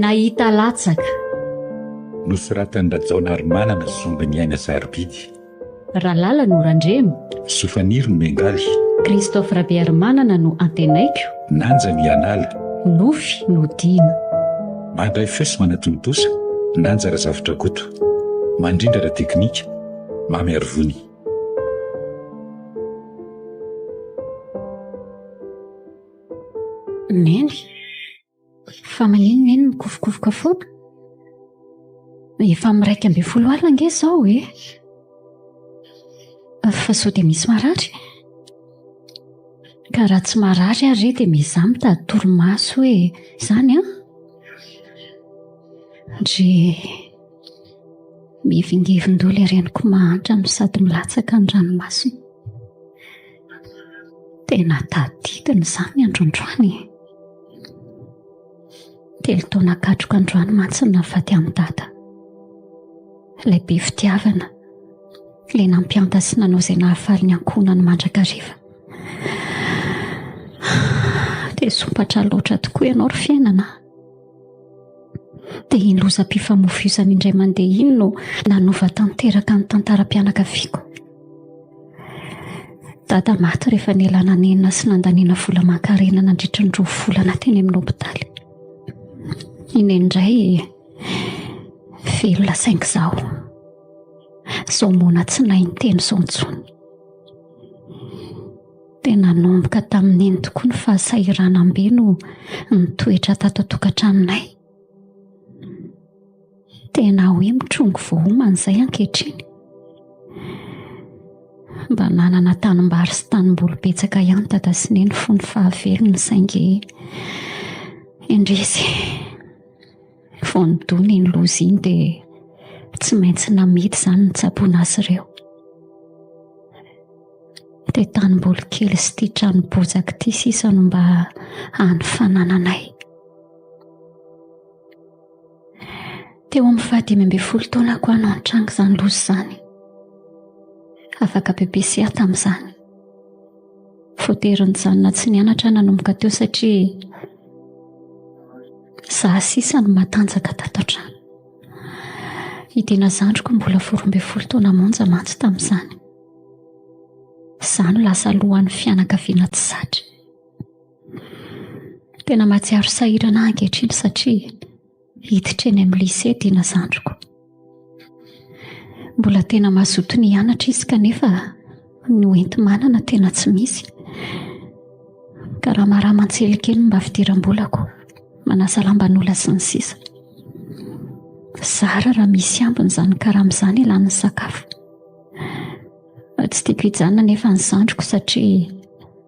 Nahita latsaka nosoratany Rajaona Arimanana sombiny aina Sarobidy. Rahalala no Randremo. Sofaniry no Mengaly. Christophe Rabe Arimanana no Antenaiko. Nanja ny Anala. Nofy no Dina. Mandray feso manatontosa Nanja Razavitra Goto. Mandrindra teknika Mamy Arivony. Neny fa manino neny mikofokofoka foana. Efa miraika amby folo alina nge zao fa sao dia misy marary. Ka raha tsy marary ary dia mizaha mitady torimaso hoe izany dre mivingevindolo ireniko mahantra no sady milatsaka ny ranomasina. Tena tadidiny izany androandroany. Telo taona katroka androany mantsy ny nahafaty amin'ny dada. Ilay be fitiavana, ilay nampianta sy nanao izay nahafaly ny ankohonany mandrakariva. Dia sompatra loatra tokoa ianao ry fiainana. Dia iny lozam-pifamofoizana indray mandeha iny no nanova tanteraka ny tantaram-pianakaviako. Dada maty rehefa nialana nenina sy nandaniana vola mankarena nandritra ny 2 volana teny amin'ny hopitaly. Iny indray velona saingy izao. Izao mona tsy nainy teny izao intsony. Tena nanomboka tamin'iny tokoa ny fahasahiranam-be no nitoetra tato tokantranonay. Tena hoe mitrongo voahomana izay ankehitriny. Mba nanana tanimbary sy tanimboly betsaka ihany dada sy neny fony fahavelony saingy indrisy vao nidony iny loza iny dia tsy maintsy namidy izany ny tsaboana azy ireo. Dia tanimboly kely sy ity trano bozaka ity sisa no mba hanifanananay. Teo amin'ny 25 taona koa no nitranga izany loza izany. Afaka BBC tamin'izany. Foterin'ny janona tsy nianatra nanomboka teo satria zaho sisa no matanjaka tato an-trano. Idina zandriko mbola 14 taona monja mantsy tamin'izany. Izaho no lasa lohan'ny fianakaviana tsy zatra. Tena mahatsiaro sahirana ankehitriny satria hiditra eny amin'ny lycée idina zandriko. Mbola tena mazoto ny hianatra izy kanefa ny hoenti-manana tena tsy misy. Ka raha maraha mantselikely mba fidiram-bolako, manasa lamban'olona sy ny sisa. Zara raha misy ambiny izany karaha amin'izany ilàna ny sakafo. Tsy tiako hijanona nefa ny zandriko satria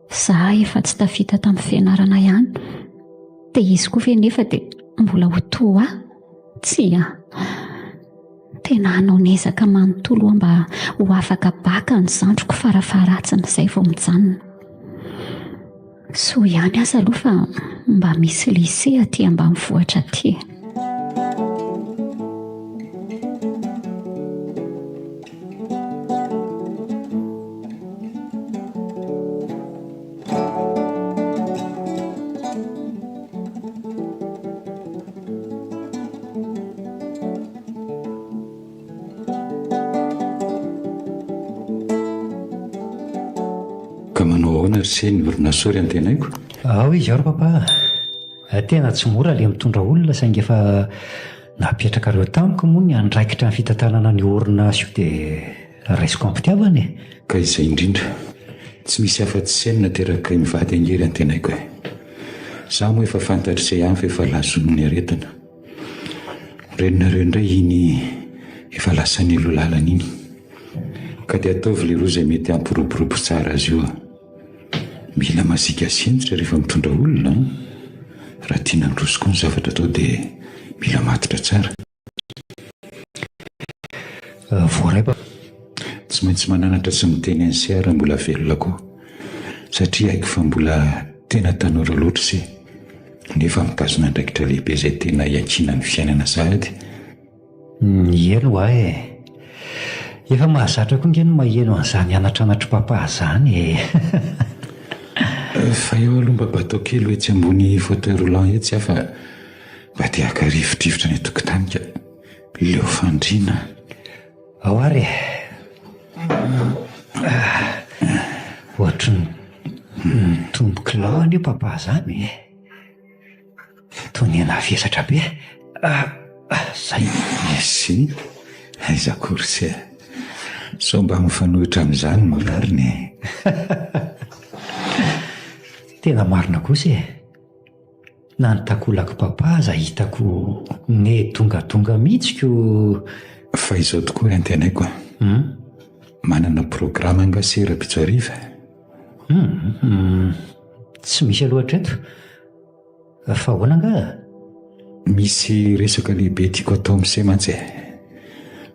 izaho efa tsy tafita tamin'ny fianarana ihany. Dia izy koa ve nefa dia mbola ho toa tsy tena hanao nezaka manontolo mba ho afaka baka ny zandriko farafaharatsiny izay vao mijanona. So ihany aza aloha fa mba misy lycée aty ambanivohitra aty. Se ny orinasory antenaiko. Izy aro papa, tena tsy mora ilay mitondra olona saingy efa napetraka ireo tamiko moa ny andraikitra ny fitantanana ny orinasa dia raisiko ampitiavana. Ka izay indrindra tsy misy afa-tsy saina nateraka mivady angery antenaiko. Izaho moa efa fantatra izay ihany fa efa lazon'ny aretina. Renonareo indray iny efa lasa ny lolalana iny. Ka dia ataovy ilay roa izay mety ampiroborobo tsara azy io. Mila mazika senditra rehefa mitondra olona. Raha tiana androsiko ny zavatra atao dia mila matitra tsara. Voaray papa. Tsy maintsy mananatra sy miteny an'sy ara mbola velona koa. Satria haiko fa mbola tena tanora loatra se. Nefa mitazona andraikitra lehibe izay tena hiankiana ny fiainana sahady. Eny Efa mahazatra koa nge no maheno an'izany anatranatry papa zany fa eo aloha mba batao kely hoe tsy ambony fauteuil roulant etsy afa mba te haka rivotrivotra ny tokotanika leo fandriana ao ary ohatry ny tombokilao anio papa zany toy ny anavesatra be zay sy aiza korsy so mba mifanohitra amin'izany molariny tena marina kosa na nitakolako papa za hitako ne tongadonga mihitsiko fa izao tokoa antenaiko manana programa angasera-pitsariva tsy misy aloatra eto fa hoana nga misy resaka lehibe tiako atao misemantsy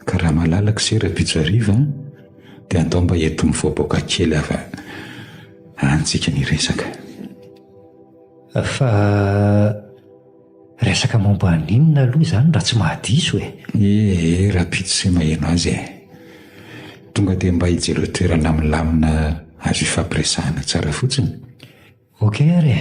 ka raha malalaka sera-pitsariva dia andao mba eto mivoaboaka kely afa antsika ny resaka fa resaka momba ninona aloha izany raha tsy mahadiso raha pitse maheno azy tonga dia mba hijereo toerana milamina azo ifampiresahana tsara fotsiny ok ary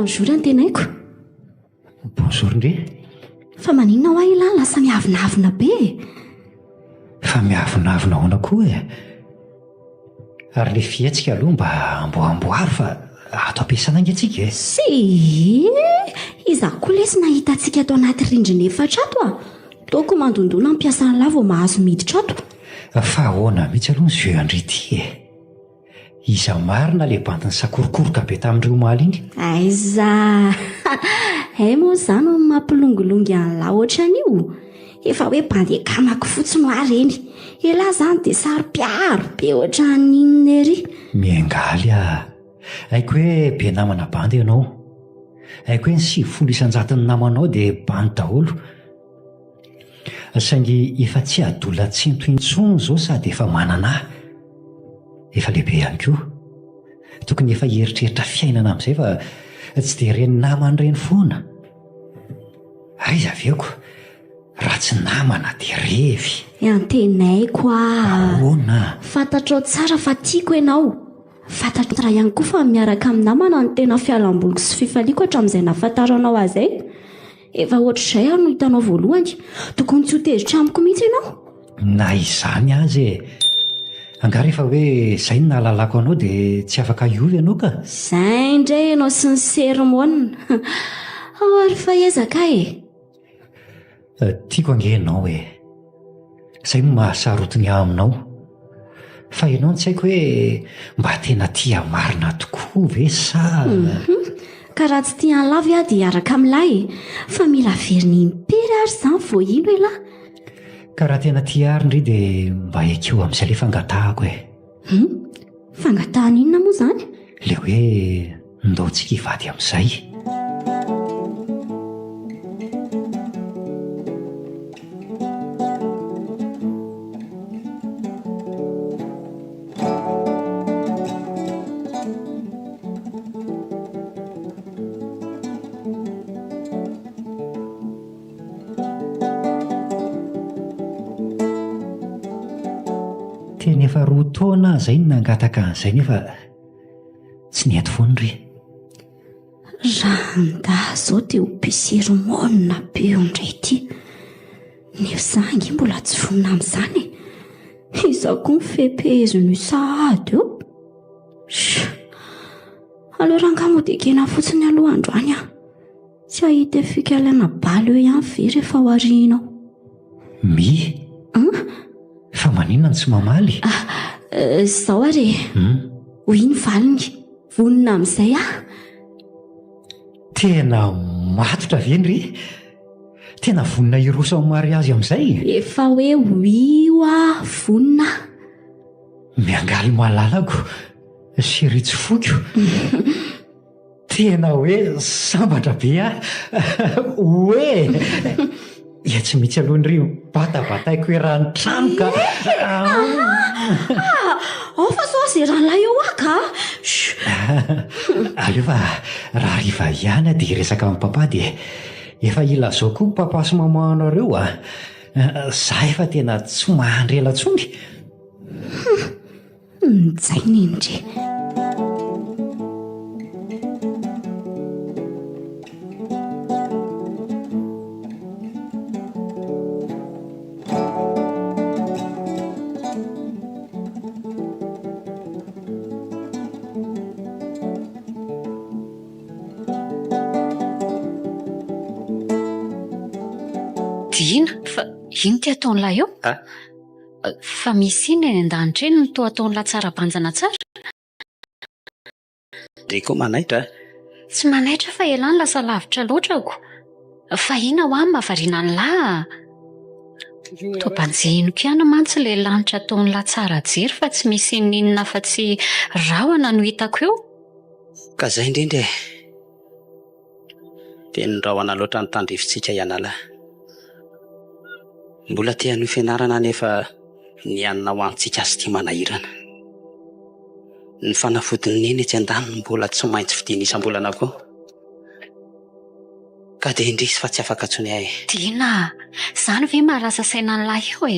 bonjour antenaiko bonjour ndre fa maninona ho ahy ilay lasa miavinavina be fa miavinavina hoana koa ary le fietsika aloha mba amboamboary fa ato ampiasana angatsika sy izaho koa lesy nahita antsika ato anaty rindrina efatra ato taoko mandondona ampiasana lava vo mahazo miditra ato fa ahoana mihitsy aloha ny jeu andrety iza marina le bantiny sakorokoroka be tamin'ireo maly iny aiza ay moa izany no mampilongolongy an'la oatra an'io efa hoe bandekamako fotsiny ho ary eny elahy izany dia sary-piaro be oatra ninona ery miangaly haiko hoe be namana bandy ianao haiko hoe ny 900 ny namanao dia bandy daholo saingy efa tsy adola tsinto intsony izao sady efa manana efa lehibe ihany koa tokony efa heritreritra fiainana amin'izay fa tsy dia reny namana ireny foana aiza aveoko raha tsy namana dia revy antenaiko ahoana fantatrao tsara fa tiako ianao fantatro raha ihany koa fa miaraka amin'ny namana ny tena fialamboliko sy fifaliako hatramin'izay nafantaranao azy efa ohatr'izay aho no hitanao voalohany tokony tsy ho tezitra amiko mihitsy ianao na izany azy angary efa hoe izay no nahalalako anao dia tsy afaka iovy ianao ka izay indray ianao sy ny sermonina ao ary fa ezaka tiako angenao izay no mahasarotiny aho aminao fa ianao tsy haiko hoe mba tena tia marina tokoa ve sa ka raha tsy tia an'lavy aho dia araka amin'lahy fa mila veriny impery ary izany vao ino elahy ka raha tena tia ary indray dia mba ekeo amin'izay le fangatahako fangatahana inona moa izany le hoe ndaontsika hivady amin'izay teny efa roa taona izay no nangataka an'izay nefa tsy nety foana ry raha nda zao dia ho mpiseromonina be eo indray ity nefa zangy mbola tsy vonina amin'izany izaho koa mifehezino sahady eo aloha rangamo dia kena fotsiny aloha androany tsy ahita fikalaina baly eo ihany ve rehefa ho arianao fa maninona ny tsy mamaly izao ary ho iny valiny vonina amin'izay tena matotra veny ry tena vonina iroso amin'ny mariazy amin'izay efa hoe hoio vonina miangaly malalako sy rytsy foko Tena hoe sambatra be a hoe ia tsy mitsy alohan'ireo batabataiko hoe rano trano ka ao fa sao zay rahalahy eo aka aleo fa raha riva ihany dia resaka amin'ny papa dia efa ilazao koa ny papa sy mama anareo za efa tena tsy mahandrela tsony zay nindry dina fa ino ty ataon'lahy eo fa misy iny any an-danitra eny no toa ataon'lahy tsara-banjana tsara dia koa manaitra tsy manaitra fa elany lasa lavitra loatrako fa ina ho any mahavariana ny lahy toapanjenoko ihany mantsy ilay lanitra ataon'lahy tsara jery fa tsy misy ninona fa tsy rahona no hitako eo ka izay indrindra dia nyrahona loatra ny tandrifintsika ianalahy mbola tia ny fianarana nefa ny anina ho antsika azy tia manahirana ny fanafodiny neny etsy an-daniny mbola tsy maintsy fidiny isam-bolana koa ka dia indrisy fa tsy afaka tsony ahy dina izany ve maharasa saina ny lahy eo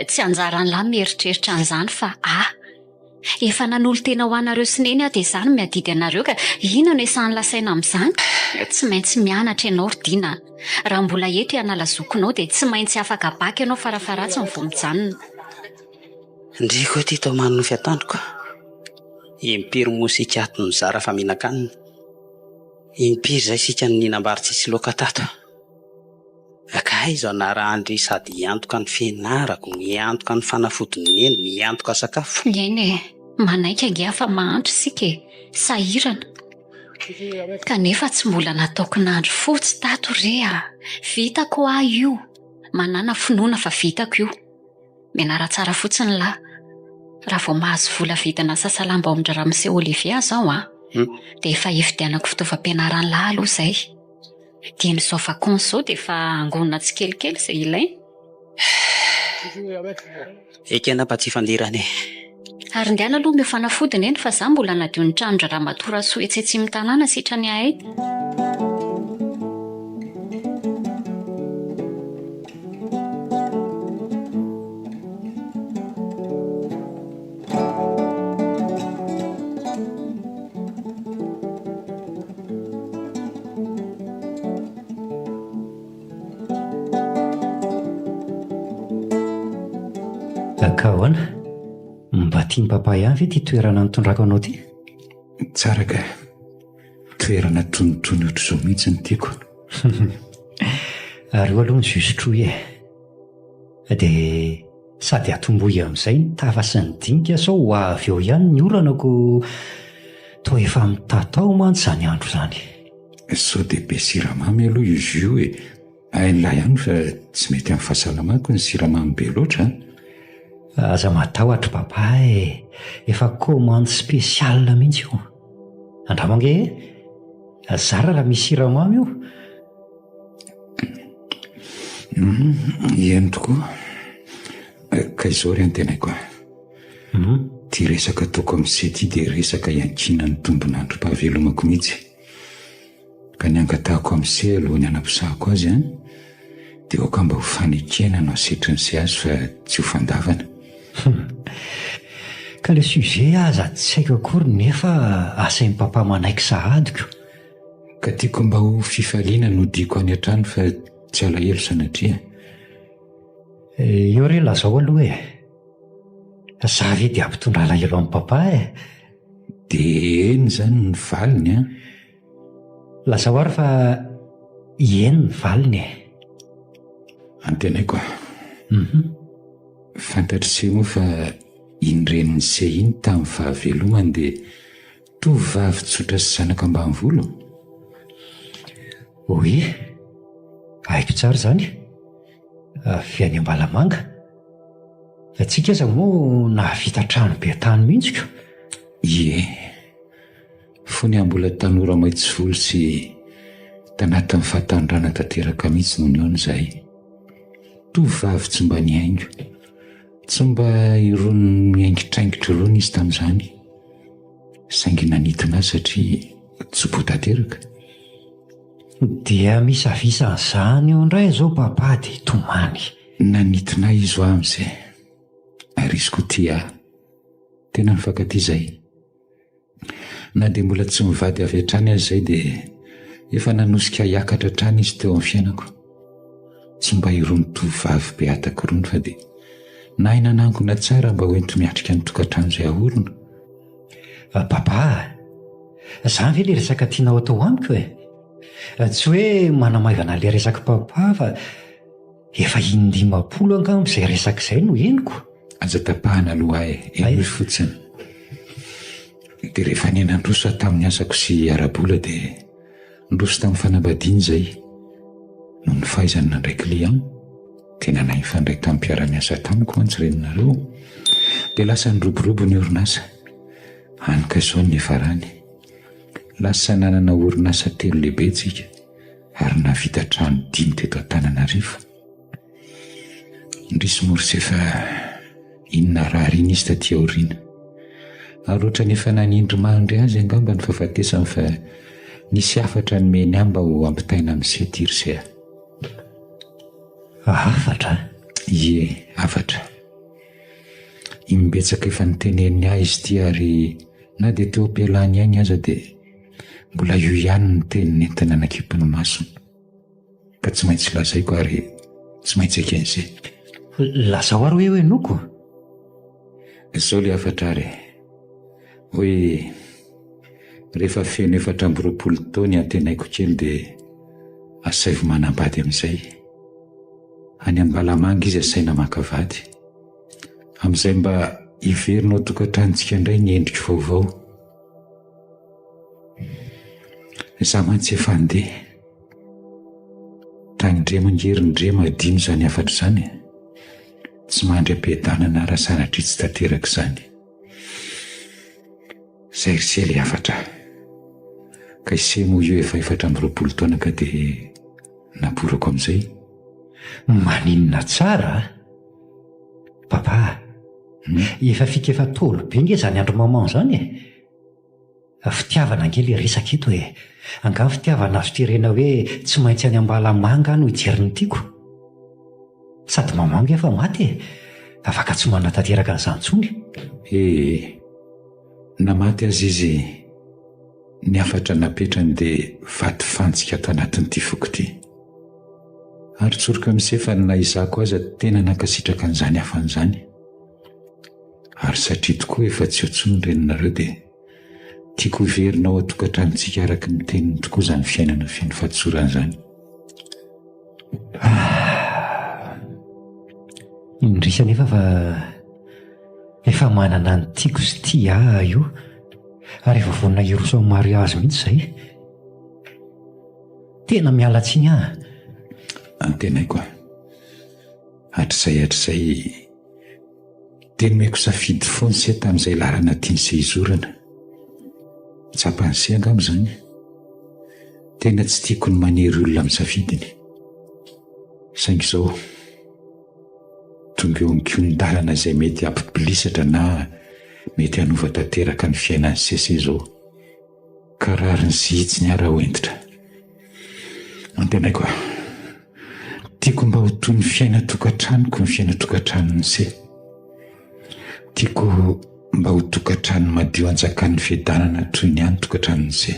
tsy anjara ny lahy mieritreritra an'izany fa efa nanolo tena ho anareo sineny dia izany miadidy anareo ka ina no esany lasaina amin'izany tsy maintsy mianatra ianao ry dina raha mbola eto ianalazokonao dia tsy maintsy afaka baky ianao farafaratsy ny vomijanona ndriko ty tao manonofy atandroko impiry moa sika ato ny zara fa mihinan-kanina impiry izay sika ny ninam-bary tsisy loka tato aka izo anarahandry sady iantoka ny fianarako miantoka ny fanafodiny neny miantoka sakafo eny manaika ngia fa mahandro sika sahirana kanefa tsy mbola nataoko nandro fotsy tato rea vitako io manana finoana fa vitako io mianara tsara fotsiny lahy raha vao mahazo vola vidina sasalamba ao amin'ndra ramose Olivia zao dia efa hividianako fitaovam-pianarany lahy aloha izay dia nyzao vakansa zao dia efa angonina tsy kelikely izay ilay ekena mba tsy fandirany ary ndiana aloha mifanafodiny eny fa za mbola nadio ny tranondra raha matora soa etsetsy mitanàna sitra ny ahaity akahoana mba tiany papa ihany ve ty toerana nitondrako anao ty tsara ka toerana tonotrony ohatr' izao mihitsy ny tiako ary eo aloha ny justroy dia sady atomboy amin'izay ny tafa sy ny dinika sao ho avy eo ihany ny oranako toa efa mitatao mantsy izany andro izany sao dia be siramamy aloha izy io hain'lahy ihany fa tsy mety amin'ny fahasalamako ny siramamy be loatra aza matahotra papa efa commande spéciale mihitsy io andramange zara raha misy siramamy io eny tokoa ka izao ry antenaiko ty resaka ataoko amin'izay ty dia resaka iankina ny tombonandrom-pahavelomako mihitsy ka ny angatahako amin'izay alohan'ny anam-pisahako azy dia oka mba ho fanekena no asetrin'izay azy fa tsy ho fandavana ka le sujet aza tsy haiko akory nefa asain'ny papa manaiky sahadiko ka tiako mba ho fifaliana no diako any an-trano fa tsy alahelo sanatria eo re lazao aloha za ve dia ampitondra alahelo amin'ny papa dia eny izany ny valiny lazao ary fa eny ny valiny antenaiko fantatriseo moa fa inrenin'izay iny tamin'ny fahavelomany dia tovavy tsotra sy zanaka ambany volo oe haiko tsara izany fiany ambalamanga atsika aza moa nahavita trano be tany mihitsiko fony ambola tanora maitsivolo sy tanatin'ny fahatandrana tanteraka mihitsy noho ny eo n'izay. Tovavy tsy mba niaingo, tsy mba irony miaingitraingitra irony izy tamin'izany, saingy nanitona azy satria tsy botanteraka. Dia misavisa an'izany eo indray izao papa dia tomany. Nanitona izy ho amin'izay, ary izy koa tia tena nifankatia izay. Na dia mbola tsy mivady avy hatrany azy izay dia efa nanosika hiakatra hatrany izy teo amin'ny fiainako. Tsy mba irony tovavy be atako irony fa dia nahay nanangona tsara mba hoento miatrika ny tokantrano izay ahorona. Papa, izany ve ilay resaka tianao atao amiko e? Tsy hoe manamaivana ilay resaka papa fa efa 15 angamba izay resaka izay no henoko. Aza tapahana aloha eny fotsiny. Dia rehefa nenandroso tamin'ny asako sy arabola dia ndroso tamin'ny fanambadiana izay. Noho ny fahaizany nandray client, tena nahay mifandray tamin'ny mpiara-miasa tamiko mantsy reninareo. Dia lasa niroborobo ny orinasa. Anika izao ny farany. Lasa nanana orinasa 3 lehibe tsika ary navita trano 5 teto Antananarivo. Ndrisy morse fa inona raha riny izy taty aoriana. Ary ohatra nefa nanindry mandry azy angamba ny fahafatesany fa nisy afatra nomeny amba ho ampitaina amin'ny setirse. Afatra? Ie, afatra. Imbetsaka efa niteneniny ahy izy ity ary na dia teo am-pialany any aza dia mbola io ihany ny teny nentina nakipony masony. Ka tsy maintsy lazaiko ary tsy maintsy eken'izay. Lasa ho ary hoe noko? Izao ilay afatra ary. Hoe rehefa feno 4 taona antenaiko kely dia asaivo manambady amin'izay. Any Ambalamanga izy asaina makavady. Amin'izay mba iverinao tokantranontsika indray ny endrika vaovao. Izaho mantsy efa andeha. Tangindremangerinindrema adino izany afatra izany. Tsy mandry ampiadanana raha sanatritsy tanteraka izany. Izay ry ilay afatra. Ka isemo io efa 4 taona ka dia naborako amin'izay. Maninona tsara? Papa, efa fika efa tolo be nge izany andro maman izany e. Fitiavana ange ilay resaka eto e. Angamba fitiavana azo terena hoe tsy maintsy any Ambalamanga no hijeriny tiako. Sady maman nge efa maty e. Afaka tsy manatanteraka an'izany intsony. Namaty azy izy ny afatra napetrany dia vaty fantsika tanatin'ity foko ity. Ary tsoroka misefany na izako aza tena nankasitraka an'izany hafan'izany. Ary satria tokoa efa tsy otsony reninareo dia tiako iverinao atokantranontsika araka ny teniny tokoa izany fiainana feno fahatsorana izany. Indrisa nefa fa efa manana ny tiako sy tia io ary efa vonina hiroso amin'ny mariazy mihitsy izay. Tena miala tsiny aho. Antenaiko hatr'izay tenomeko safidy foana se tamin'izay lalana tiany se izorana. Tsapany se angamba izany. Tena tsy tiako ny manery olona amin'ny safidiny. Saingy izao tonga eo ny-dalana izay mety ampipilisatra na mety hanova tanteraka ny fiainany sese izao. Ka rariny zihitsy ny ara hoentitra. Antenaiko tiako mba ho toy ny fiaina tokantranoko ny fiaina tokantranony se. Tiako mba ho tokantrano madio anjakan'ny fiadanana toy ny any tokantranony se.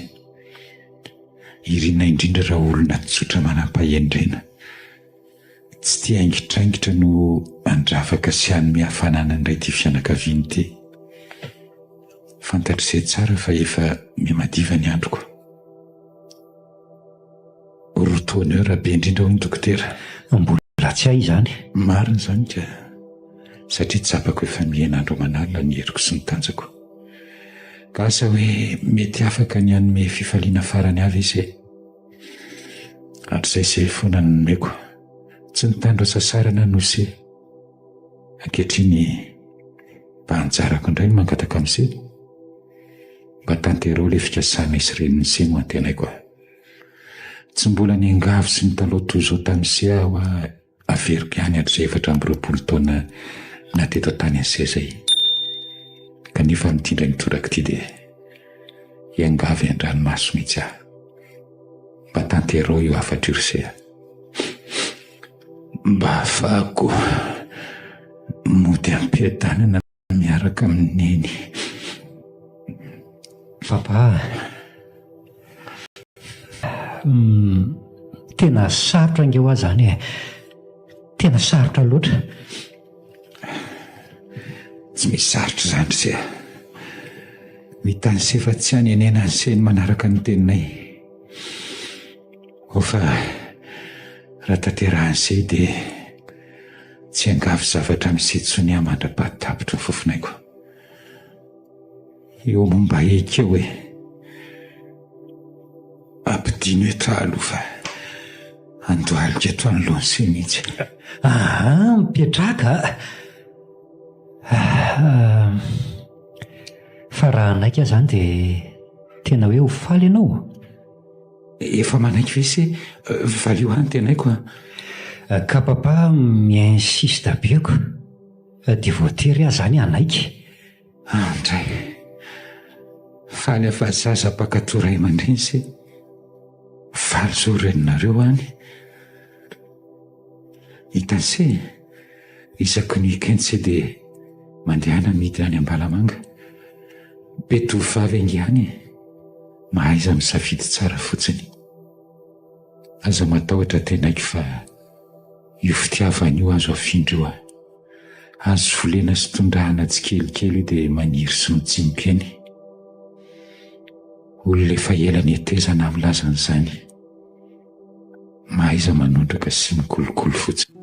Irina indrindra raha olona tsotra manam-pahendrena. Tsy tia haingitraingitra no andrafaka sy hanome hafanana indray ty fianakaviany ty. Fantatrizay tsara fa efa mihamadiva ny androko. Rotoneur be indrindra ho ny dokotera. Mbola tsy hay izany. Marina izany ka satria tsapako efa mihenandro manalina ny heriko sy ny tanjako. Ka asa hoe mety afaka ny hanome fifaliana farany avy izy. Hatr'izay se foana ny nomeko. Tsy nitandro sasarana no se. Ankehitriny mba hanjarako indray ny mangataka amin'izay. mba tanterao ilay fikasana isyreniny seno antenaiko a. Tsy mbola ny angavo sy ny taloha zao tamin'izay aho averiko ihany hatrizay 420 taona nateto tany an'izay zay. Kanefa mitindra nitoraka ity dia iangavy an-dranomaso mihitsy aho. Mba tanterao io afatra io izay. Mba ahafahako mody ampiadanana miaraka amin'ny neny. Papa, tena sarotra angeo azy zany e. Tena sarotra loatra. Tsy misy sarotra izany izay. Mitany sefa tsy any enena ny seny manaraka ny teninay. Fa raha tanterahan'izay dia tsy angavy zavatra misetsony ahy mandra-pahatapitra ny fofinaiko. Eo momba ekeo hoe ampidino etralo fa andohalika eto anoloany se mihitsy. Mipetraka. Fa raha naika zany dia tena hoe ho faly ianao. Efa manaiky ve se valio any tenaiko a. Ka papa mi-insiste beko dia voatery aho zany hanaiky. Andray faly afa zaza mpakatoray aman-dreny se faly zao reninareo any. Hitan'se isaky ny weekend se dia mandehana midina any Ambalamanga. Be tovovavy aingy any mahaiza misafidy tsara fotsiny. Aza matahotra tenaiky fa io fitiavana io azo afindro io azo volena sy tondrahana tsikelikely dia maniry sy mitsimoka eny. Olona efa ela nietezana amin'ny lazan'izany mahaiza manondraka sy mikolokolo fotsiny.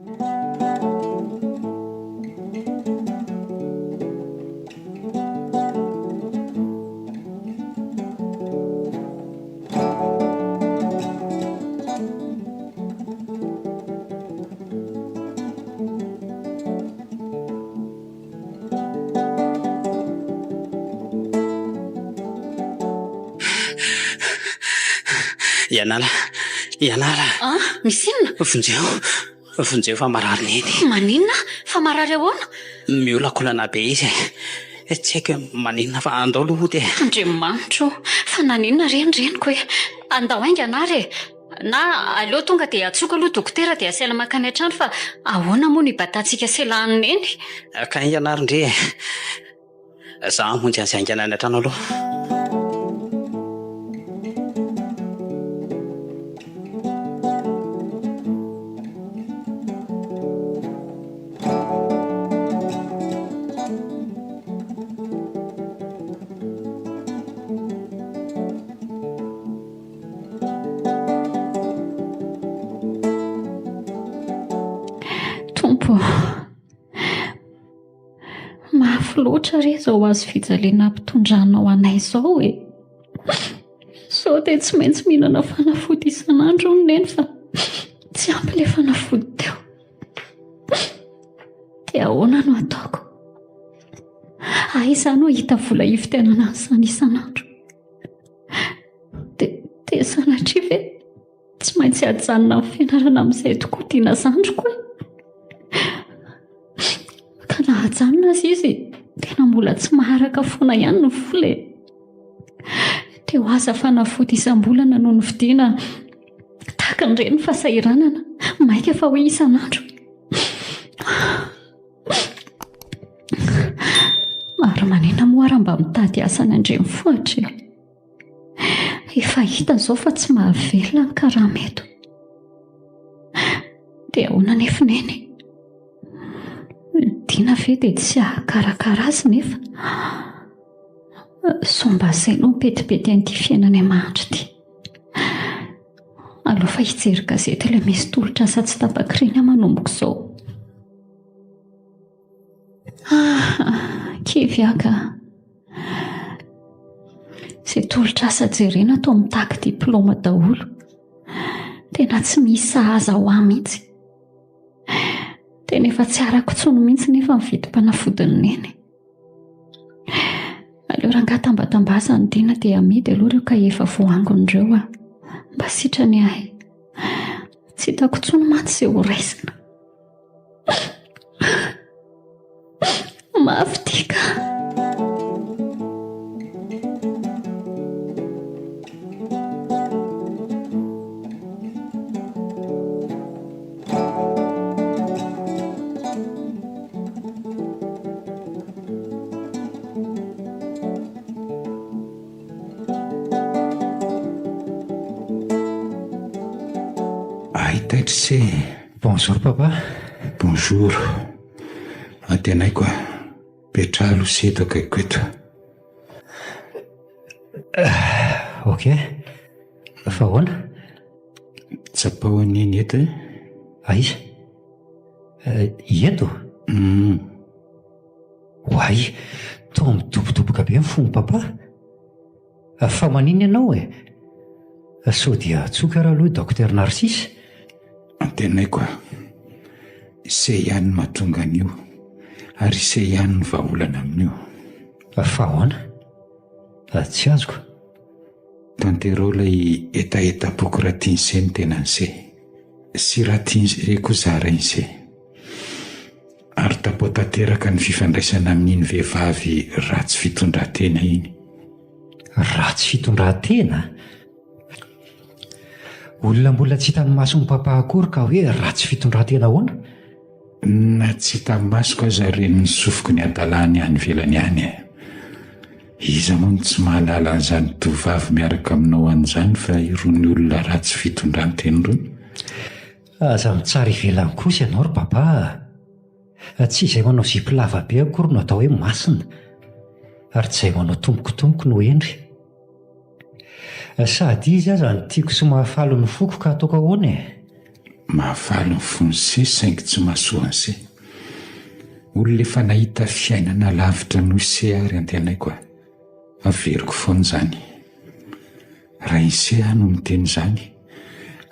Ianala. Misy inona? Vonjeo fa marary neny. Maninona? Fa marary ahoana? Miolakolana be izy. Tsy haiko maninona fa andao lohody. Andriamanitro, fa naninona reniko hoe andao ainga anary na aleo tonga dia atsoka aloha dokotera dia asela makany an-trano fa ahoana moa ny batantsika selahany neny? Ka ianary ndre. Zaho monjy azy aingana any an-trano aloha. Mafy loatra re zao azo fijaliana ampitondranao anay zao e. Sao dia tsy maintsy mihinana fanafody isan'andro neny fa tsy ampy ilay fanafody teo. Dia ahoana no ataoko? Aiza no hita vola hivitenana an'izany isan'andro? Dia sanatria ve tsy maintsy hajanona amin'ny fianarana amin'izay tokoa tiana zandriko e. Ka na hajanona azy izy tena mbola tsy maharaka foana ihany ny vola e. Dia ho aza fanafody isam-bolana no nividiana tahaka an'ireny fahasahiranana maika fa hoe isan'andro. Ary manina moa raha mba mitady asa ny andrenivohitra. Efa hita zao fa tsy mahavelona ny karaha meto. Dia ahoana nefa neny? Dina ve dia tsy ahakarakara azy nefa? Somba izay no mipetipety an'ity fiainana mandry ity. Aleo fa hijery gazety ilay misy tolotra asa tsy tapakiriny manomboko izao. Kivy aka. Izay tolotra asa jerena tao mitaky diploma daholo. Tena tsy misy sahaza ho ahy mihitsy. Tena efa tsy arako tsony mihitsy nefa mividy mpanafody neny. ireo rangatambatambasa ny dina dia amidy aloha ireo ka efa voangon'ireo a mba sitrany ahy tsy hitako tsony maty izay ho raisina mafy tika. Taitrise. Bonjour papa. Bonjour. Antenaiko petrahalo seto akaiko eto. Ok. Fa hoana? Tsapao an'iny eto e? Aiza? Eto? Hoay, toa midobodoboka be ny fony papa. Fa maniny ianao e? Sao dia tsoka raha aloha Docteur Narcisse. Antenaiko se ihany mahatonga an'io ary se ihany ny vahaolana amin'io. Fa hoana? Tsy azoko. Tanterao ilay etaeta-poko raha tian'se ny tenan'se sy raha tian'se koa zarain'se ary tapao tanteraka ny fifandraisana amin'iny vehivavy ratsy fitondran-tena iny. Ratsy fitondran-tena? Olona mbola tsy hitany maso ny papa akory ka hoe ratsy fitondran-tena hoana? Na tsy hitany maso ka zareny ny sofoko ny adalany any velany any e. Iza moa tsy mahalala an'izany tovavy miaraka aminao an'izany fa irony olona ratsy fitondran-tena irony? Aza mitsara ivelany kosa ianao ry papa. Tsy izay manao zipo lava be akory no atao hoe masina ary tsy izay manao tombokotomboka no endry. Sady izy aza ny tiako sy mahafalo ny foko ka ataoko ahoana e? Mahafalo ny fonse saingy tsy mahasoan'se. Olona efa nahita fiainana lavitra noho se ary antenaiko averiko foana izany. Raha ise no miteny izany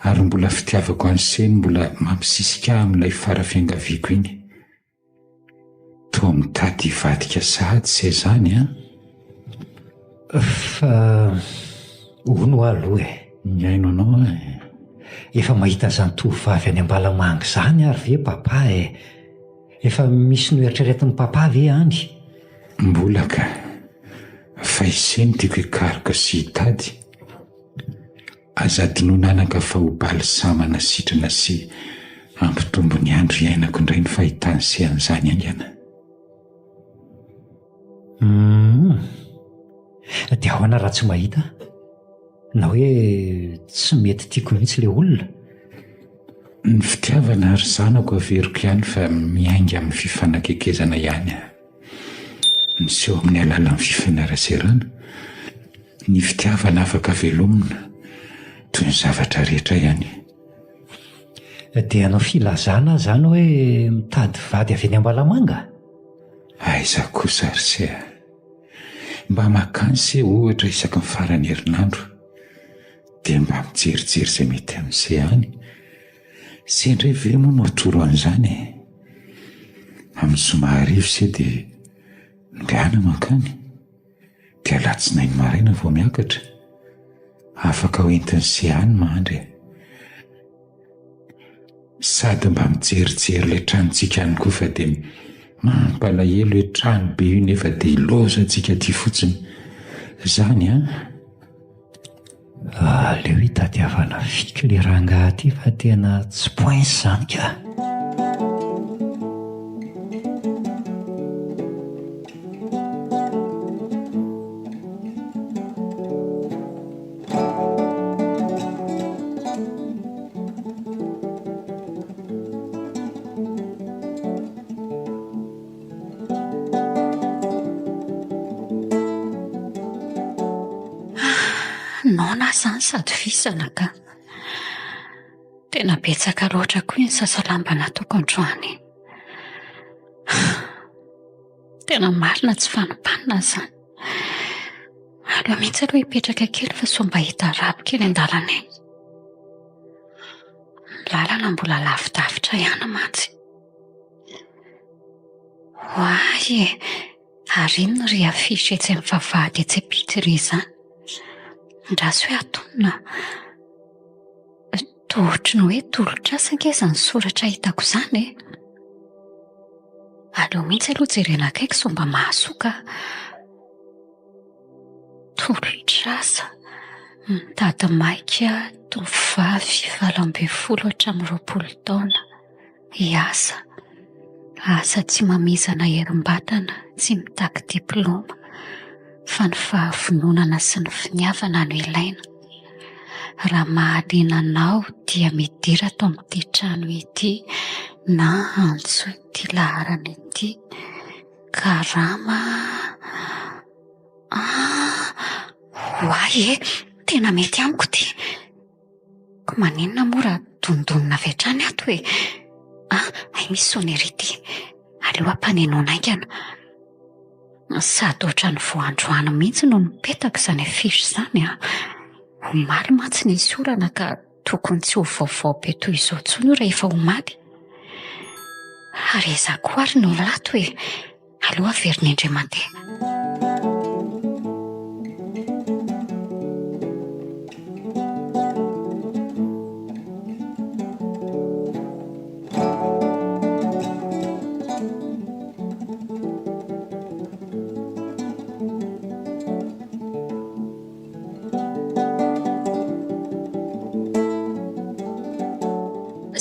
ary mbola fitiavako an'se mbola mampisisika amin'ilay farafiangaviako iny. Toa mitady hivadika sahady se izany a? Fa hono aloha e. Ny aino anao e? Efa mahita izany tovavy any Ambalamanga izany ary ve papa e? Efa misy no eritreretin'ny papa ve any? Mbola ka. Fa ise no tiako hikaroka sy hitady. Azady no nanaka fa ho balisamana sitrana sy ampitombo ny andro iainako indray ny fahitany se an'izany angana. Dia ahoana raha tsy mahita? Na hoe tsy mety tiako mihitsy ilay olona? Ny fitiavana ary zanako averiko ihany fa miainga amin'ny fifanakekezana ihany. Niseho amin'ny alalan'ny fifanaraserana. Ny fitiavana afaka velomina toy ny zavatra rehetra ihany. Dia anao filazana izany hoe mitady vady avy any Ambalamanga? Aiza kosa ry se. Mba makany se ohatra isaky ny farany herinandro dia mba mijerijery izay mety amin'se any. Se indray ve moa no atoro an'izany e? Amin'ny somaharivo se dia ngiana makany dia alatsinainy maraina vao miakatra. Afaka hoentiny se any mandry. Sady mba mijerijery ilay tranontsika any koa fa dia mampalahelo hoe trano be io nefa dia ilozatsika ty fotsiny. Izany a? Aleo hitadiavana fika ilay rangahy ty fa tena tsy pointsy izany ka. Nona izany sady visana ka. Tena betsaka loatra koa ny sasalamba nataoko androany. Tena marina tsy fanopanina izany. Aleo mihitsy aloha hipetraka kely fa so mba hita rabo kely an-dalana eny. Lalana mbola lavidavitra ihany mantsy. Hoay e, Ary ino ry afisy etsy amin'ny vavahady etsy apity ry izany? Ndraso hoe atonona. Tohotry ny hoe tolotrasa keza ny soratra hitako izany e. Aleo mihitsy aloha jerena akaiky so mba mahasoka. Tolotrasa, mitady maika, tovovavy 20 taona. Asa tsy mamizana herim-batana, tsy mitaky diploma, fa ny fahavononana sy ny finiavana no ilaina. Raha mahaliana anao dia midira ato amin'ity trano ity na antso ity laharana ity. Karama. Hoay tena mety amiko ty. Ko maninona moa raha dondonina avy hatrany ato hoe misy sonera ity. Aleo ampanenoana aingana. Sady ohatra ny voandroana mihitsy no mipetaka izany afisy izany Omaly mantsy ny sorana ka tokony tsy ho vaovao be toy izao intsony io rehefa omaly. Ary ezako ary no lato hoe aleo averina indray mandeha.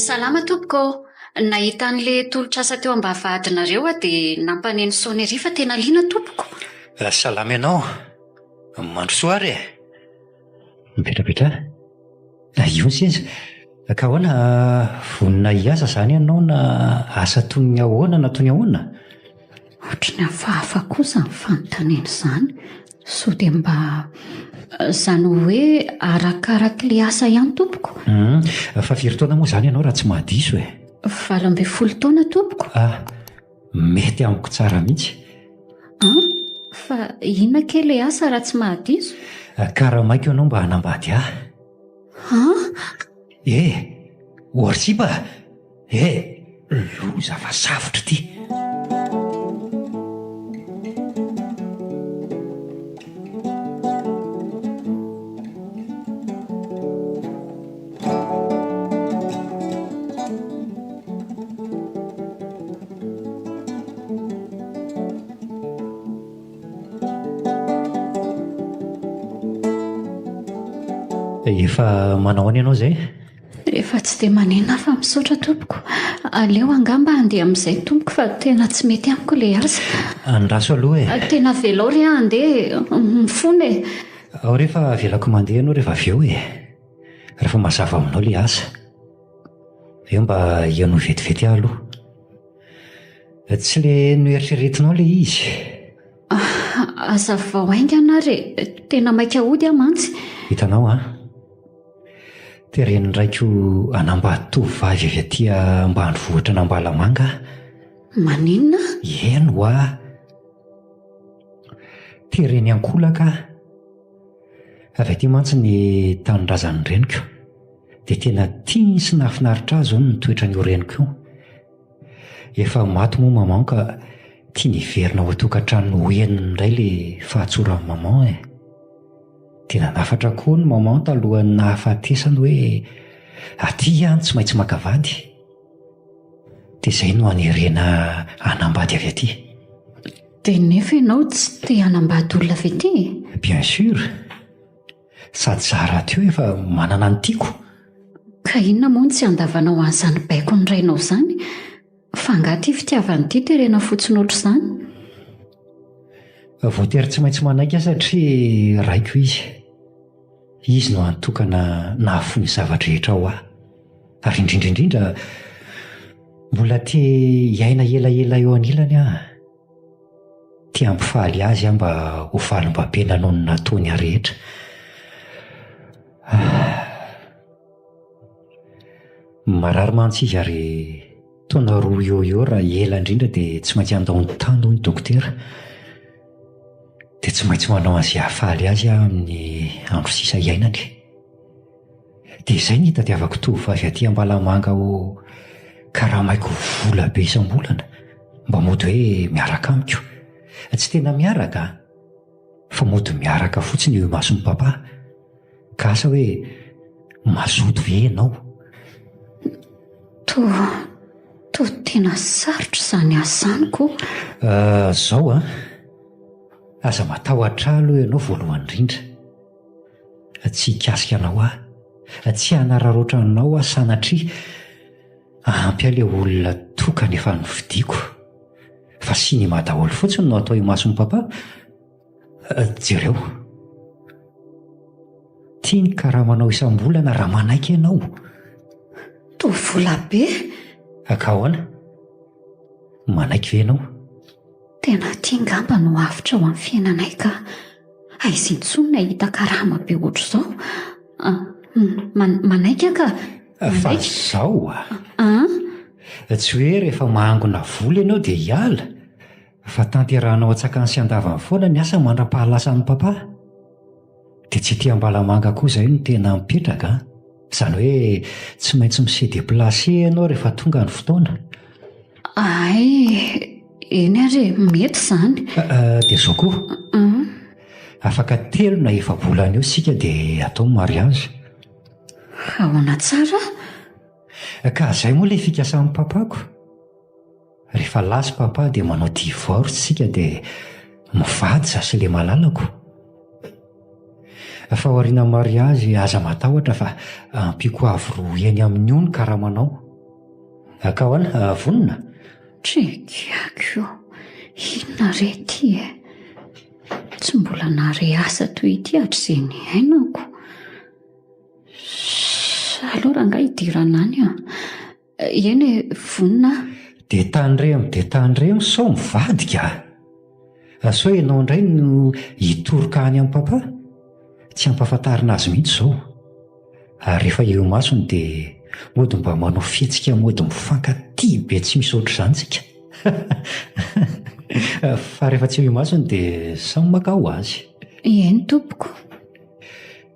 Salama tompoko, nahita an'le tolotrasa teo am-bavahadinareo dia nampaneno sonnerie fa tena liana tompoko. Salama ianao, mandro soa ary mipetrapetra. Io seza, ka hoana vonona hiasa izany ianao na asa toy ny ahoana na toy ny ahoana? Ohatry ny hafahafa kosa ny fanontaniana izany. So dia mba izany hoe arakarak'le asa ihany tompoko. Fa firy taona moa izany ianao raha tsy mahadiso 20 taona tompoko. Mety amiko tsara mihitsy. Fa inona ke le asa raha tsy mahadiso? Karamaiko ianao mba hanambady orsiba loza fa safotra ity. Efa manao any ianao izay? Efa tsy dia manena fa misaotra tompoko. Aleo angamba handeha amin'izay tompoko fa tena tsy mety amiko le asa. Andraso aloha Tena velao ry handeha mifony. Ao rehefa velako mandeha ianao rehefa avy eo rehefa mazava aminao le asa. Eo mba ianao vetivety aloha. Tsy le noeritreretinao le izy. Asa vao aingana re, tena maika hody mantsy. Hitanao tereny raiko anambady tovovavy avy aty ambanivohitra n'Ambalamanga. Maninona? Eno tereny Ankolaka avy aty mantsy ny tanindrazan'ny reniko. Dia tena tia sy nahafinaritra azy ny toetra ny reniko. Efa maty moa maman ka tia niverina ho tokantrano hoeniny indray le fahatsoran'ny maman Tena nafatra koa ny maman talohan'ny nahafatesany hoe aty tsy maintsy makavady. Dia izay no anerena hanambady avy aty. Dia nefa ianao tsy te hanambady olona avy aty? Bien sûr. Sady zara teo efa manana ny tiako. Ka inona moa tsy andavanao an'izany baiko ny rainao izany? Fa angaty fitiavany ity terena fotsiny ohatr' izany? Voatery tsy maintsy manaiky satria raiko izy. Izy no antokana nahafony zavatra rehetra ao ary indrindra mbola tia hiaina elaela eo anilany tia ampifaly azy mba ho falim-babena noho ny nataony rehetra. Marary mantsy izy ary taona 2 eo raha ela indrindra dia tsy maintsy andaon-tany hoy ny dokotera. Dia tsy maintsy manao azy hafaly azy amin'ny andro sisa iainany. Dia izay ny hitadiavako tovovavy aty Ambalamanga ho karamaiko vola be isam-bolana mba mody hoe miaraka amiko. tsy tena miaraka fa mody miaraka fotsiny eo mason'ny papa ka asa hoe mazoto ve ianao? to tena sarotra izany asaniko. Zao a aza matahotra aloha ianao voalohany indrindra, tsy hikasika anao tsy hanararoatra anao sanatria ampy ale olona tokana efa novidiako fa sy ny madaholo fotsiny no atao mason'ny papa. Jereo tia ny karaha manao isam-bolana raha manaiky ianao. To vola be. Ka ahoana? Manaiky ve ianao? Tena tia ngamba no avitra ao amin'ny fiainanay ka aizy intsony ahita karama be ohatr' izao. Manaiky ka. Fa zao tsy hoe rehefa mahangona vola ianao dia hiala, fa tanterahanao atsakany sy andavany foana ny asa mandra-pahalasan'ny papa. Dia tsy tia ambalamanga koa izay no tena mipetraka, izany hoe tsy maintsy misedéplace ianao rehefa tonga ny fotoana. Eny ary mety izany. Dia zao koa afaka 3 na 4 volana eo sika dia atao mariazy. Ahoana tsara? Ka izay moa ilay fikasan'ny papako. Rehefa lasy papa dia manao divorce sika dia mivady zasy ilay malalako. Fa aoriana mariazy aza matahotra fa ampiko avy roa eny amin'ny ony karaha manao. Ka ahoana vonona? Trekiako inona re ty tsy mbola nahare asa toy ity hatrizay ny ainako. Alora nga hidirana any eny vonina. Dia tandremo sao mivadika. So ianao indray no hitoroka any amin'ny papa, tsy ampafantarina azy mihitsy zao. Rehefa eo masony dia mody mba manao fihetsika mody mifankaty be tsy misy ohatr' izany tsika. Fa rehefa tsy eo masony dia samy maka ho azy. Eny tompoko.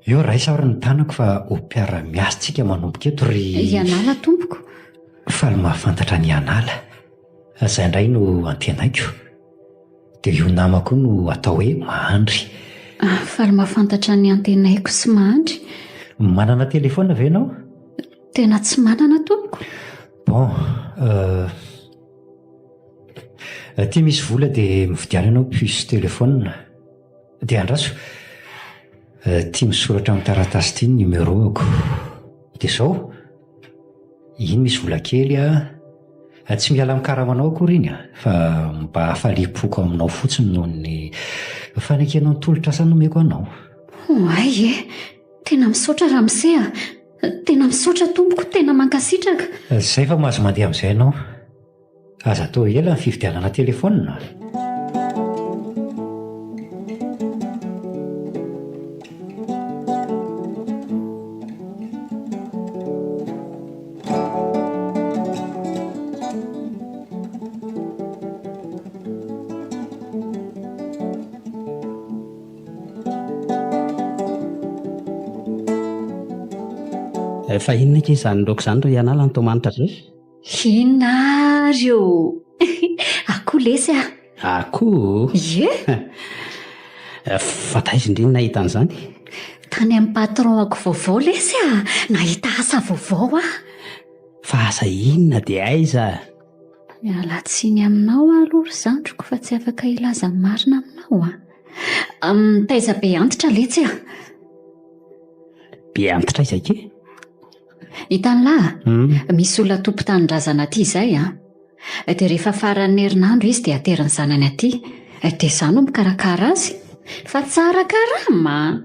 Eo raisary ny tanako fa ho mpiara-miasa tsika manomboka eto ry Ianala tompoko. Fa ny mahafantatra ny Ianala izay indray no antenaiko. Dia io namako no atao hoe Mahandry. Fa ny mahafantatra ny antenaiko sy Mahandry. Manana telefona ve ianao? Tena tsy manana tompoko. Bon, tia misy vola dia mividiana ianao puce telefona. Dia andraso tia misoratra amin'ny taratasy ity ny numéroako. Dia zao iny misy vola kely tsy miala amin'ny karamanao akory iny fa mba hafaliam-poko aminao fotsiny noho ny fanekenao ny tolotra asa nomeko anao. Tena misaotra Ramsey. Tena misaotra tompoko, tena mankasitraka. Izay fa mahazo mandeha amin'izay ianao. Aza atao ela ny fividianana telefona. Fa inona ke izany laoka izany ro Ianala ny tomanitra zao? Inona reo? Akoho lesy Akoho? Ie. Fa taiza indrindra nahita an'izany? Tany amin'ny patron-ako vaovao lesy nahita asa vaovao Fa asa inona dia aiza? Miala tsiny aminao aloha zandroko fa tsy afaka ilaza marina aminao taiza be antitra letsy Be antitra aiza ke? Hitan'lahy, misy olona tompo-tanindrazana aty izay dia rehefa faran'ny herinandro izy dia ateriny zanany aty. Dia izany no mikarakara azy fa tsara karama.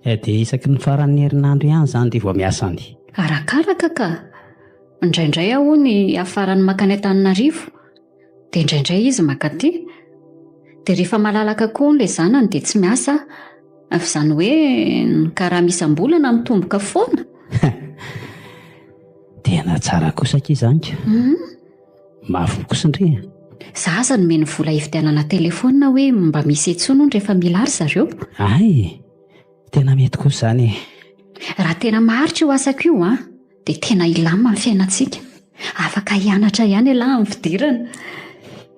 Dia isaky ny faran'ny herinandro ihany izany dia vao miasa any. Arakaraka ka. Indraindray aho ny afarany makany Antananarivo, dia indraindray izy makaty. Dia rehefa malalaka koa ilay zanany dia tsy miasa. Izany hoe ny karama isam-bolana mitomboka foana. Tena tsara kosa ke izany ka. Mafy kosa indray. Zaza no meny vola hividianana telefona hoe mba misy etsono rehefa mila ary zareo. Tena mety kosa izany. Raha tena maharitra io asako io dia tena ilamina amin'ny fiainantsika. Afaka hianatra ihany ialahy amin'ny fidirana.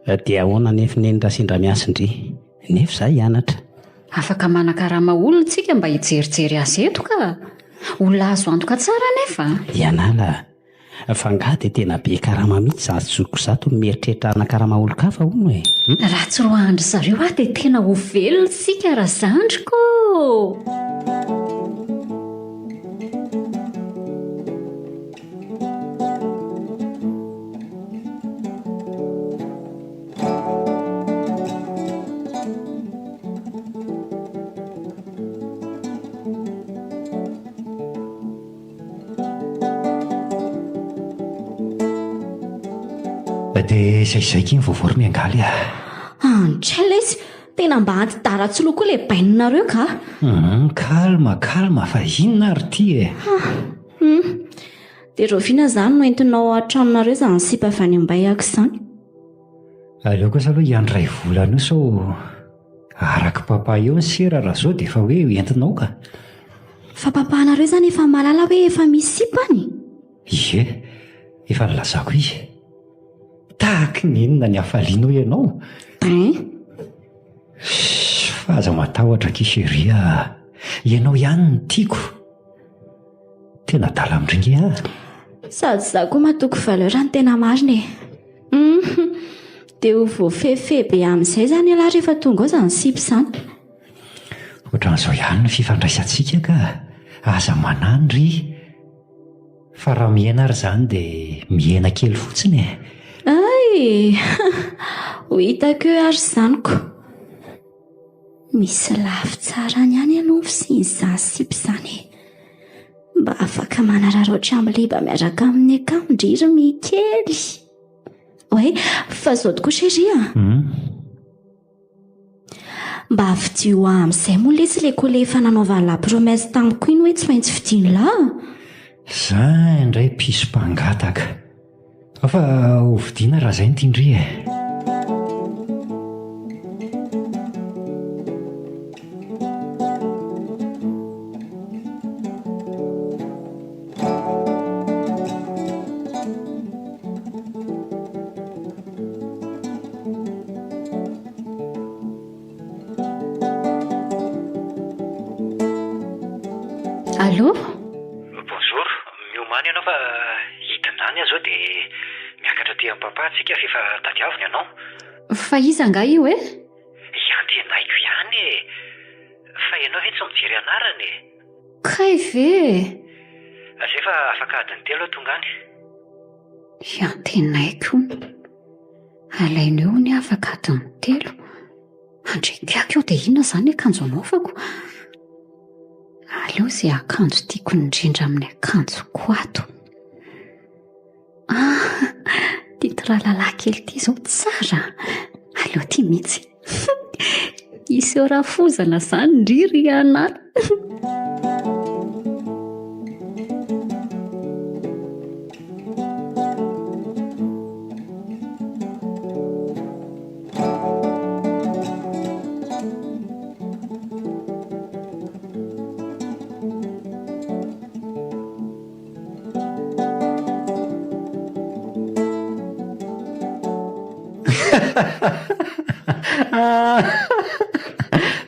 dia ahoana nefa nenitra sindra miasindry nefa izaho hianatra. Afaka manakarama olontsika mba hijerijery azy eto ka olona azo antoka tsara nefa. Ianala fa ngaha dia tena be karama mihitsy zaho zoko zato mieritreritra anakarama olo-kafa hono e. Raha tsy roa andro zareo dia tena ho velona sika raha zandriko. dia zaizaiky iny voavory miangaly Antrela izy tena mba antidara-tsoa koa ilay bainonareo ka. kalma fa inona ary ty e. Dia roviana izany no entinao an-tranonareo izany sipa fanimbayako izany. Aleo kosa aloha iandray volana io sao araka papa eo ny sera raha zao dia efa hoe entinao ka. Fa papanareo izany efa malala hoe efa misy sipany. Ie, efa nilazako izy. Tahaka ny inona ny hafalianao ianao. Fa aza matahotra kiseria ianao ihany ny tiako. Tena dala amindringe sady za koa matoko valeur ny tena marina e. Dia ho voafefe be amin'izay izany ialahy rehefa tonga ao izany sipy izany. Ohatran'izao ihany ny fifandraisantsika ka aza manandry. Fa raha miaina ary izany dia miaina kely fotsiny e. Ho hitako eo ary zaniko. Misy lafy tsara ny any ianao sy izany sipy izany. Mba afaka manararaotra amin'ny liba miaraka amin'ny akamondriry mikely. Oe, fa zao tokoa sheria. Mba avidio amin'izay moa lesy ilay koa efa nanaovany la promesse tamiko iny hoe tsy maintsy vidiany lahy. Za indray piso mpangataka. Fa ho vidiana raha izay ny tindry e. Allô? Bonjour, miomany ianao fa hitanany aho zao dia miakatra aty amin'ny papa antsika fefa tadiavina ianao. Fa iza nga io e? Iantenaiko ihany e. Fa ianao ve tsy mijery anarany e? Kay ve? Zay fa afaka adiny telo aho tonga any. Iantenaiko alaineo ny afaka adiny telo. Andrekiako eo dia inona izany akanjo anaovako? Aleo izay akanjo tiako indrindra amin'ny akanjoko ato. Ty tralala kely ty izao tsara. Aleo ty mihitsy. Iseho rafozana izany ndriry ianara.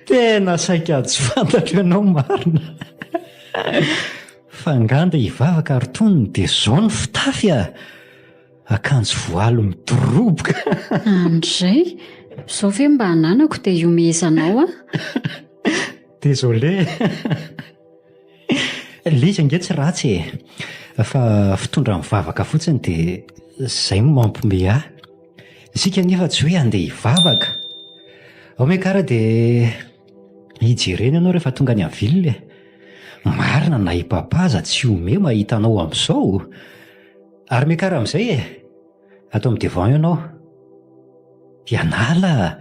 Tena saika tsy fantatra ianao marina. Fa nganda hivavaka ary tonony dia zao ny fitafy akanjo voalo midoroboka. Andray sao ve mba hananako dia iomezanao Désolé. Liza nge tsy ratsy e. Fa fitondra mivavaka fotsiny dia izay mampome ahy. Isika nefa tsy hoe andeha hivavaka. Ao mekara dia hijereny ianao rehefa tonga any amin'ny ville. Marina na ipapaza tsy ome mahita anao amin'izao. Ary mekara amin'izay e. Atao amin'ny devant ianao. Ianala.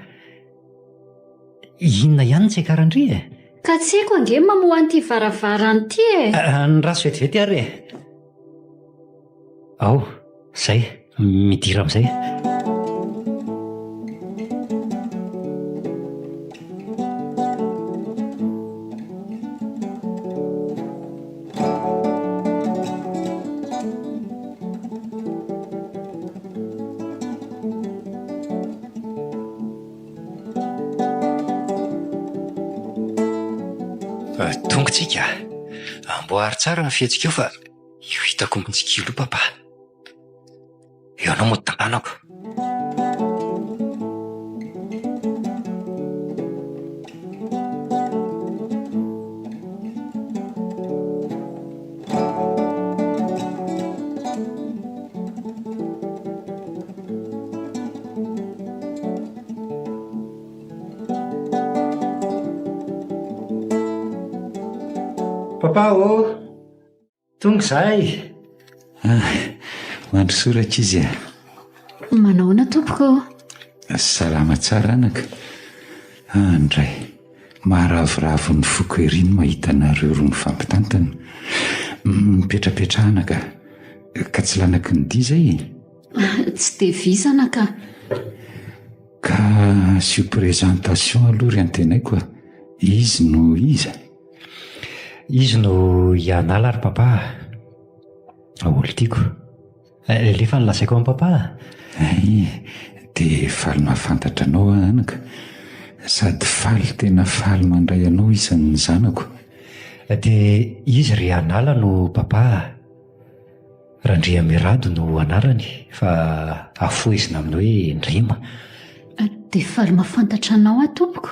Inona ihany tsy ekaran-dry e? Ka tsy haiko ange mamoa an'ity varavarana ity e. Ny raso vetivety ary e. Ao, izay, midira amin'izay. Tongotsika amboary tsara ny fihetsika io fa io hitako mitsikilo papa. Eo anao moa tanànako. Papa tonga zahay. Mandro soratra izy Manaona tompoko? Salama tsara anaka. Andray maharavoravo ny foko eriny mahita nareo roa mifampitantana. Mipetrapetrahana ka tsy lanaky ny dia zay. Tsy dia vizana ka sy présentation aloha ry antenaiko. Izy no iza? Izy no ianala ary papa. Olo tiako. Lefa nilazaiko amin'ny papa. Dia faly mahafantatra anao anaka. Sady faly tena faly mandray anao isan'ny zanako. Dia izy ry anala no papa. Randria Mirado no anarany fa afoizina amin'ny hoe Ndrima. dia faly mahafantatra anao tompoko?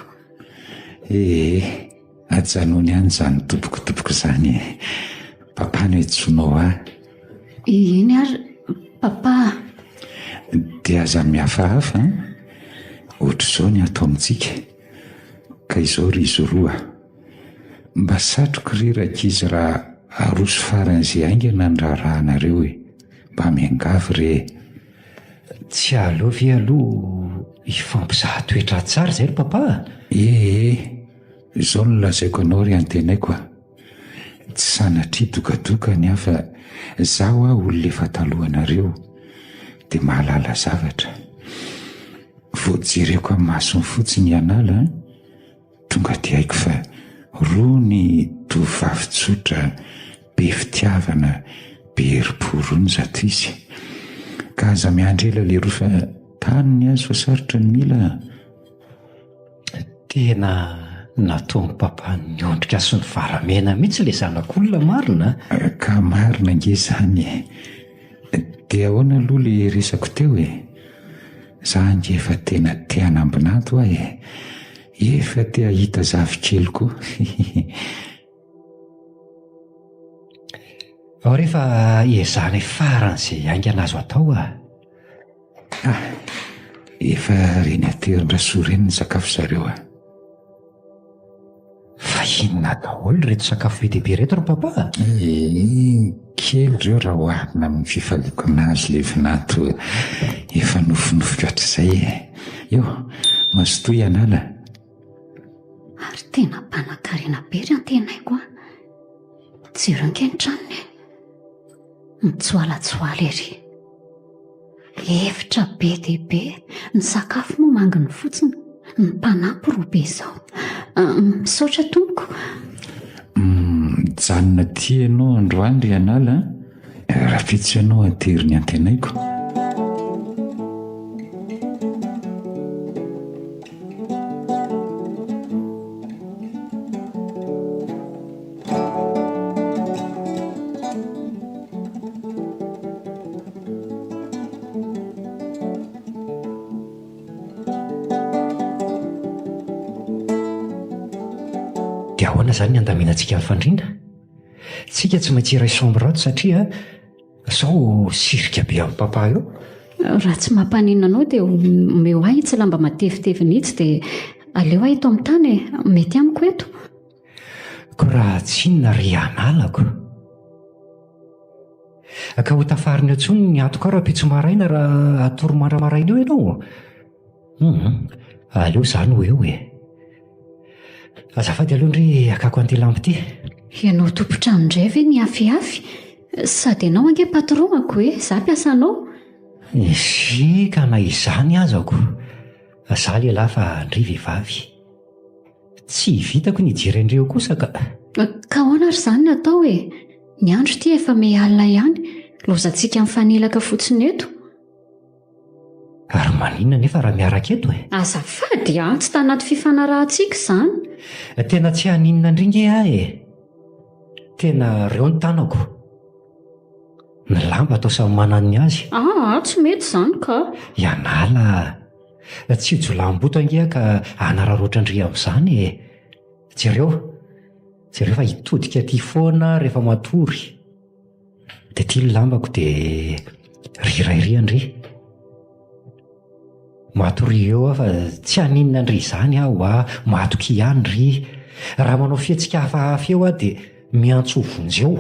Ajanony ihany zany tompoko zany. Papa no etsoinao Iny ary papa. Dia aza mihafahafa ohatr'izao ny atao amintsika. Ka izao ry izy roa, mba satroko ry rakizy raha aroso faran'izay aingana ny raharahanareo mba miangavy re. Tsy alovy aloha ifampizaha toetra tsara zay ry papa. Izao no lazaiko anao ry antenaiko. Tsy sanatria dogadogany fa zaho olona efa talohanareo dia mahalala zavatra. Voajereko amin'ny masony fotsiny ianala tonga dia haiko fa roa ny tovovavy tsotra be fitiavana be herim-po zato izy. Ka aza miandrela le roa fa taniny azy fa sarotra ny mila. Tena nataony papa niondrika sy ny varamena mihitsy le zanak'olona marina. Ka marina nge zany. Dia ahoana aloha le resako teo za nge efa tena teana ambinato efa te ahita zavikely koa. Ao rehefa ezany faran'izay aingana azo atao efa reny aterindra soreny ny sakafo zareo Fa inona daholo reto sakafo be dehibe reto ry papa? Kely reo raha hoarina amin'ny fifaliako anazy le vinato efa nofinofika hatr'izay. Mazotoy ianala. Ary tena mpanan-karena be ry antenaiko jero ankenitranony mitsoalatsoala ery. Efitra be dehibe ny sakafo moa manginy fotsiny. Ny mpanampy roa be izao. Misaotra tompoko. Janona tia ianao androany ry anala. Raha fetsy ianao atery ny antenaiko. Dia ahoana izany ny andaminantsika mifandrina? Tsika tsy maintsy iray sombrato satria sao sirika be amin'ny papa eo. Raha tsy mampanina anao dia omeo ahy itsy lamba matevitevina itsy dia aleo ahy eto amin'ny tany mety amiko eto. Ko raha tsy inona ry analako. Ka ho tafarina intsony ny atoko raha pitso maraina raha atoro maraina eo ianao. Aleo izany ho eo azafady alohandry akako antelampy ty. Ianao tompotra amindray ve ny afiafy? Sady ianao ange patronako za mpiasanao. Ka na izany azako. Za lehilahy fa andry vehivavy. Tsy vitako ny ijerendreo kosa ka ahoana ary izany natao ny andro ty efa mialina ihany. Lozantsika mifanilaka fotsiny eto. Ary maninona nefa raha miaraka eto azafady tsy tanaty fifanarahantsika izany. Tena tsy haninona indringe ahy e. Tena reo ny tanako. Ny lamba atao samy manany azy. Tsy mety izany ka. Ianala, tsy hijolam-boto ange ka hanararoatra ndry amin'izany e. Jereo fa hitodika ty foana rehefa matory. Dia ty lambako dia rirairy. Matory eo aho fa tsy haninona ndry izany aho matoky ihany ry. Raha manao fihetsika hafahafa eo aho dia miantso ho vonjeo.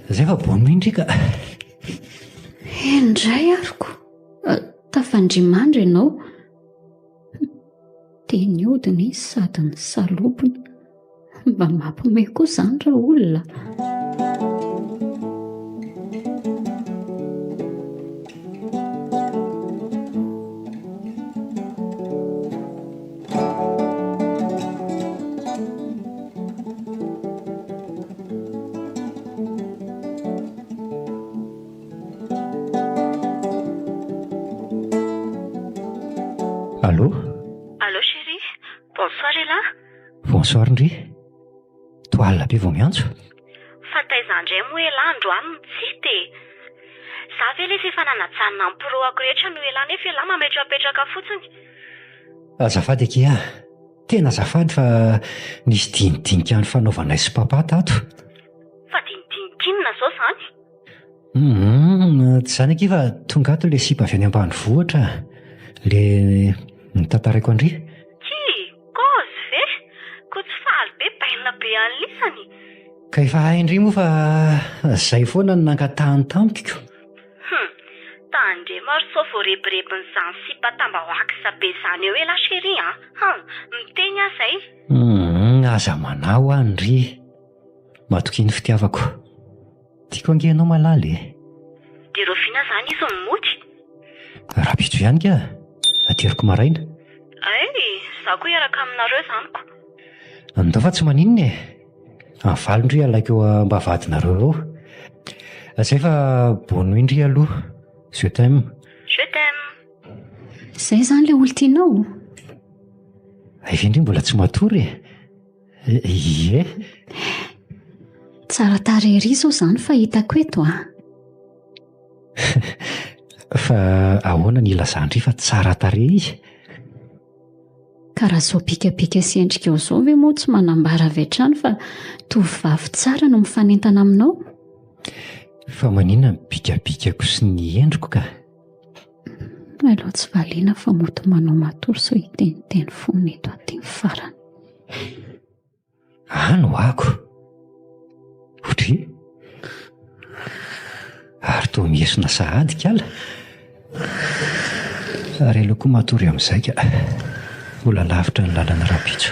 Izay fa bono indrika. Indray ariko. Tafandrimandry ianao. Dia ny hodiny sady ny salobony. Mba mampiomehy koa izany raha olona. Allô? Allô chérie, bonsoir Ela. Bonsoir ndry. Toalina be vao miantso. Fa taizandray moa Ela androany tsy te. Za ve le efa nanajanona ny poroako rehetra no Ela nefa Ela mametrapetraka fotsiny. Azafady akia. Tena azafady fa nisy dinidinika ny fanaovanay sy papa tato. Fa dinidininkinona zao izany? Tsy izany akia fa tonga ato le sipa avy any ambanivohitra. Le nitantaraiko andry. Kozy ve? Ko tsy faly be baina be an'lisany. Ka efa hay indry moa fa izay foana no nangatahany tamiko. Tandre maro sao voarebirebin'izany sipa tambahoakisa be izany eo Ela chérie miteny aho izay. Aza manao andry. Matoky ny fitiavako. Tiako angenao malaly. Dia Rofina izany izy mimoty. Rapitso ihany ka. Ateriko maraina. Za koa iaraka aminareo izanyko. Ndao fa tsy maninona e. Avalondry alaiko eo mba vadinareo eo. Izay fa bono indry aloha. Je t'aime. Je t'aime. Izay izany ilay olontianao. Indry mbola tsy matory e. Ie. Tsara tarery izao izany fa hitako eto Fa ahoana ny ilazandry fa tsara tarehy izy. Karaha zao pikapika sy endrika eo izao ve moa tsy manambara avy hatrany fa tovovavy tsara no mifanentana aminao? Fa maninona ny pikapikako sy ny endriko ka? Aloha tsy valiana fa moto manao matory sao hiteniteny foana eto aty ny farany. No ako. Otry. Ary toa miesona sahady kala. Ary aleoko matory amin'izay ka. Mbola lavitra ny lalana rapitso.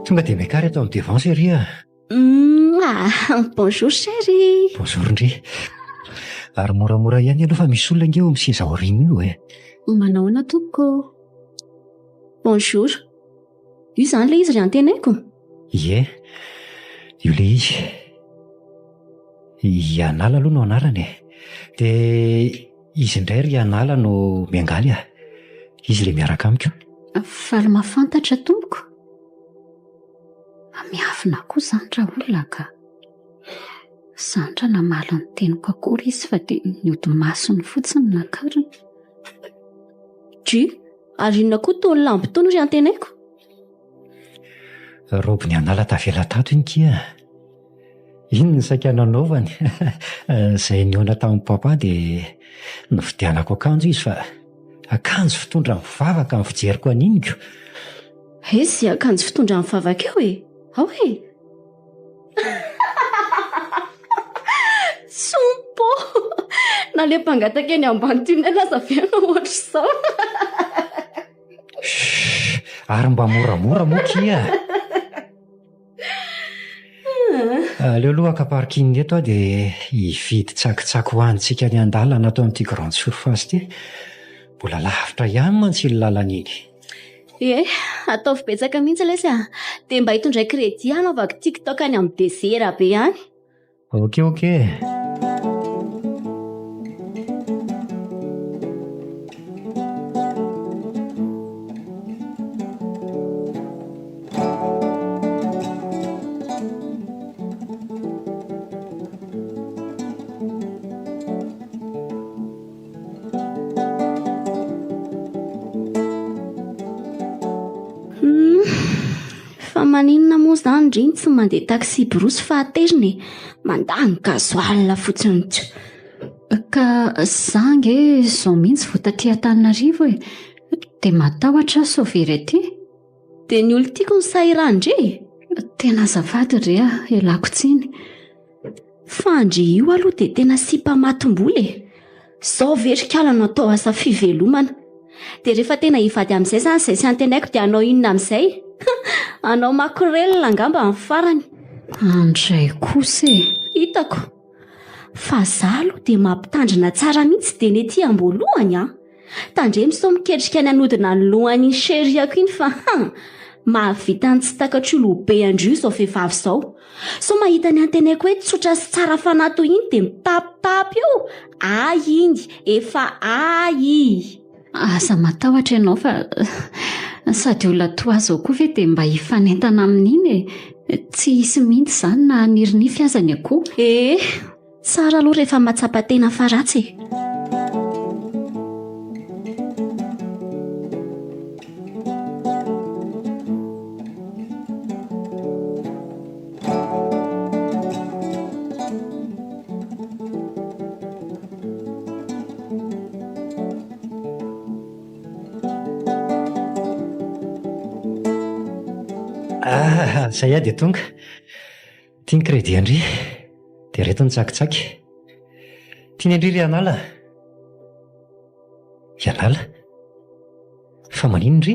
Tonga dia mekary atao amin'ny devant chérie. Bonjour chérie. Bonjour ndry. Ary moramora ihany aloha fa misy olona ingeo amin'ny seza aoriana io e. Manaona tompoko. Bonjour. Io izany ilay izy ry antenaiko? Ie. Io ilay izy. Ianala aloha no anarany e. Dia izy indray ry Anala no miangaly a. Izy ilay miaraka amiko. Faly mahafantatra tompoko. Miafina koa izany raha olona ka. Zandra namaly ny teniko akory izy fa dia niody masony fotsiny nakariny. Ary inona koa toa lambo tono ry antenaiko? Roby ny Anala tavela tato iny kia. Iny ny saika nanaovany. Izay niona tamin'ny papa dia novidianako akanjo izy fa akanjo fitondra mivavaka amin'ny fijeriko aniniko. Izy akanjo fitondra mivavaka eo e? Ahoe? Sompo! Nale mpangataka eny ambany tunnel aza avy ana ohatra izao. Ary mba moramora moa kia. Leo aloha akaparikiny eto dia hividy tsakotsako hoanitsika ny an-dalana atao amin'ity grande surface ity. Mbola lavitra ihany mantsy ny lalana iny. Ataovy betsaka mihitsy lesy dia mba hitondray kredi anaovako tiktok any amin'ny desera be any. Ok. Fa maninona moa izany indriny tsy mandeha taxi borosy fahateriny, mandany gasoil fotsiny. Ka zange izao mihitsy vao taty Antananarivo dia matahotra sauvera ety. Dia ny olo tiako ny sahirandre. Tena azafady re ialako tsiny. Fa andry io aloha dia tena sipa matomboly. Zao verikala no atao asa fivelomana. Dia rehefa tena hivady amin'izay izany izay sy antenaiko dia anao inona amin'izay? Anao makorel angamba amin'ny farany. Andray kosa hitako. Fa zaho aloha dia mampitandrina tsara mihitsy dia ny ety amboalohany tandremo sao miketrika ny anodina ny lohany sheriako iny fa mahavita ny tsy takatry be andrio izao vehivavy izao. So mahita ny antenaiko hoe tsotra sy tsara fanato iny dia mitapitapy io. Ay iny, efa ay. Asa matahotra ianao fa sady olona toa zao koa ve dia mba hifanentana amin'iny tsy hisy mihitsy izany na nirinify azany akoho. Tsara aloha rehefa matsapa-tena fa ratsy. Zay dia tonga. Tiany kredi andry dia reto ny tsakitsaky. Tiany andry ry anala. Ianala? Fa manino ry?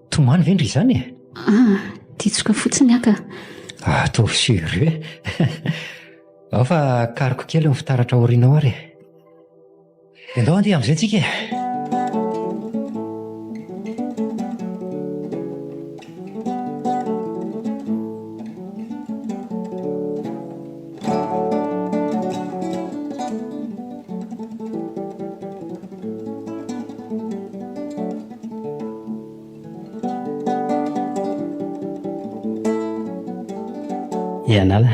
Tomany ve ndry izany? Titsoka fotsiny aka. Ataovy sérieux. Ao fa kariko kely ny fitaratra aoriana ary. Iandao andeha amin'izay tsika. Ianala,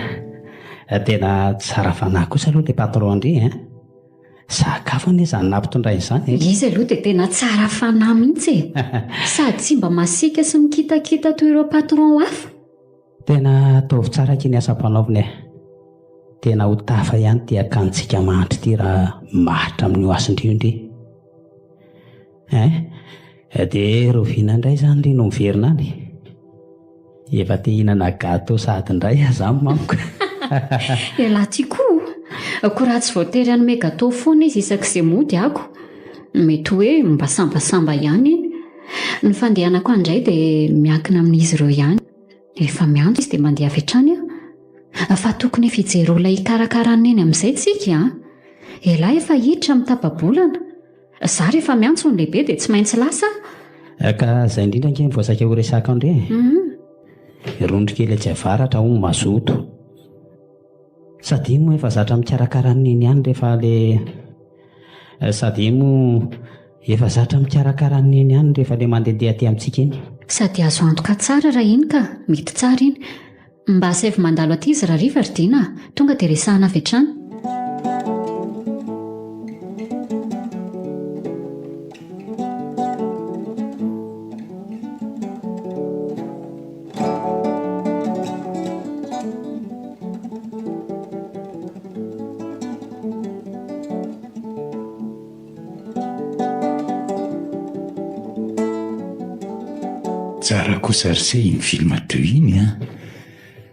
tena tsara fanahy kosa aloha dia patron andry sakafo anie izany nampitondray izany. Izy aloha dia tena tsara fanahy mihitsy sady tsy mba masika sy mikitakita toy ireo patron hafa. Tena ataovy tsara kiny asa mpanaoviny tena ho tafa ihany dia kantsika mahandry ity raha mahatra amin'ny oasindrio indry. Dia roviana indray izany ry no miverina any. Efa te hihinana gâteau sady indray azamy mamiko. Laha tiako koa raha tsy voatery hanome gâteau foana izy isak'izay mody ako. Mety hoe mba sambasamba ihany. Ny fandehanako andray dia miankina amin'izy ireo ihany. Rehefa miandry izy dia mandeha avy hatrany fa tokony fijery olona hikarakarana eny amin'izay tsika. Elahy efa hiditra mitapa-bolana. Za rehefa miantso ny lehibe dia tsy maintsy lasa. Ka izay indrindra ange voasaka ho resaka andre. Rondry kely tsy avaratra ho mazoto. Sady mo efa zatra mikarakarana eny ihany rehefa le sady mo efa zatra mikarakarana eny ihany rehefa le mandehandeha aty amintsika eny. Sady azo antoka tsara raha iny ka mety tsara iny. Mba asevy mandalo aty izy raha riva ridina tonga dia resahana avy hatrany. Tsara kosa ry iny film teo iny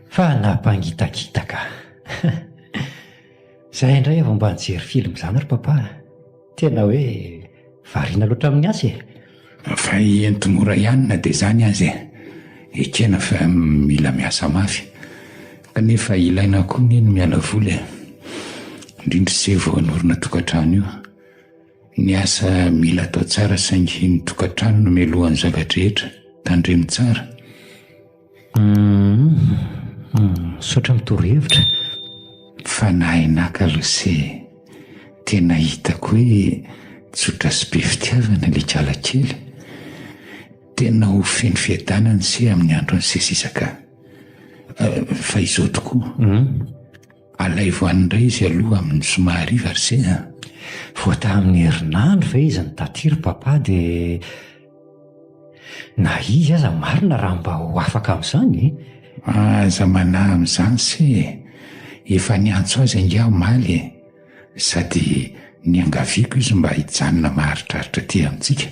fa nampangitakitaka. Zahay indray avy mba nijery film izany ry papa. Tena hoe variana loatra amin'ny asa fa entomora ihany na dia izany azy ekena fa mila miasa mafy kanefa ilaina koa ny miala voly indrindra se vao anorina tokantrano io. Ny asa mila atao tsara saingy ny tokantrano no melohan'ny zavatra rehetra tandremy tsara. Sotra mitoro-hevitra. Fanahy naka-lose tena hitako hoe tsotra sy be fitiavana le kala kely. Tena ho feno fiadanany se amin'ny andro ny sesisaka. Fa izao tokoa alay voany indray izy aloha amin'ny somariva ry se. Voata amin'ny herinandro fa izy ny tatiry papa dia na izy aza marina raha mba ho afaka amin'izany. Aza manahy amin'izany se efa niantso azy angia maly sady ny angaviako izy mba hijanona maharitraritra ty amintsika.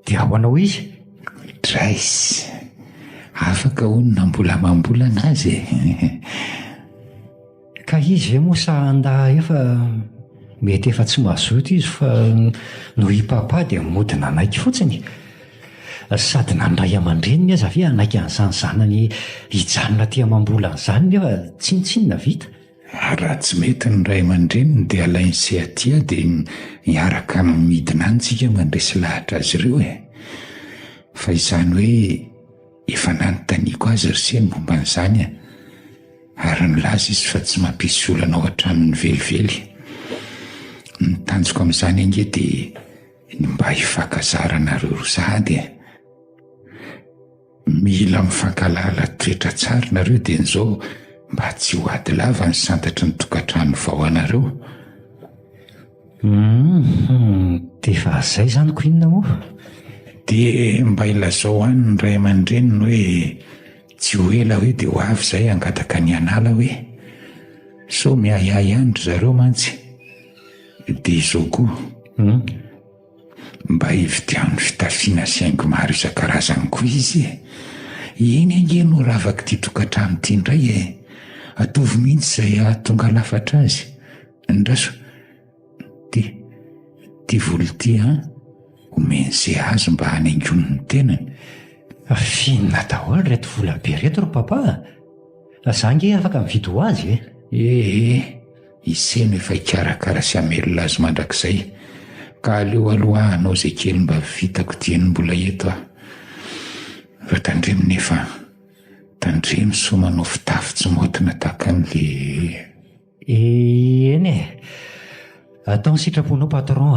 Dia ahoana izy? Draisy afaka honona mbola mambolana azy. Ka izy ve moa sa anda efa mety efa tsy mazoto izy fa no i papa dia modina anaiky fotsiny. Sady nandray aman-dreniny aza ve anaiky an'izany zanany hijanona ty amam-bola an'izany nefa tsinitsinina vita. Raha tsy mety ny ray aman-dreniny dia alainy se atia dia miaraka midina antsika mandresy lahatra azy ireo fa izany hoe efa nanontaniako azy ry se ny momba an'izany ary nylaza izy fa tsy mampisy olana ao an-tranony velively. Ny tanjoko amin'izany ange dia ny mba hifankazarana reo sady mila mifankalala toetra tsara nareo dia n'izao mba tsy ho ady lava ny santatry ny tokantrano vao anareo. Dia fa izay zany ko inona moa? Dia mba ilazao any ny ray aman-dreniny hoe tsy ho ela hoe dia ho avy izay angataka ny anala hoe so miahiahy andro zareo mantsy. Dia izao koa mba hividian'ny fitafiana sy haingo maro isan-karazany koa izy. Eny ange no ravaka ty tokantrano ty indray atovy mihitsy izay ahatonga lafatra azy. Ndraso ty volo ty omeny izay azo mba hanaingony ny tenany. Finona daholo reto vola be reto ro papa. Zange afaka mividy ho azy iseno efa hikarakara sy hamelona azy mandrakizay ka aleo aloha anao izay kely mba vitako tiany mbola eto fa tandremo nefa tandremo so manao fitafy tsy motina tahaka an'le eny atao ny sitraponao patron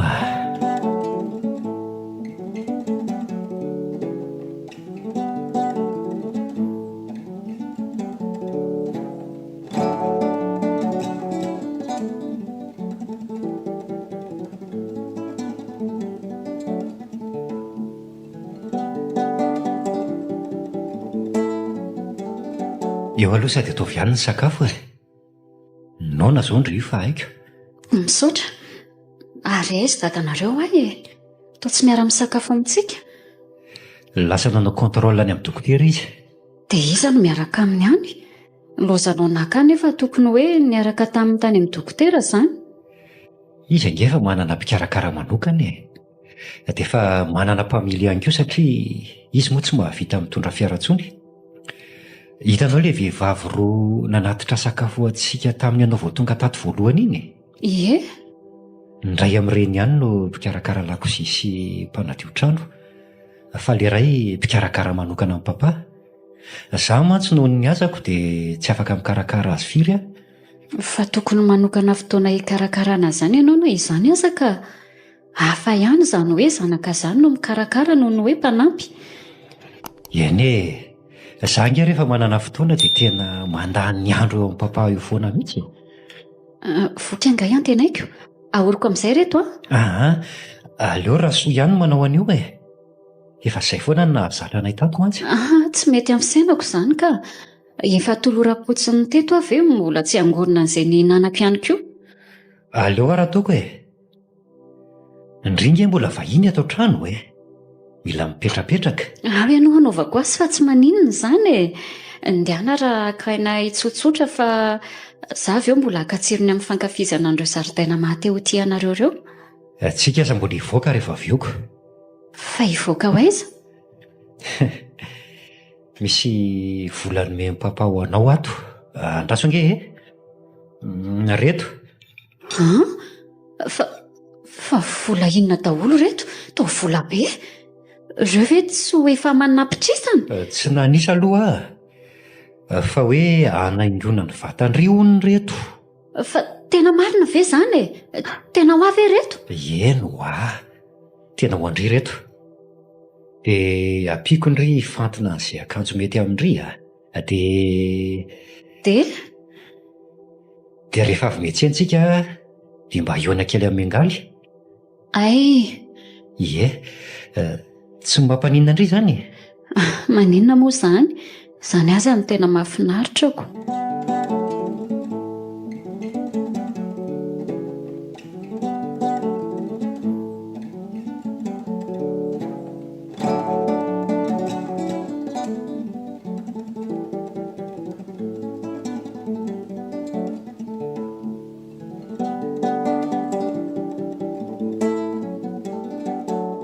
eo aloha sady atao vianiny sakafo naona zao ndry io fa haiko misaotra ary aizy dadanareo atao tsy miara-misakafo amintsika. lasa nanao contrôle any amin'ny dokotera izy. Dia iza no miaraka aminy any lozanao naka nefa tokony hoe niaraka tamin'ny tany amin'ny dokotera izany. Izy angefa manana mpikarakara manokany dia efa manana mpamily ihany koa satria izy moa tsy mahavita mitondra fiaratsony. Hitanao ilay vehivavy roa nanatitra sakafo antsika tamin'ny anao vao tonga tato voalohany iny. Ie. Ndray amin'ireny ihany no mpikarakara lakozia sy mpanadio trano fa ilay iray mpikarakara manokana amin'ny papa. Izaho mantsy noho ny azako dia tsy afaka mikarakara azy firy fa tokony manokana fotoana hikarakarana izany ianao na izany aza ka hafa ihany izany hoe zanaka izany no mikarakara noho ny hoe mpanampy. Eny izaho ange rehefa manana fotoana dia tena mandany ny andro eo amin'ny papa io foana mihitsy. Votranga ihany tenaiko ahoriko amin'izay reto aleo raha soa ihany manao an'io efa izay foana no nahazalana tato mantsy. Tsy mety amin'ny sainako izany ka efa tolora-potsiny teto avy mbola tsy angorona an'izay ny nanako ihany koa. Aleo raha ataoko ndringa mbola vahiny atao trano mila mipetrapetraka. Ary ianao anaovako azy fa tsy maninona izany ndiana raha kaina itsotsotra fa zavy eo mbola akatsirony amin'ny fankafizana andreo zaridaina mahateo ty anareo reo. Tsika aza mbola hivoaka rehefa vioko. Fa hivoaka ho aiza? misy volany me papa ho anao ato. Andraso ange reto. Fa vola inona daholo reto? Tao vola be. Reo ve tsy ho efa manapitrisana? Tsy nanisa aloha fa hoe anaingrona ny vatandriony reto. Fa tena marina ve zany e? Tena ho avy reto? Eno tena ho andry reto. Dia apiako ndry fantina an'izay akanjo mety amindry dia rehefa avy miantsentsika dia mba hiona kely amin'ny Mengaly. Ie, tsy mampaninona indray zany. Maninona moa zany? Zany aza no tena mahafinaritako.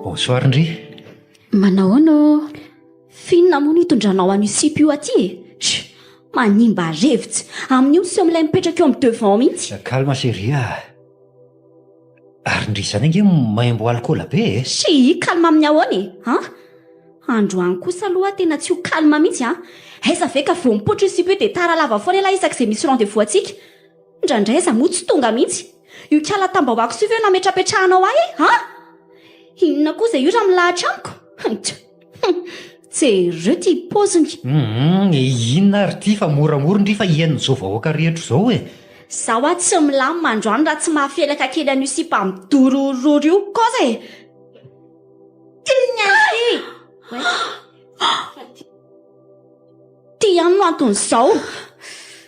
Bonsoir ndry. Manahoana? Finona moa no hitondranao an'io sipy io aty e? Manimba revitsy amin'io sy amin'ilay mipetraka eo amin'ny devant mihitsy. Calme chérie. Ary ndry zany ange maimbo alcool be e? Sy calme amin'ny ahoana e? Androany kosa aloha tena tsy ho calme mihitsy aiza ve ka vao mipoitra io sipy io dia tara lava foana ilay isak'izay misy rendez-vous antsika. Indraindray aiza moa tsy tonga mihitsy. Io kala tambahoako sy ve nametrapetrahanao ahy e? Inona koa izay io raha milahatra amiko? Jereo ty poziny. Inona ary ty fa moramora ndry fa hiain'izao vahoaka rehetra izao e? Zaho tsy milamy mandroany raha tsy mahafelaka kely an'io sipa midorororo io koza e. Ty ihany no anton'izao.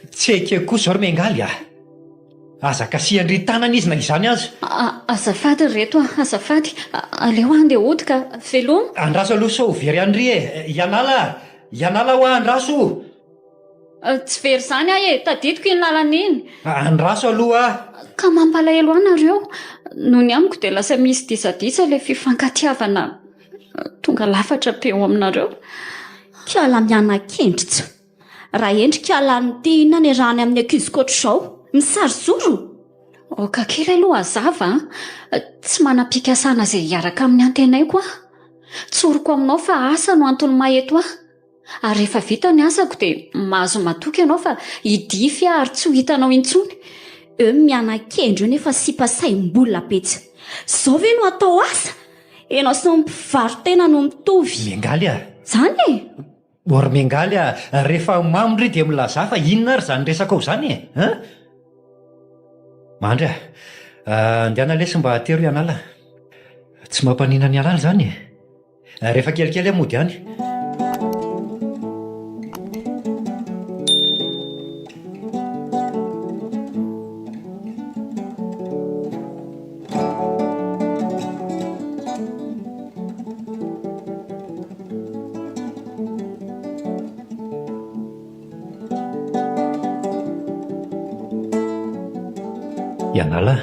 Tsy haiko kosa ry Mengaly aza kasihandry tanana izy na izany azy. Azafady reto azafady. Aleo andeha hodika veloma. Andraso aloha sao very andry e. Ianala ho andraso. Tsy very zany ahy e, tadidiko iny lalan'iny. Andraso aloha. Ka mampalahelo anareo. Noho ny amiko dia lasa misy disadisa ilay fifankatiavana tonga lafatra be eo aminareo. Kiala miana-kendritsy. Raha endrika alan'ity inona ny rany amin'ny akizikoatra izao? Misary zoro. Oka kely aloha azava. Tsy manam-pikasana izay hiaraka amin'ny antenay koa. Tsoroko aminao fa asa no antony maheto ahy. Ary rehefa vita ny asako dia mahazo matoky ianao fa hidify ary tsy ho hitanao intsony. Miana-kendro nefa sipasaim-bola betsy. Zao ve no atao asa? Ianao sy mpivarotena no mitovy. Mengaly Zany e? Or Mengaly rehefa mamindry dia milaza fa inona ary zany resaka ao zany e? Mandry andeana lesy mba atero ianala. Tsy mampanina ny alala zany e. Rehefa kelikely mody any. Ianala,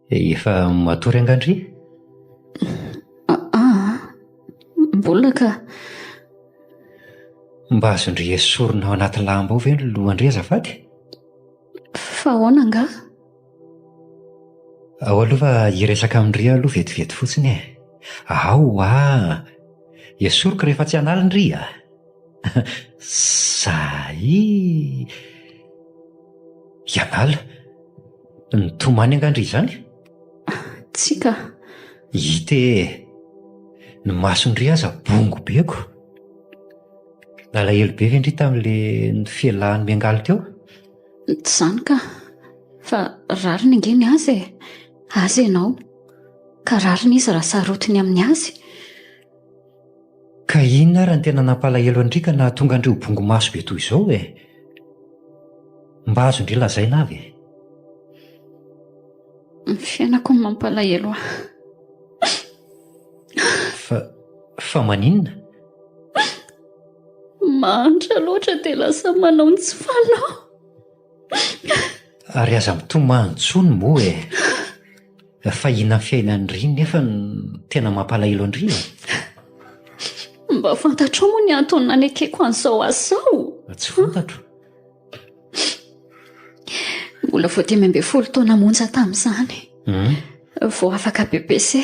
efa matory angandry? Mbola ka. Mba azondry esorina ao anaty lamba ao ve ny lohandry azafady? Fa ahoana nga? Ao aloha hiresaka amindry aloha vetivety fotsiny e. Esoriko rehefa tsy hanala ndry Ianala, nitomany angandry izany? Tsika. Hita ny masondry aza bongo beko. Nalahelo be ve ndry tamin'ilay ny fialahany Mengaly teo? Tsy zany ka. Fa rariny ingeny azy e. Azy ianao. Ka rariny izy raha sarotiny amin'ny azy. Ka inona ary ny tena nampalahelo andry ka nahatonga andry ho bongo maso be toy izao e? Mba azondry lazaina avy e? Ny fiainako no mampalahelo ahy. Fa maninona? Manitra loatra dia lasa manao ny tsy falao. Ary aza mitomany tsony moa e. Fa inona ny fiainan'andry nefa tena mampalahelo andry e? Mba fantatro moa ny antony nanekeko an'izao azao. Tsy fantatro. Mbola vao 12 taona monja tamin'izany. Vao afaka BBC.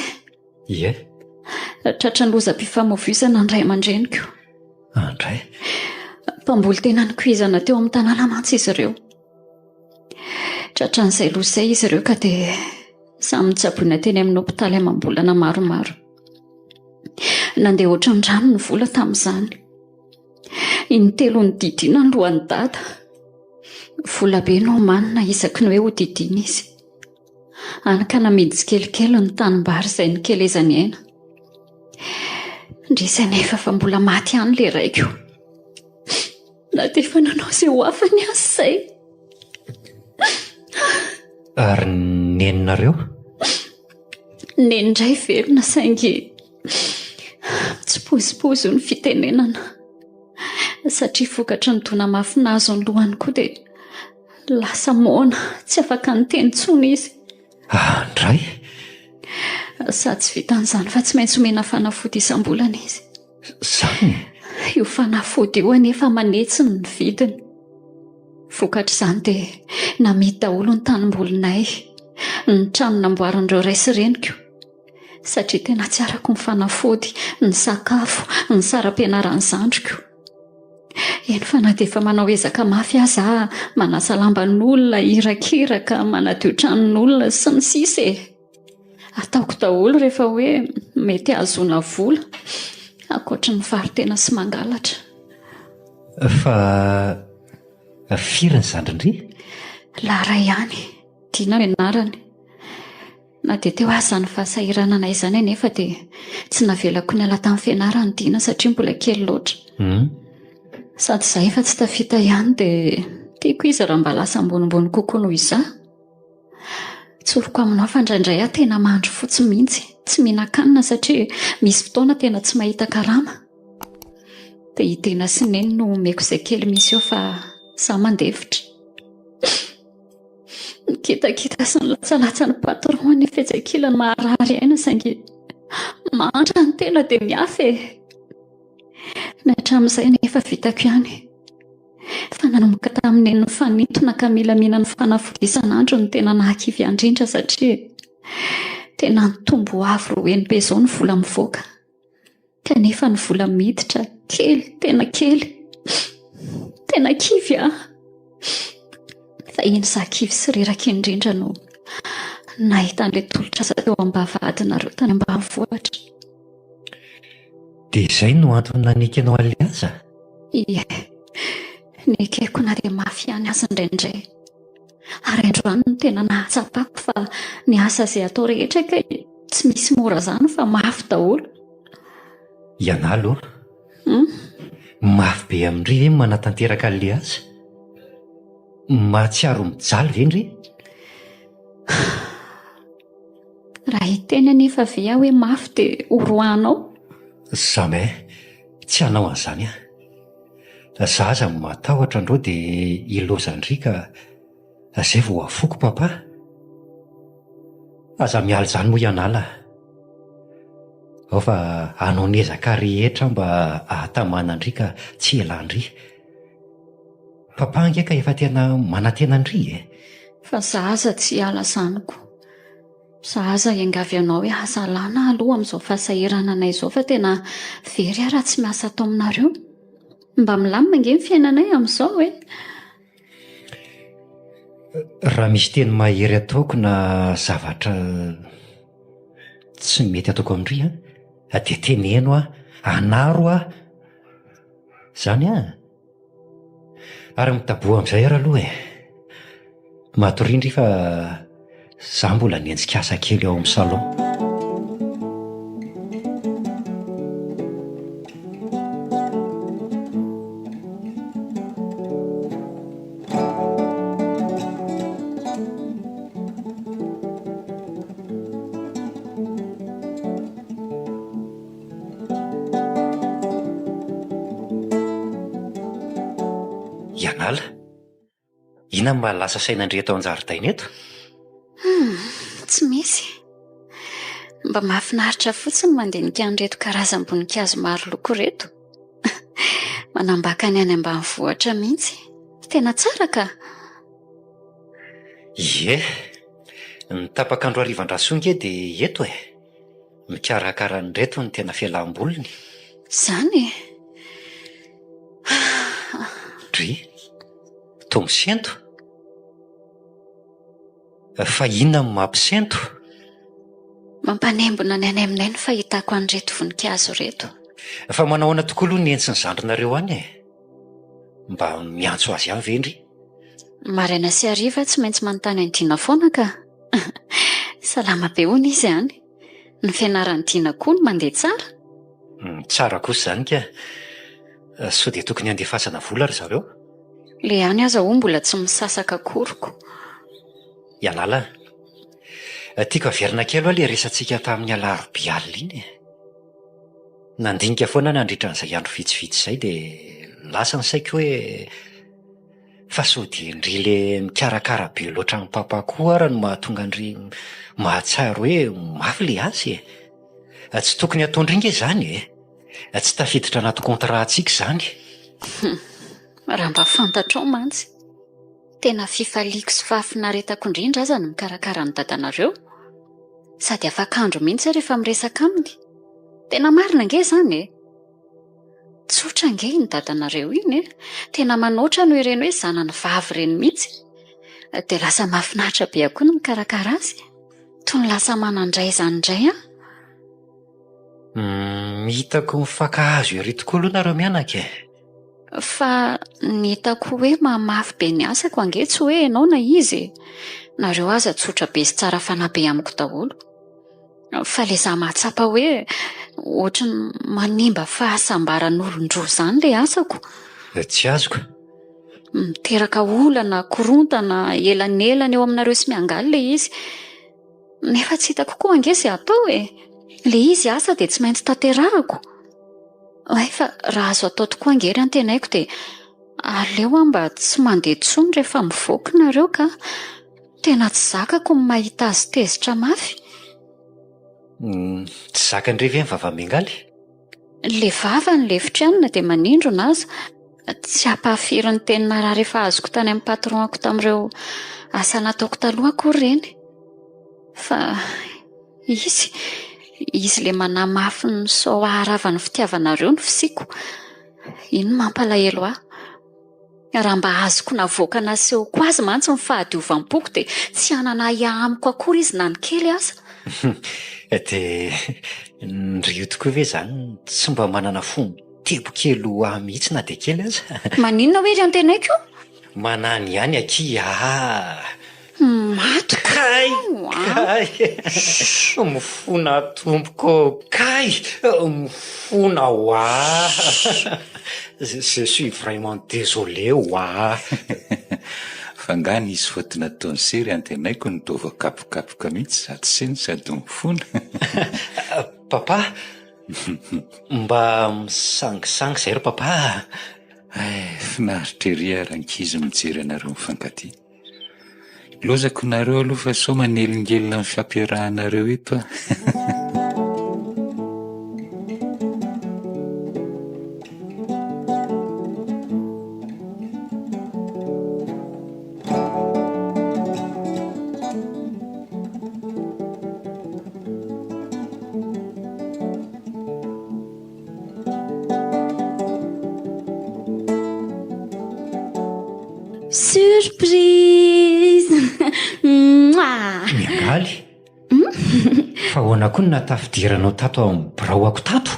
Ie. Tratra ny lozam-pifamoivoizana ny ray aman-dreniko. Andray. Mpamboly tena nikuizana teo amin'ny tanàna mantsy izy ireo. Tratran'izay loza izay izy ireo ka dia samy mitsaboina teny amin'ny hopitaly amam-bolana maromaro. Nandeha ohatran-drano ny vola tamin'izany. Intelo ny didina ny lohan'ny dada. Vola be no manina isaky ny hoe ho didina izy. Anaka namidy tsikelikely ny tanimbary izay nikelezany aina. Ndrisy anefa fa mbola maty ihany le raiko. Na dia efa nanao izay ho afany azy izay. Ary neninareo? Nenindray velona saingy tsy pozipozy ny fitenenana. Satria vokatra ny dona mafinazo ny lohany koa dia lasa moana tsy afaka niteny intsony izy. Andray? Sady tsy vitan'izany fa tsy maintsy omena fanafody isam-bolana izy. Zany? Io fanafody io anefa manetsy ny vidiny. Vokatra izany dia namidy daholo ny tanimbolinay, ny trano namboarin'ireo ray sy reniko. Satria tena tsy arako ny fanafody, ny sakafo, ny saram-pianaran'ny zandriko. Eny fa na dia efa manao ezaka mafy aza, manasa lamban'olona, hirakiraka, manadio tranon'olona sy ny sisa e. Ataoko daholo rehefa hoe mety ahazoana vola, ankoatra ny faritena sy mangalatra. Fa firy ny zandrindry? Lara ihany, Dina ny anarany. Na dia teo aza ny fahasahirana anay izany anefa dia tsy navelako ny ala tamin'ny fianarany Dina satria mbola kely loatra. Sady izaho efa tsy tafita ihany dia tiako izy raha mba lasa ambonimbony kokoa noho izaho. Tsoroko aminao fa indraindray aho tena mandro fotsy mihitsy, tsy mihinan-kanina satria misy fotoana tena tsy mahita karama. Dia i Dina sy Neny no omeko izay kely misy eo fa izaho mandefitra. Nikitakita sy ny latsalatsa ny patron ny fihetsakilany maharary aina saingy mandra ny tena dia miafy e. Hatramin'izay nefa vitako ihany. Fa nanomboka tamin'ny ny fanintona ka mila mihinana fanafody isan'andro ny tena nahakivy andrindra satria tena nitombo avo roeny be izao ny vola mivoaka. Kanefa ny vola miditra kely, tena kely. Tena kivy ah. Fa iny zakivy sy reraka indrindra no nahita an'ilay tolotra aza teo ambavahadinareo tany ambanivohitra. Dia izay no antony nanekenao aliaza? Ie, nekeko na dia mafy ihany azy indraindray. Ary androany no tena nahatsapako fa ny asa izay atao rehetra ka tsy misy mora izany fa mafy daholo. Ianalo? Mafy be amindry ve manatanteraka aliaza? Mahatsiaro mijaly ve ndry? Raha hiteny anefa ve aho hoe mafy dia horohanao? Jamais, tsy hanao an'izany aho. Izaho aza matahotra andreo dia ilozandry ka izay vao afoko papa. Aza miala izany moa ianala. Ao fa hanao ny ezaka rehetra mba ahatamanandry ka tsy elandry. Papa angeka efa tena manantenandry e. Fa zaza tsy ala zaniko. Zaza iangavy anao hoe hasalana aloha amin'izao fahasahirana anay izao fa tena very aho raha tsy miasa atao aminareo. Mba milamina nge ny fiainanay amin'izao e. Raha misy teny mahery ataoko na zavatra tsy mety ataoko amindry dia teneno aho, anaro aho. Izany aho. Ary mitaboa amin'izay ary aloha e. Matorindry fa izaho mbola nienjika asa kely ao amin'ny salon. Ianala, ina ny mahalasa sainandry eto an-jaridaina eto? Tsy misy. Mba mahafinaritra fotsiny mandinika an'ireto karazam-boninkazo maro loko reto. Manambaka ny any ambanivohitra mihitsy. Tena tsara ka. Ie, ny tapakandro harivan-drasonga dia eto e. Mikarakara an'ireto ny tena fialam-bolony. Zany e. Dry, toa misento. Fa inona ny mampisento? Mampanembona ny any aminay ny fahitako an'ireto voninkazo reto. Fa manahoana tokoa aloha ny entsy ny zandrinareo any e. Mba miantso azy avy endry. Maraina sy hariva tsy maintsy manontany an-Dina foana ka. Salama be hono izy any. Ny fianaran'ny Dina koa no mandeha tsara. Tsara kosa izany ka. Sao dia tokony andefasana vola ry zareo? Le any aza ho mbola tsy misasaka koroko. Ialala. Tiako averina kely aloha ilay resantsika tamin'ny alarobia alina iny. Nandinika foana nandritra an'izay andro vitsivitsy izay dia lasa ny saiko hoe fa sao dia ndry le mikarakara be loatra ny papako ara no mahatonga ndry mahatsara hoe mafy le azy e. Tsy tokony ataondringa izany e. Tsy tafiditra anaty kontratsika izany. Raha mba fantatrao mantsy. Tena fifaliako sy fahafinaretako indrindra aza no mikarakara ny dadanareo. Sady afaka andro mihitsy rehefa miresaka aminy. Tena marina nge izany e. Tsotra nge ny dadanareo iny e. Tena manoatra no ireny hoe zanany vavy ireny mihitsy. Dia lasa mahafinaritra be akoa no mikarakara azy. Toy ny lasa manandray izany indray aho. Hitako mifankahazo ery tokoa aloha nareo mianaka e. Fa ny hitako hoe mamafy be ny asako ange tsy hoe ianao na izy. Nareo aza tsotra be sy tsara fanabe amiko daholo. Fa le za mahatsapa hoe ohatrany manimba fahasambaran'olon-droa izany le asako. Tsy azoko. Miteraka olana, korontana, elanelana eo aminareo sy miangaly le izy. Nefa tsy hitako koa ange izay atao e. Le izy asa dia tsy maintsy tanterahako. Fa raha azo atao tokoa angery antenaiko dia aleo mba tsy mandeha tsony rehefa mivoaka nareo ka tena tsy zakako ny mahita azy tezitra mafy. Tsy zakandre ve ny vava-miangaly? Le vava ny lefitranina dia manindro naza. Tsy hampahafiry ny tenina raha rehefa azoko tany amin'ny patronako tamin'ireo asa nataoko taloha akory ireny. Fa izy le manamafy ny sao aharavan'ny fitiavanareo ny fisiako. Iny mampalahelo aho. Raha mba azoko navoaka nasehoko azy mantsy ny fahadiovam-poko dia tsy hanana amiko akory izy na ny kely aza. Dia ndry io tokoa ve izany tsy mba manana fomba tebo kely ahy mihitsy na dia kely aza? Maninona hoe ry antenaiko? Manany ihany aky Maty kay mifona tompoko kay mifona oa. Je suis vraiment désolé oa. Fa ngany izy fotona ataony sery antenaiko ny tova kapokapoka mihitsy sady seny sady mifona. Papa, mba misangisangy izay ro papa. Finaritra ery arankizy mijery anareo mifankatia. Lozako nareo aloha fa sao manelingelina ny fampiarahanareo eto. Surprise! Miangaly? Fa ahoana koa no natafidiranao tato amin'ny biraoako tato?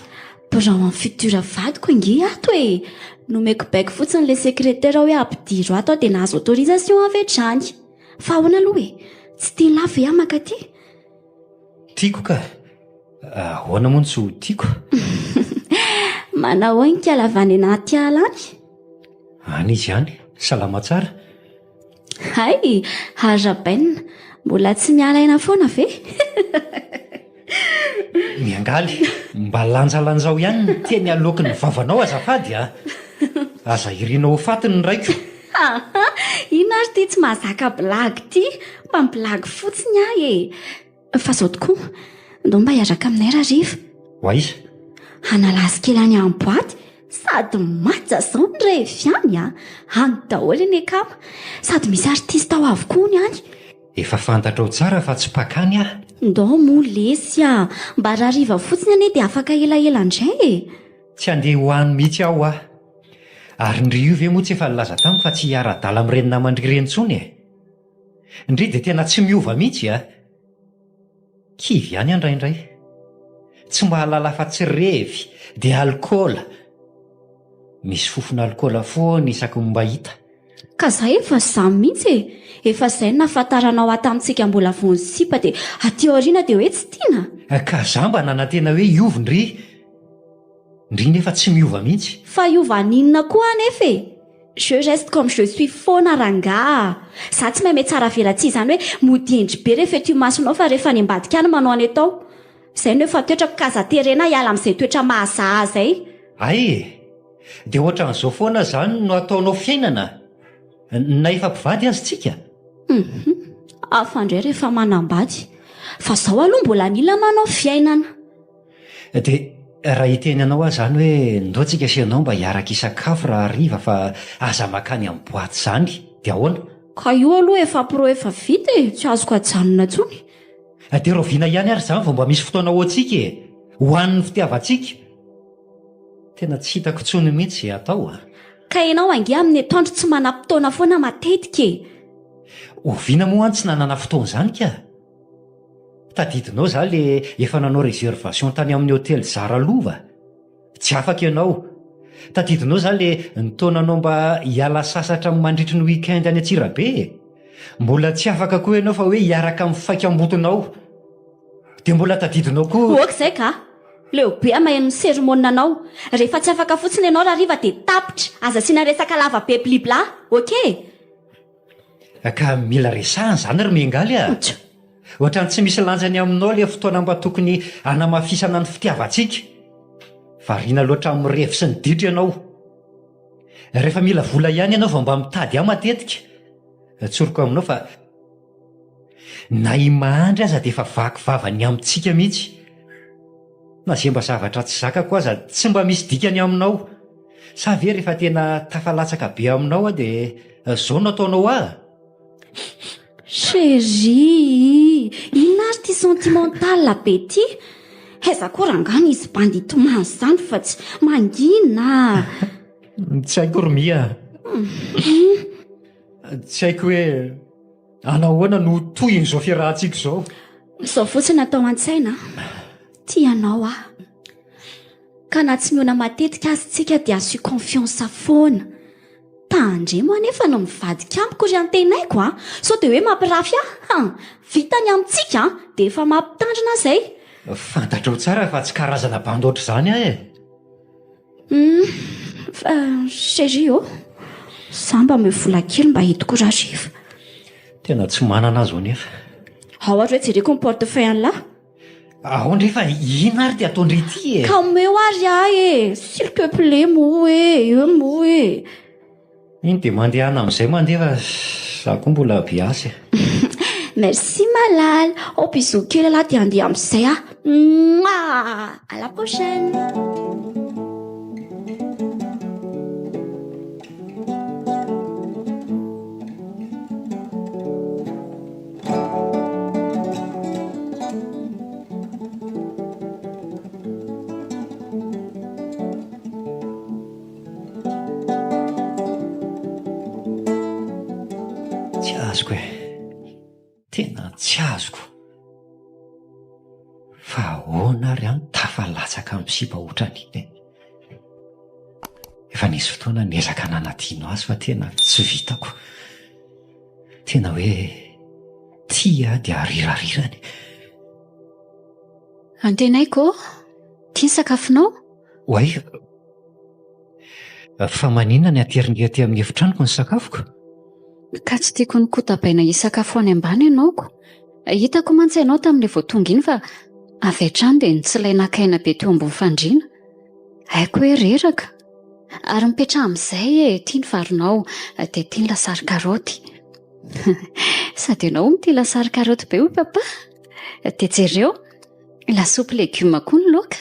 Birao amin'ny futur vadiko ange ato e. Nomeko baiko fotsiny le sekretera hoe ampidiro ato dia nahazo autorisation avy hatrany. Fa ahoana aloha e? Tsy tia lafo aho makaty? Tiako ka. Ahoana moa tsy ho tiako? Manao ny kialavany anaty ala any? Any izy ihany. Salama tsara. Hay, arabaina. Mbola tsy mialaina foana ve? Miangaly, mba lanjalanjao ihany ny teny aloky ny vavanao azafady a. Aza irinao ho fatiny ny raiko. Ina ary ty tsy mahazaka blagy ty. Mba blagy fotsiny ahy e. Fa zao tokoa, ndo mba hiaraka aminay rariva oaiza analasy kely any amin'ny boaty sady matja zao ny revy any a any daholo eny akama sady misy artista ao avokoa ny any efa fantatra ao tsara fa tsy pakany ah ndo mo lesy a mba rariva fotsiny anie dia afaka elaela indray e tsy andeha hoany mihitsy aho ah ary ndry io ve moa tsy efa nilaza tamiko fa tsy hiara-dala amin'ireny namandrireny intsony e indry dia tena tsy miova mihitsy a kivy ihany andraindray tsy mahalala fa tsy revy dia alkôla misy fofona alkôla foana isaky mba hita ka zay efa zamy mihitsy e efa izay nafantaranao atamitsika mbola vonsipa dia aty aoriana dia hoe tsy tiana ka za mba nanantena hoe iovy ndry nefa tsy miova mihitsy fa iova ninona koa anefa e je reste comme je suis foana ranga za tsy mahay tsara velatsy izany hoe modiendry be rehefa eto masonao fa rehefa ny ambadika any manao any atao izay no efa toetrako kazaterena hiala amin'izay toetra mahazaha zay ay dia ohatran'izao foana zany no ataonao fiainana na efa mpivady azy tsika afandray rehefa manambady fa zao aloha mbola mila manao fiainana dia raha hitenyanao aho zany hoe ndao tsika sianao mba hiaraka isakafo raha riva fa aza makany amin'ny boaty zany dia ahoana ka io aloha efa pro efa vita e tsy azoko ajanona tsony dia roviana ihany ary zany vao mba misy fotoana ao antsika e hoan'ny fitiavantsika tena tsy hitako tsony mihitsy atao a ka ianao ange amin'ny atoandro tsy manam-potoana foana matetika e oviana moa any tsy nanana fotoana zany ka tadidinao za le efa nanao réservation tany amin'ny hôtely Zara Lova tsy afaka ianao tadidinao za le nitaonanao mba hiala sasatra mandritry ny week-end any Antsirabe mbola tsy afaka koa ianao fa hoe hiaraka amin'ny faika-mbotonao dia mbola tadidinao koa oka izay ka leobe maheno ny sermonina anao rehefa tsy afaka fotsiny ianao raha riva dia tapitra aza siana resaka lava be blibla oke ka mila resahany zany ry mengaly a ohatrany tsy misy lanjany aminao le fotoana mba tokony hanamafisana ny fitiavantsika variana loatra amin'ny revi sy ny ditra ianao rehefa mila vola ihany ianao va mba mitady aho matetika tsoroko aminao fa na imahandry aza dia efa vaky vavany amintsika mihitsy na zay mba zavatra tsy zakako aza tsy mba misy dikany aminao sa ve rehefa tena tafalatsaka be aminao a dia zao nataonao ah chéri inona ary ty sentimental be ty aiza koa rangana izy bandito many zany fa tsy mangina tsy haiko rymia tsy haiko hoe anahoana no toyin'izao fiarahantsika zao fotsiny atao an-tsaina tianao ah ka na tsy miona matetika azy tsika dia azo confiance foana tandremo anefa no mivadika amiko ry antenaiko a sao dia hoe mampirafy vitany amintsika dia efa mampitandrina zay fantatrao tsara fa tsy karazana bandoatra zany ah chéri za mba me vola kely mba hitiko rariva tena tsy manana azy o nefa ao ary hoe jereko ny portefeuille an'lahy ao ndrefa ina ary dia ataondry ity e ka omeo ary ah e s'il te plaît mo e iny dia mandehana amin'izay mandeha fa za koa mbola biasy merci malala au bisou kely lahy dia andeha amin'izay à la prochaine azoko e tena tsy azoko fa ahoana ary any tafalatsaka amin'ny sipa ohatrany efa nisy fotoana niezaka nanadino azy fa tena tsy vitako tena hoe tia dia arirarirany antenaiko tia ny sakafonao oay fa maninona ny ateringe ty amin'ny efitranoko ny sakafoko ka tsy tiako ny kotabaina isakafo any ambany ianaoko hitako mantsy ianao tamin'ilay voatonga iny fa avy hatrany dia nitsilay-nakaina be teo ambony fandriana haiko hoe reraka ary mipetra amin'izay tia ny varonao dia tia ny lasary karaoty sady ianao mitia lasary karaoty be hoy papa dia jereo lasopy legioma koa ny loaka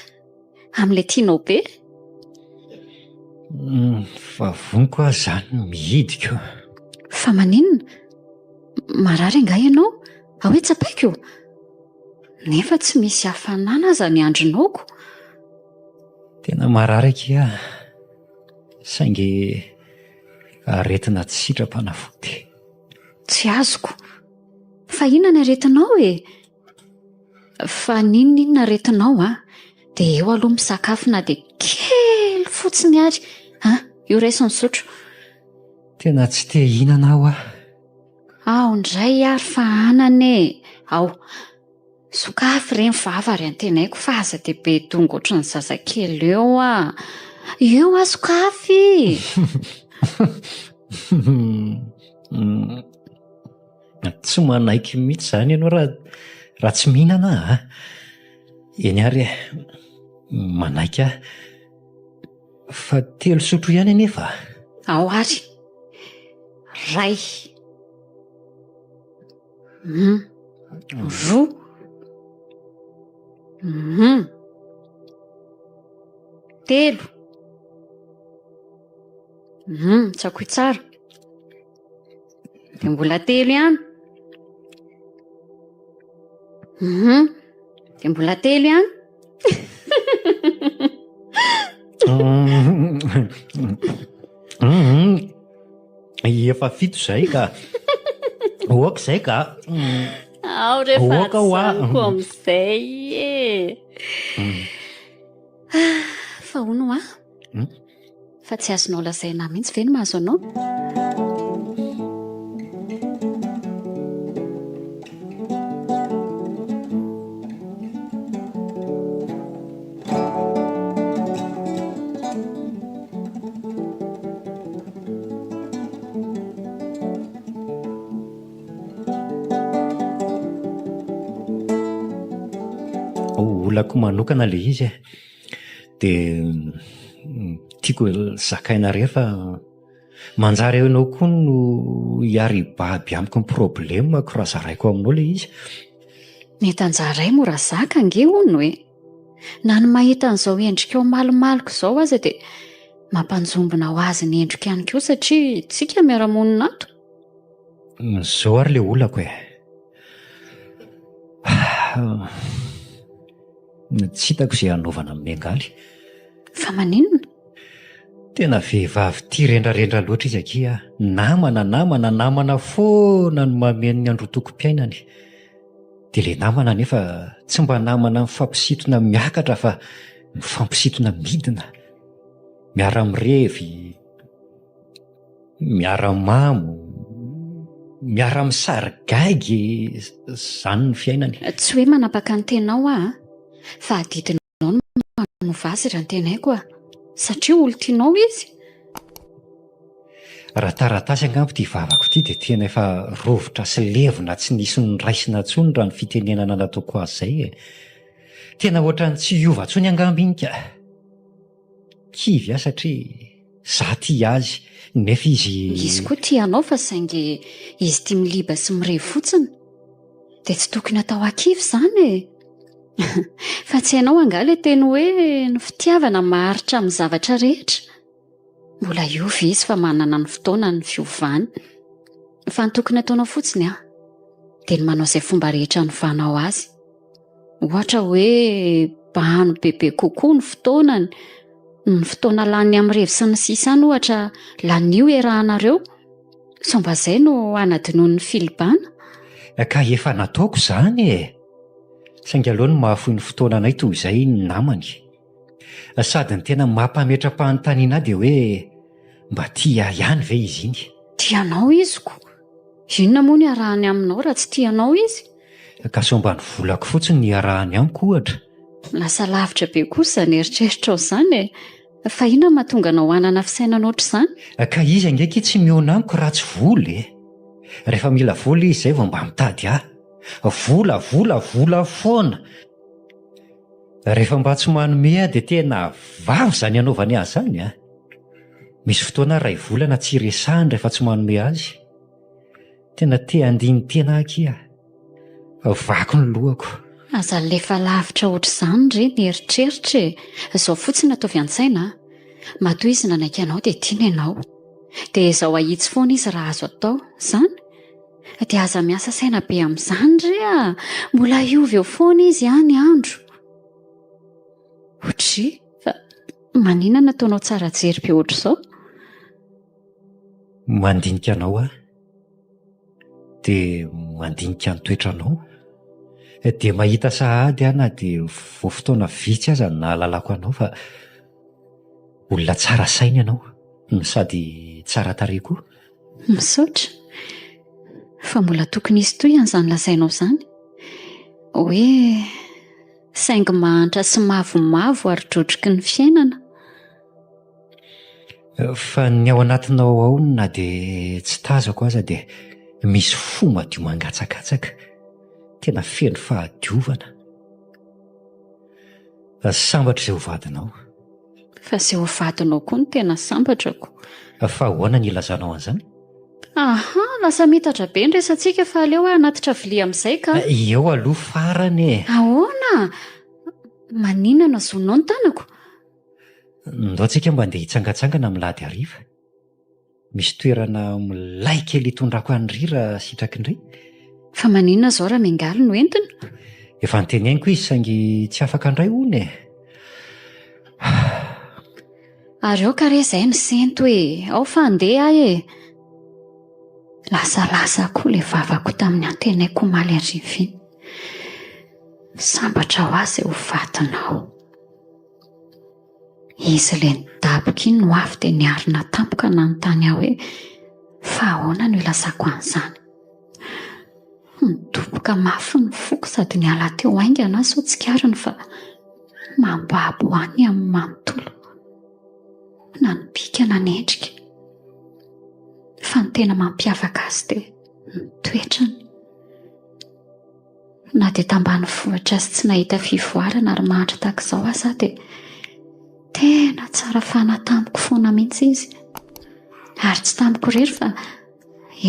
amin'ilay tianao be. Fa voniko aho zany mihidiko. Fa maninona? Marary anga ianao? Ahoe tsapaiko? Nefa tsy misy hafanana aza ny andronaoko. Tena marary aky aho. Saingy aretina tsy sitrapanafody. Tsy azoko. Fa inona ny aretinao e? Fa ninona aretinao dia eo aloha misakafo na dia kely fotsiny ary. Io raisiny sotro. Tena tsy te hihinana aho Ao indray ary fa anane. Ao. Sokafy ireny vava ary antenaiko fa aza dia be dongo ohatry ny zazakely eo Eo sokafy. Tsy manaiky mihitsy zany ianao raha tsy mihinana eny ary manaiky aho. Fa 3 sotro ihany anefa. Ao ary. Ray. 2. 3. Tsakoy tsara. Dia mbola 3 ihany. Dia mbola 3 ihany. Efa 7 zay ka. Oaka zay ka. Ao rehefa atsako amin'izay fa hono fa tsy azonao lazaina mihitsy ve ny mahazo anao? Olako manokana le izy dia tiako zakaina rehefa manjary ianao koa no hiary baby amiko ny problemako raha zaraiko aminao le izy. Mety anjaray mora zaka ange hono na ny mahita an'izao endrikao malomaloko izao aza dia mampanjombona ho azy ny endrika ihany koa satria tsika miara-monina ato. Zao ary le olako tsy hitako izay hanaovana miangaly. Fa maninona? Tena vehivavy tia rendrarendra loatra izy aky namana foana no mameno ny androtoko-piainany. Dia le namana nefa tsy mba namana mifampisitona miakatra fa mifampisitona midina, miara-mirevy, miara-mamo, miara-misarigaigy, zany ny fiainany. Tsy hoe manapaka ny tenao fa adidinao no manovazy raha ny tenaiko satria olo tianao izy. Raha taratasy angampo ty vavako ty dia tena efa rovitra sy levona tsy nisy ny raisina tsony raha ny fitenenana nataoko azy zay Tena ohatrany tsy hiova tsony angambo iny ka. Kivy satria za tia azy nefa izy koa tianao fa saingy izy tia miliba sy mirevo fotsiny dia tsy tokony atao akivy zany fa tsy hainao angala teny hoe ny fitiavana maharitra amin'ny zavatra rehetra. Mbola iova izy fa manana ny fotoana ny fiovany. Fa ny tokony ataonao fotsiny dia ny manao izay fomba rehetra novanao azy. Ohatra hoe bahano bebe kokoa ny fotoanany, ny fotoana lany amin'ny revo sy ny sisany ohatra lanio erahanareo. Somba izay no anadinoan'ny filibana. Ka efa nataoko izany saingy aloha ny mahafoy ny fotoana anay toy izay ny namany. Sady ny tena mampametra-panontaniana dia hoe mba tia ihany ve izy iny? Tianao iziko? Inona moa ny arahany aminao raha tsy tianao izy? Ka somba ny volako fotsiny ny arahany amiko ohatra. Lasa lavitra be kosa ny eritreritra izany fa inona mahatonga anao hanana fisainana ohatr' izany? Ka izy angeky tsy mihaona amiko raha tsy voly rehefa mila vola izy izay vao mba mitady vola foana. Rehefa mba tsy manome dia tena vavy izany anaovany azy zany Misy fotoana ray volana tsy resahany rehefa tsy manome azy. Tena te andiny tena aky Vako ny lohako. aza lefa lavitra ohatr'izany re ny eritreritra izao fotsiny ataovy an-tsaina matoa izy nanaiky anao dia tiana ianao dia izao ahitsy foana izy raha azo atao izany dia aza miasa saina be amin'izany re mbola iovy eo foana izy any andro ohatry fa maninona nataonao tsara jery be ohatr'izao mandinika anao dia mandinika ny toetranao dia mahita sahady na dia vo fotoana vitsy aza nahalalako anao fa olona tsara saina ianao no sady tsara tarehy koa misaotra fa mbola tokony izy toy an'izany lazainao izany hoe saingy mahantra sy mavomavo ary drotriky ny fiainana fa ny ao anatinao ao na dia tsy tazako aza dia misy fo madio mangatsakatsaka tena feno fahadiovana sambatra izay ho vadinao fa izay ho vadinao koa no tena sambatrako fa ahoana ny ilazanao an'izany lasa mitatra be ny resantsika fa aleo anatitra vilia amin'izay ka eo aloha farany ahoana maninana zonao ny tanako ndao antsika mba andeha hitsangatsangana milady ariva misy toerana milay kely hitondrako any rira sitraky indray fa maninona izao raha miangaly no entina efa nytenenyko izy saingy tsy afaka indray hony ary ao ka re izay ny sento hoe ao fa andeha ahy lasalasa koa le vavako tamin'ny antenaiko maly ariviny sambatra ho azy ho vatinao izy le nidaboka iny no afy dia niarina tampoka nanontany aho hoe fa ahoana no ilazako an'izany nidoboka mafy ny foko sady niala teo aingana so tsikariny fa mambabo any amin'ny manontolo na nibika na nendrika fa ny tena mampiavaka azy dia nitoetrany na dia tambany vohitra azy tsy nahita fivoarana ary mahantra takizao aza dia tena tsara fanatamiko foana mihitsy izy ary tsy tamiko rery fa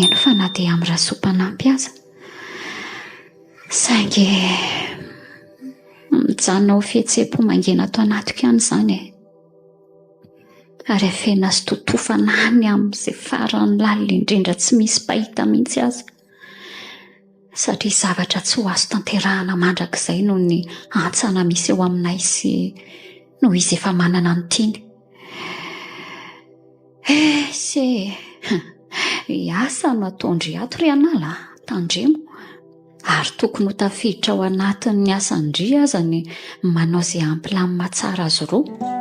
eno fa na dia amin'ny rasopanampy aza saingy mijanona ho fihetseham-po mangena ato anatiko ihany izany ary afena sy totofanany amin'izay farany lalina indrindra tsy misy pahita mihitsy aza satria zavatra tsy ho azo tanterahana mandrakizay noho ny antsana misy eo aminay sy noho izy efa manana ny tiany se iasa no ataondry ato ry anala tandremo ary tokony ho tafiditra ao anatin'ny asandry aza ny manao izay ampilamy mahatsara azy roa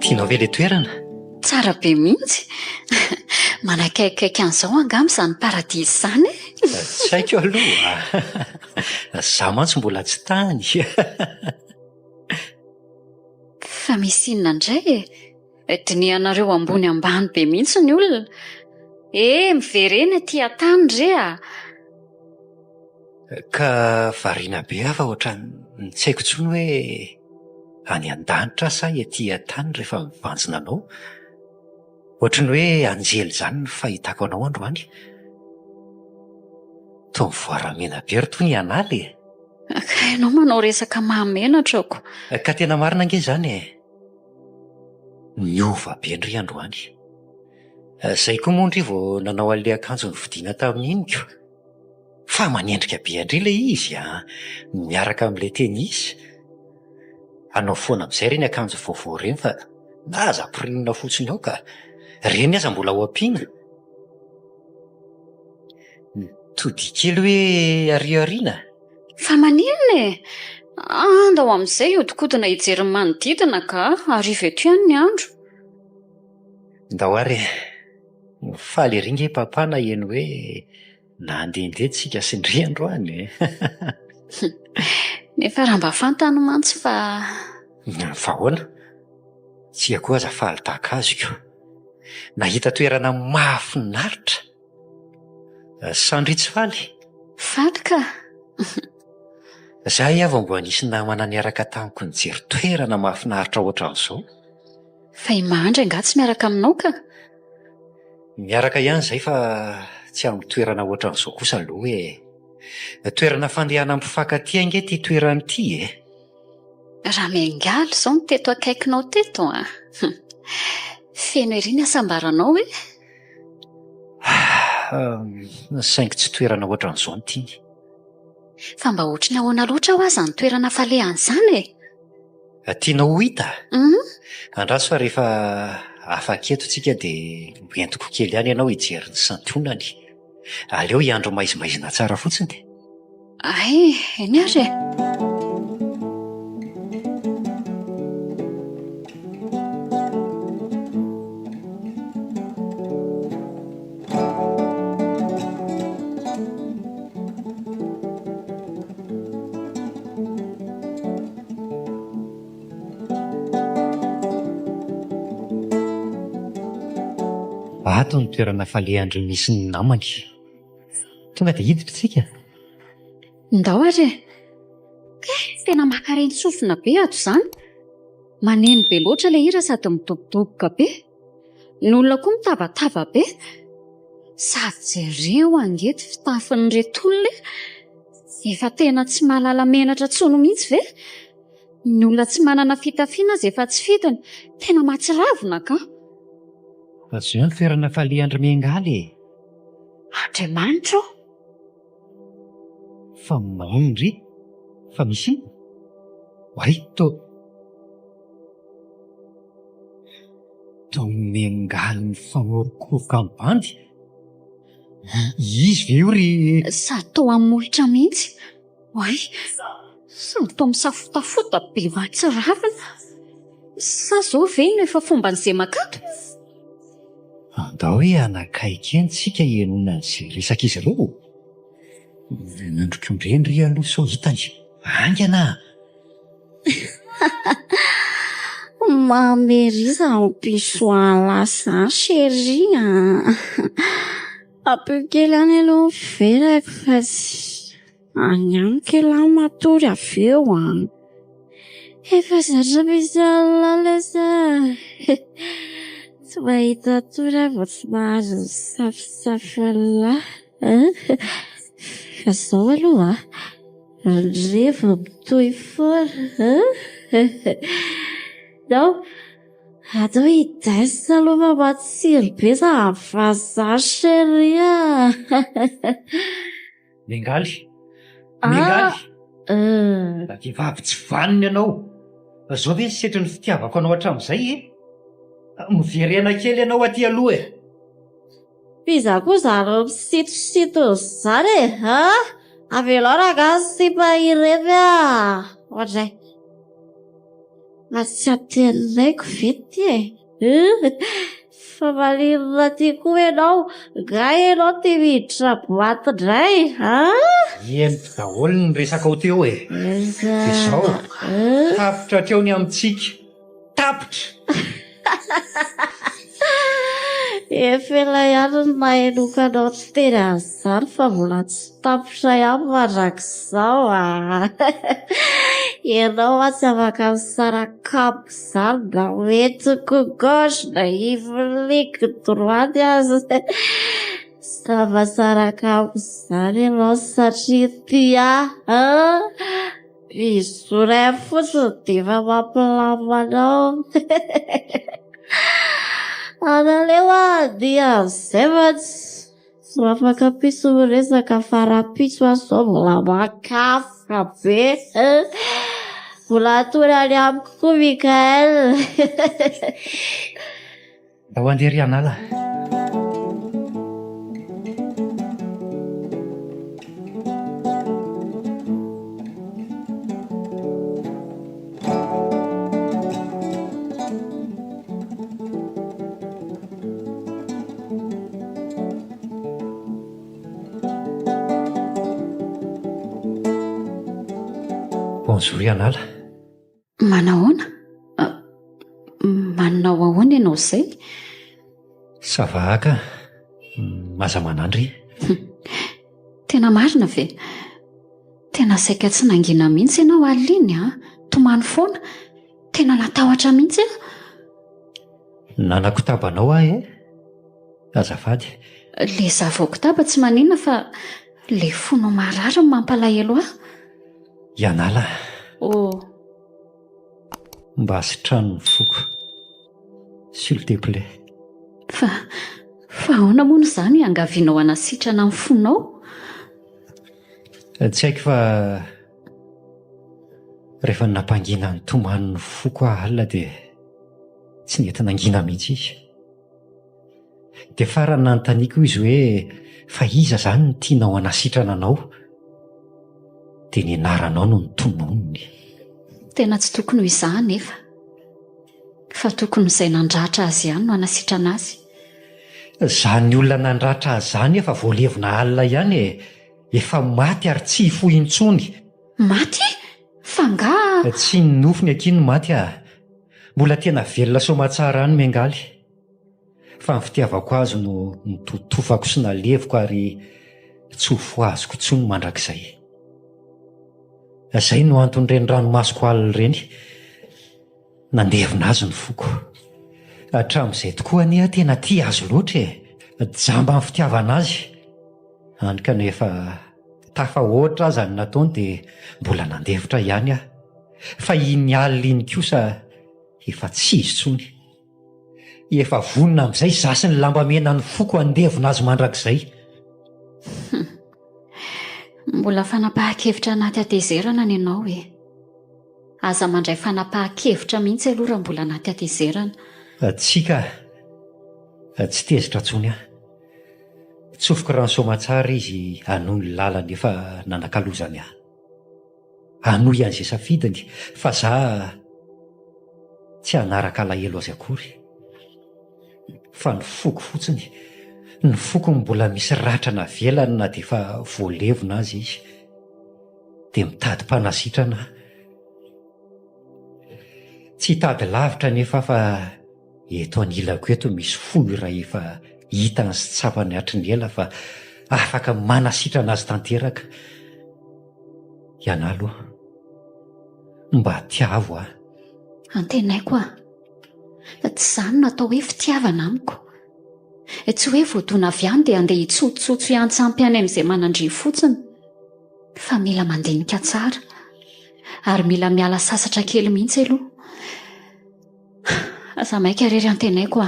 tianao ve le toerana tsara be mihitsy manakaikaiky an'izao angamy izany paradisy izany tsy haiko aloha za mantsy mbola tsy tany fa misy inona indray dinianareo ambony ambany be mihitsy ny olona miverena tia tany re ka variana be afa ohatra tsy haiko tsony hoe any an-danitra sa etỳ tany rehefa mivanjina anao ohatrany hoe anjely izany ny fahitako anao androany toa mivoaramena be ry toy ny analy ka ianao manao resaka mahamenatrako ka tena marina ange izany niova be ndry androany izay koa moa ndry vao nanao an'le akanjo ny vidiana tamin'iniko fa manendrika be andry ilay izy miaraka amin'ilay tenisy anao foana amin'izay reny akanjo vaovao reny fa naza pirinina fotsiny ao ka reny aza mbola ho ampiana todi kely hoe ariariana fa maninona andao amin'izay odikodina hijery manodidina ka ariva eto ihany ny andro ndao ary faly ringe papana eny hoe nandehandeha tsika sy ndry androany nefa raha mba fantany mantsy fa ahoana tsy akoa aza faly tahaka azoko nahita toerana mahafinaritra. Sandritsy faly. Faly ka. Zahay avy mbo anisy namana niaraka tamiko nijery toerana mahafinaritra ohatran'izao. Fa mandry anga tsy miaraka aminao ka. Miaraka ihany izay fa tsy amin'ny toerana ohatran'izao kosa aloha hoe toerana fandehana mpifankatia ange ty toerana ity e. Raha miangaly izao no teto akaikinao teto a. Feno ery ny asambaranao e. Saingy tsy toerana ohatran'izao no tiany. Fa mba ohatrany ahoana loatra ho aza ny toerana falehan'izany e. Tianao ho hita? Andraso fa rehefa afa-keto tsika dia entiko kely ihany ianao hijery ny santionany. Aleo hiandro maizimaizina tsara fotsiny. Ay, eny ary e. Ato ny toerana falehandry misy ny namany. Tonga dia hiditra tsika. Ndao ary e. Tena makareny sofina be ato izany. Maneno be loatra ilay hira sady midobodoboka be. Ny olona koa mitabataba be. Sady jereo angety fitafin'ireto olona. Efa tena tsy mahalala menatra tsono mihitsy ve? Ny olona tsy manana fitafiana azy efa tsy fitany. Tena matsiravina ka. Fa tsy hoe ny toerana falehandry miangaly e. Andriamanitra ô. Fa maondry. Fa misy ino? Wai, to miangaly ny fanorokoroka amin'ny bandy. Izy ve io ry... Sady tao amin'ny molotra mihitsy. Wai, sady tao misafotafota be matsiravina. Sa zao ve ino efa fomba n'izay makato? Andao hoe anakaiky eny tsika ianona an'izay resaka izy ireo. Nandrokondrendry aloha sao hitany. Angana. Mameriza ny pisoalasa chérie. Apio kely any aloha miverako fa tsy any any kely any matory avy eo efa zatra misy alalasa. Tsy mahita tory aho vao tsy mahazo safisafalahy. Fa zao aloha revo mitohy foana. Dao atao hidaisy aloha matsiro be sa vazaha chérie. Miangaly. Miangaly. Da vehivavy tsy vaniny ianao. Zao ve setry ny fitiavako anao hatramin'izay e? Miverena kely ianao aty aloha e. Piza koa zaro misitrositro zany e. Avelora gasy sy pahirevy ohatray. Masy atelinaiko vety e. Fa malinona ty koa ianao. Gay ianao ty miditra boaty indray. Ento daholo ny resaka ao teo e. Izao. Tapitra hatreo ny amintsika. Tapitra. Efela ihany ny mahenokanao tsy teny an'izany fa mbola tsy tapitra ihany mandrakizao Ianao tsy afaka misarakabo izany na hoentiko gauche na ivoliko droite aza. Sa masarakabo izany ianao satria tia mizoray fotsiny dia efa mampilama anao. Analeo dia izay fa tsy afaka piso resaka fara-piso aho mbola makafoka be. Mbola atory any amiko koa Mikael. Da ho andery anala. Bonjour anala. Manahoana? Manao ahoana ianao izay? Savahaka, maza manandry. Tena marina ve? Tena saika tsy nangina mihitsy ianao aliny tomany foana. Tena natahotra mihitsy Nanakotabanao ahy azafady. Le zavokotaba tsy maninona fa le fono marary ny mampalahelo Ianala, mba asitrano ny foko, s'il te plaît. Fa ahoana moa izany angavianao anasitrana amin'ny fonao? Tsy haiko fa rehefa nampangina ny tomany ny foko alina dia tsy nety nangina mihitsy izy. Dia farany nanontaniako izy hoe fa iza izany ny tianao anasitrana anao, dia ny anaranao no nitononony. Tena tsy tokony ho izany nefa, fa tokony izay nandratra azy ihany no anasitrana azy. Izany olona nandratra azy izany efa voalevona alina ihany efa maty ary tsy hifohy intsony. Maty? Fanga? Tsy ny nofony akiny maty mbola tena velona somatsara any miangaly. Fa ny fitiavako azy no nitotofako sy nalevoko ary tsy ho foaziko intsony mandrakizay. Izay no anton'ireny ranomasoko alina ireny nandevina azy ny foko. Hatramin'izay tokoa ania tena tia azy loatra jamba ny fitiavana azy. Hany kanefa tafahoatra aza ny nataony dia mbola nandevitra ihany fa iny alina iny kosa efa tsy izy intsony. Efa vonona amin'izay zasy ny lamba mena ny foko andevina azy mandrakizay. Mbola fanapahan-kevitra anaty hatezerana ny ianao aza mandray fanapahan-kevitra mihitsy aloha raha mbola anaty hatezerana. Tsika tsy tezitra intsony tsofoko rano somatsara izy hanohy ny lalany efa nanakalozany hanohy an'izay safidiny, fa tsy hanaraka alahelo azy akory. Fa ny foko fotsiny, ny foko mbola misy ratrana velany na dia efa voalevona azy izy, dia mitady mpanasitrana. Tsy hitady lavitra nefa fa eto anilako eto misy fohy raha efa hitany sy tsapany hatry ny ela fa afaka manasitrana azy tanteraka. Ianalo, mba tiavo Antenaiko tsy izany natao hoe fitiavana amiko. Tsy hoe voadona avy any dia andeha hitsotsotso iantsampy any amin'izay manandry fotsiny, fa mila mandinika tsara ary mila miala sasatra kely mihitsy aloha. Aza maika rery antenaiko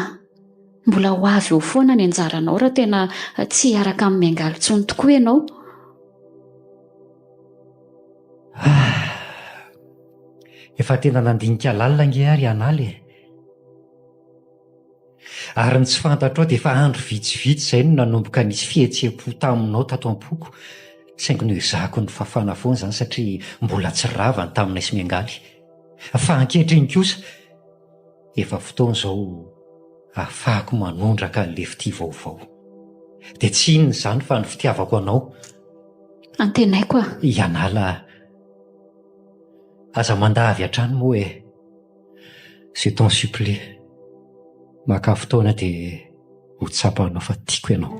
mbola ho avy eo foana ny anjaranao raha tena tsy hiaraka amin'ny miangaly intsony tokoa ianao. Efa tena nandinika lalina nge ary Ianaly ary ny tsy fantatrao dia efa andro vitsivitsy izay no nanomboka nisy fihetseham-po taminao tato am-poko, saingy no ezahako ny fafana foana izany satria mbola tsy ravany taminay sy miangaly. Fa ankehitriny kosa efa fotoana izao ahafahako manondraka an'ilay fity vaovao, dia tsy inona izany fa ny fitiavako anao. Antenaiko Ianala, aza mandavy hatrany moa c'est ton supplie. Maka fotoana dia ho tsapanao fa tiako ianao.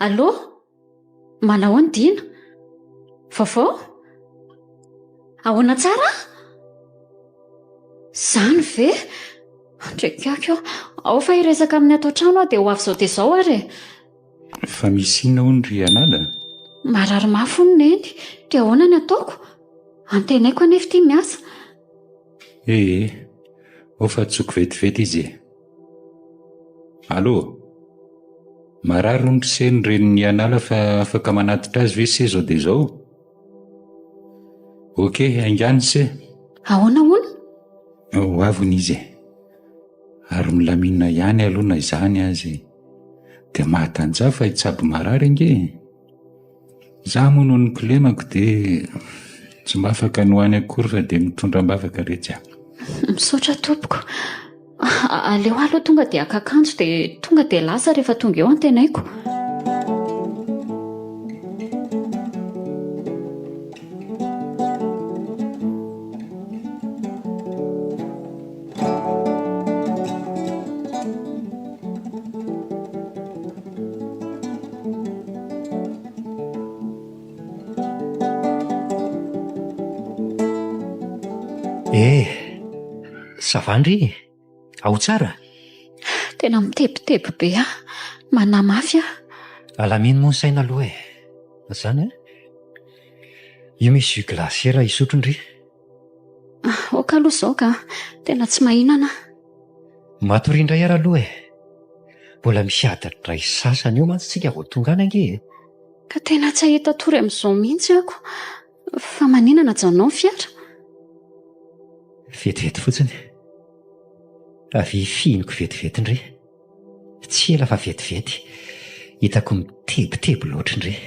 Allô? Manao ny Dina? Vaovao? Ahoana tsara? Zany ve? Ndraikako ao fa hiresaka amin'ny ato an-trano dia ho avy izao dia izao ary. Fa misy inona hono ry Ianala? Marary mafy hono neny, dia ahoana ny ataoko? Antenaiko anefa ity miasa. Ao fa tsoko vetivety izy. Allô? Marary hono ry seny reniny Ianala fa afaka manatitra azy ve se zao dia izao? Ok, haingany se. Ahoana hono? Ho avy izy ary milamina ihany aloha na izany azy dia mahatanjaka fa hitsabo marary nge. Za moa no nipolemako dia Tsy mba afaka nohany akory fa dia mitondram-bavaka rehetra. Misaotra tompoko. Aleo aloha tonga dia akakanjo dia tonga dia lasa rehefa tonga eo antenaiko. Savandry, ao tsara? Tena mitebiteby be manamafy Alamino moa ny saina aloha Zany io misy jus glaciaire isotro ndry. Oka aloha izao ka tena tsy mahinana. Matory indray ara aloha mbola misy adadray sasany eo mantsy tsika vao tonga any ange. Ka tena tsy ahita tory amin'izao mihitsy ako. Fa maninana janao fiara? Vetivety fotsiny. Avy fihiniko vetivety indray. Tsy ela fa vetivety. Hitako mitebiteby loatra indray.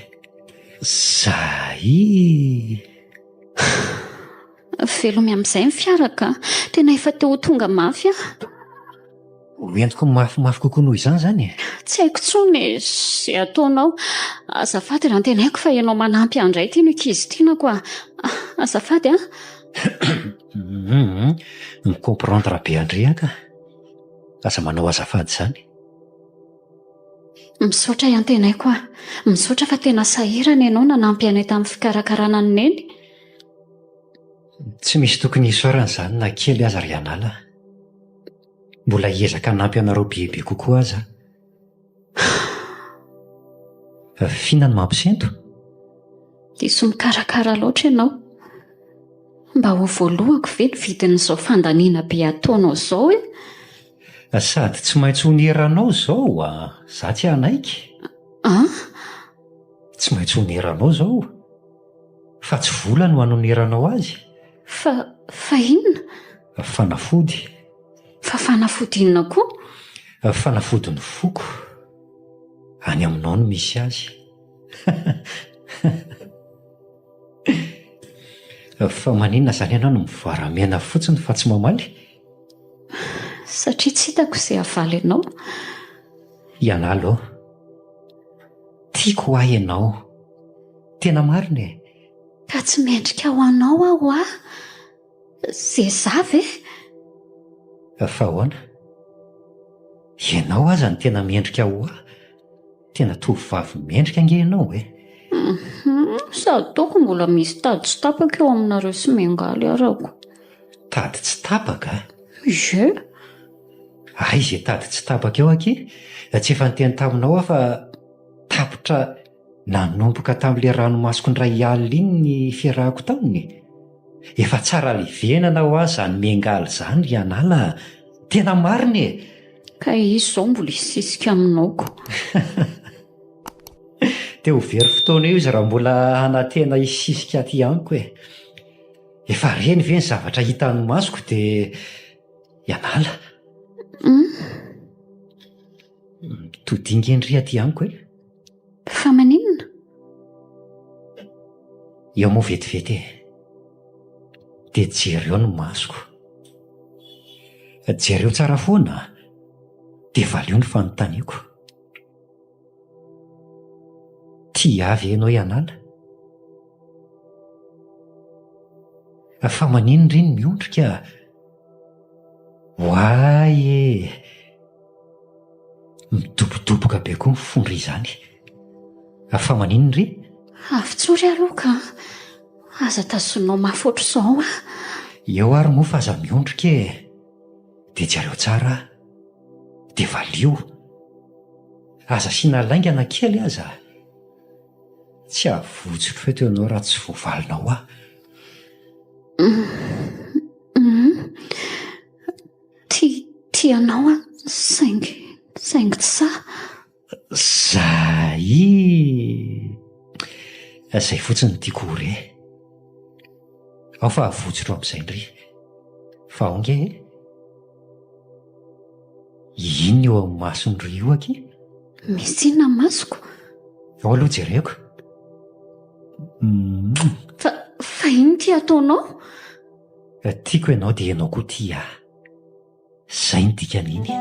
Zay. Velomy amin'izay ny fiara ka. Tena efa teo tonga mafy Hoentiko mafimafy kokoa noho izany zany. Tsy haiko tsony izay ataonao. Azafady raha tenaiko fa ianao manampy andray ty no ankizy tianako azafady Micomprendre be andrea ka. Aza manao azafady zany. Misaotra iantenaiko misaotra fa tena sahirana ianao nanampy anay tamin'ny fikarakarana ny neny. Tsy misy tokony isorana zany na kely aza ry anala. Mbola hiezaka nampy anareo bebe kokoa aza. Fihinana mampisento? Diso mikarakara loatra ianao. Mba ho voalohako ve ny vidin'izao fandaniana be ataonao izao Sady tsy maintsy ho neranao izao za tsy hanaiky. Tsy maintsy ho neranao izao. Fa tsy vola no hanoneranao azy. Fa inona? Fanafody. Fa fanafody inona koa? Fanafody ny foko. Any aminao no misy azy. Fa maninona zany ianao no mivoaramena fotsiny fa tsy mamaly? Satria tsy hitako izay havaly ianao. Ianalo, tiako ahy ianao. Tena marina Ka tsy mendrika ho anao aho zezavy Fa ahoana? Ianao aza ny tena mendrika ho ahy. Tena tovovavy mendrika ange ianao Sady taoko mbola misy tady tsy tapaka eo aminareo sy miangaly arako. Tady tsy tapaka? Ie. Izay tady tsy tapaka eo aky. Tsy efa niteny taminao aho fa tapitra nanomboka tamin'ilay ranomasoko ndray alina iny ny fiarahako taminy. Efa tsara livenana ho azy zany miangaly zany ry anala. Tena marina Ka izy izao mbola hisisika aminaoko. Teo very fotoana io izy raha mbola anatena hisisika aty amiko Efa reny ve ny zavatra hitan'ny masoko dia ianala. Todinga endry aty amiko Fa maninona? Eo moa vetivety dia jereo ny masoko. Jereo tsara foana dia valio ny fanontaniako. Tia avy ianao ianala. Fa maninona ry ny miondrika? Hoay midobodoboka be koa mifondra izany. Fa maninona ry? Avitsory aloha ka. Aza tazonao mafotra izao Eo ary moa fa aza miondrika dia jareo tsara dia valio. Aza siana laingana kely aza. Tsy avotsotro feto ianao raha tsy voavalinao Tianao saingy tsy Zay fotsiny tiako ho re. Ao fa avotsotro amin'izay ndry. Fa onge inona eo amin'ny masondry io aky? Misy inona masoko? Ao aloha jereko. Fa iny ty ataonao? Tiako ianao dia ianao koa ty aho. Izay ny dikan'iny.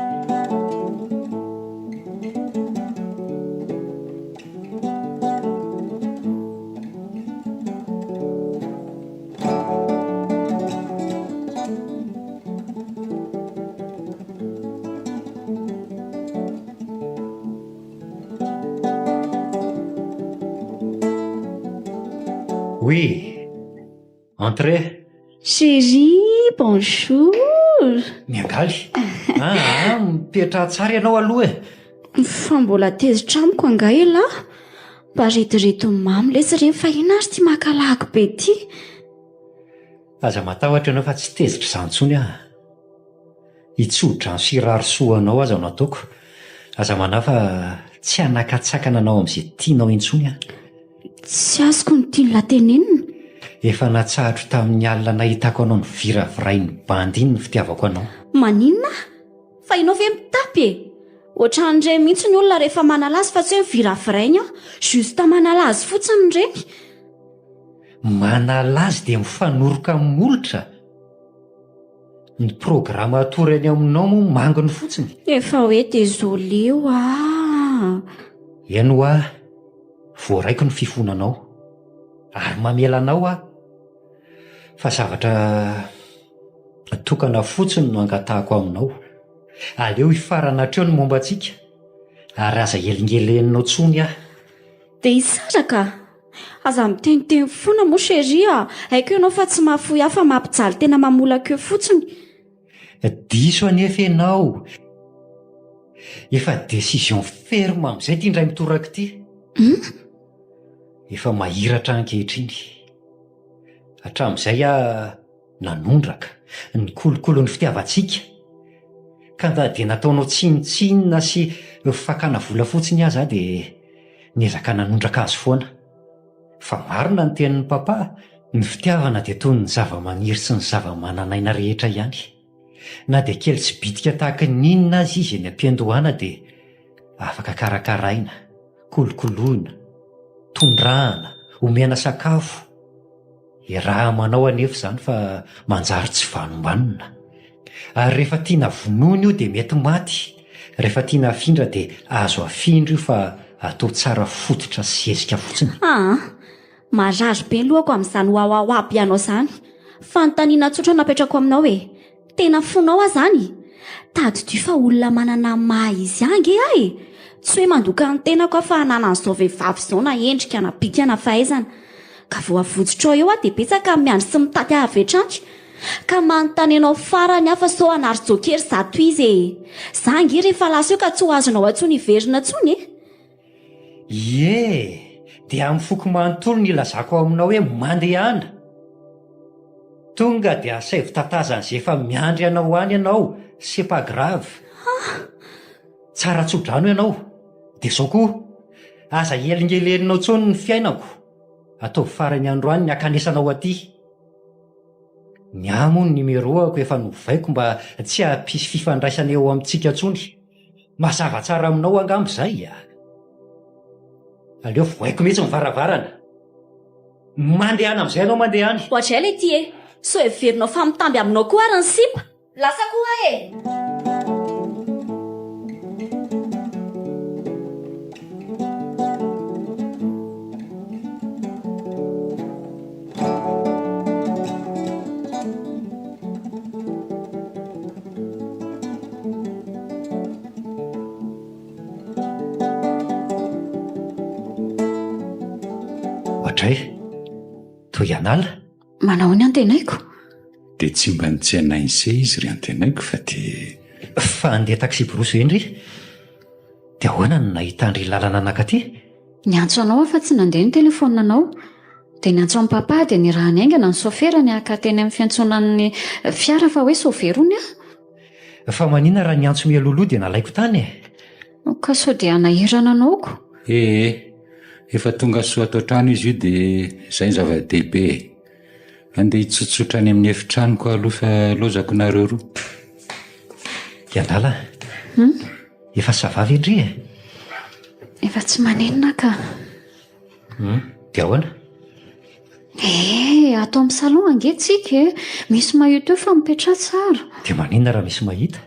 Oui, entrez. Chérie, bonjour. Miangaly. Mipetra tsara ianao aloha e. Fa mbola tezitra amiko angaha lahy. Mba retireto mamy lesy reny fa ina ary ty makalahako be ty. Aza matahotra ianao fa tsy tezitra izany intsony aho. Hitsotra ny sirarosoanao aza no ataoko. Aza manahy fa tsy hanakatsakana anao amin'izay tianao intsony aho. Tsy azoko ny tiany latenenina. Efa natsahatra tamin'ny alina nahitako anao ny viraviray ny bandy iny ny fitiavako anao. Maninona? Fa ianao ve mitapy e? Ohatran'ireny mihitsy ny olona rehefa manalazy fa tsy hoe miviravirainy aho. Justa manalazy fotsiny ireny. Manalazy dia mifanoroka amin'ny molotra. Ny programa atorany aminao moa manginy fotsiny. Efa hoe désolé ah. Eno aho, voaraiko ny fifonanao. Ary mamela anao aho. Fa zavatra tokana fotsiny no angatahako aminao. Aleo hifarana hatreo ny momba antsika. Ary aza elingelenao tsony aho. Dia hisaraka. Aza miteniteny foana moa chérie ah. Haiko ianao fa tsy mahafoy aho fa mampijaly tena mamolaka eo fotsiny. Diso anefa ianao. Efa décision ferme amin'izay ty indray mitoraka ty. Efa mahiratra ankehitriny. Hatramin'izay aho nanondraka ny kolokolo ny fitiavantsika. Ka nda dia nataonao tsinitsinina sy fakana vola fotsiny aza dia niezaka nanondraka azy foana. Fa marina ny tenin'ny papa, ny fitiavana dia toy ny zava-maniry sy ny zava-mananaina rehetra ihany. Na dia kely tsy bitika tahaka n'inona azy izy eny am-piandohana dia afaka karakaraina, kolokoloina, tondrahana, omena sakafo. Raha manao anefa izany fa manjary tsy vanombanina. Ary rehefa tiana vonoina io dia mety maty. Rehefa tiana afindra dia azo afindra io fa atao tsara fototra sy zezika fotsiny. Marary be lohako amin'izany hoahoahoaby ianao izany. Fanontaniana tsotra napetrako aminao e. Tena fonao aho izany. Tadidio fa olona manana maha izy ange aho e. Tsy hoe mandoka ny tenako aho fa hanana an'izao vehivavy izao na endrika na bika na fahaizana. Ka vao avotsitra eo aho dia betsaka miandry sy mitaty avy hatrany. Ka manontany ianao farany afa sao anary jokery zato izy e. Zangy rehefa lasa eo ka tsy ho azonao atsony hiverina atsony e. Ie, dia amin'ny foko manontolo ny lazako aminao hoe mandehana. Tonga dia asaivo tatazana izay efa miandry anao any ianao. C'est pas grave. Tsara tsodrano ianao. Dia izao koa, aza elingelenao tsony ny fiainako. Atao farany androany ny akanesanao aty. Ny amo ny numéroako efa novaiko mba tsy hampisy fifandraisana eo amintsika tsony. Mazava tsara aminao angambo izay. Aleo vohaiko mihitsy mivaravarana. Mandehana amin'izay anao mandehany. Ohatray ilay ty e. So heverinao fa mitamby aminao koa ary ny sipa. Lasa koa e. Ohatray, toy anala. Manao ny antenaiko. Dia tsy mba ny tsy anain'izay izy ry antenaiko fa dia... Fa andeha taksi broso endry. Dia ahoana no nahita andry lalana anakaty? Niantso anao fa tsy nandeha ny telefoninanao. Dia niantso amin'ny papa dia ny raha niaingana ny sofera ny aka teny amin'ny fiantsonan'ny fiara fa hoe soferony aho. Fa manina raha niantso mialoloha dia nalaiko tany e. Ka sao dia nahirana anaoko. Efa tonga soa atao trano izy io dia izay ny zava-dehibe. Andeha hitsotsotra any amin'ny efitranoko aloha fa lozako nareo roa. Kiandala, efa savavy indry e? Efa tsy manenina ka. Dia ahoana? atao amin'ny salon angetsika e, misy mahita eo fa mipetra tsara. dia maninona raha misy mahita?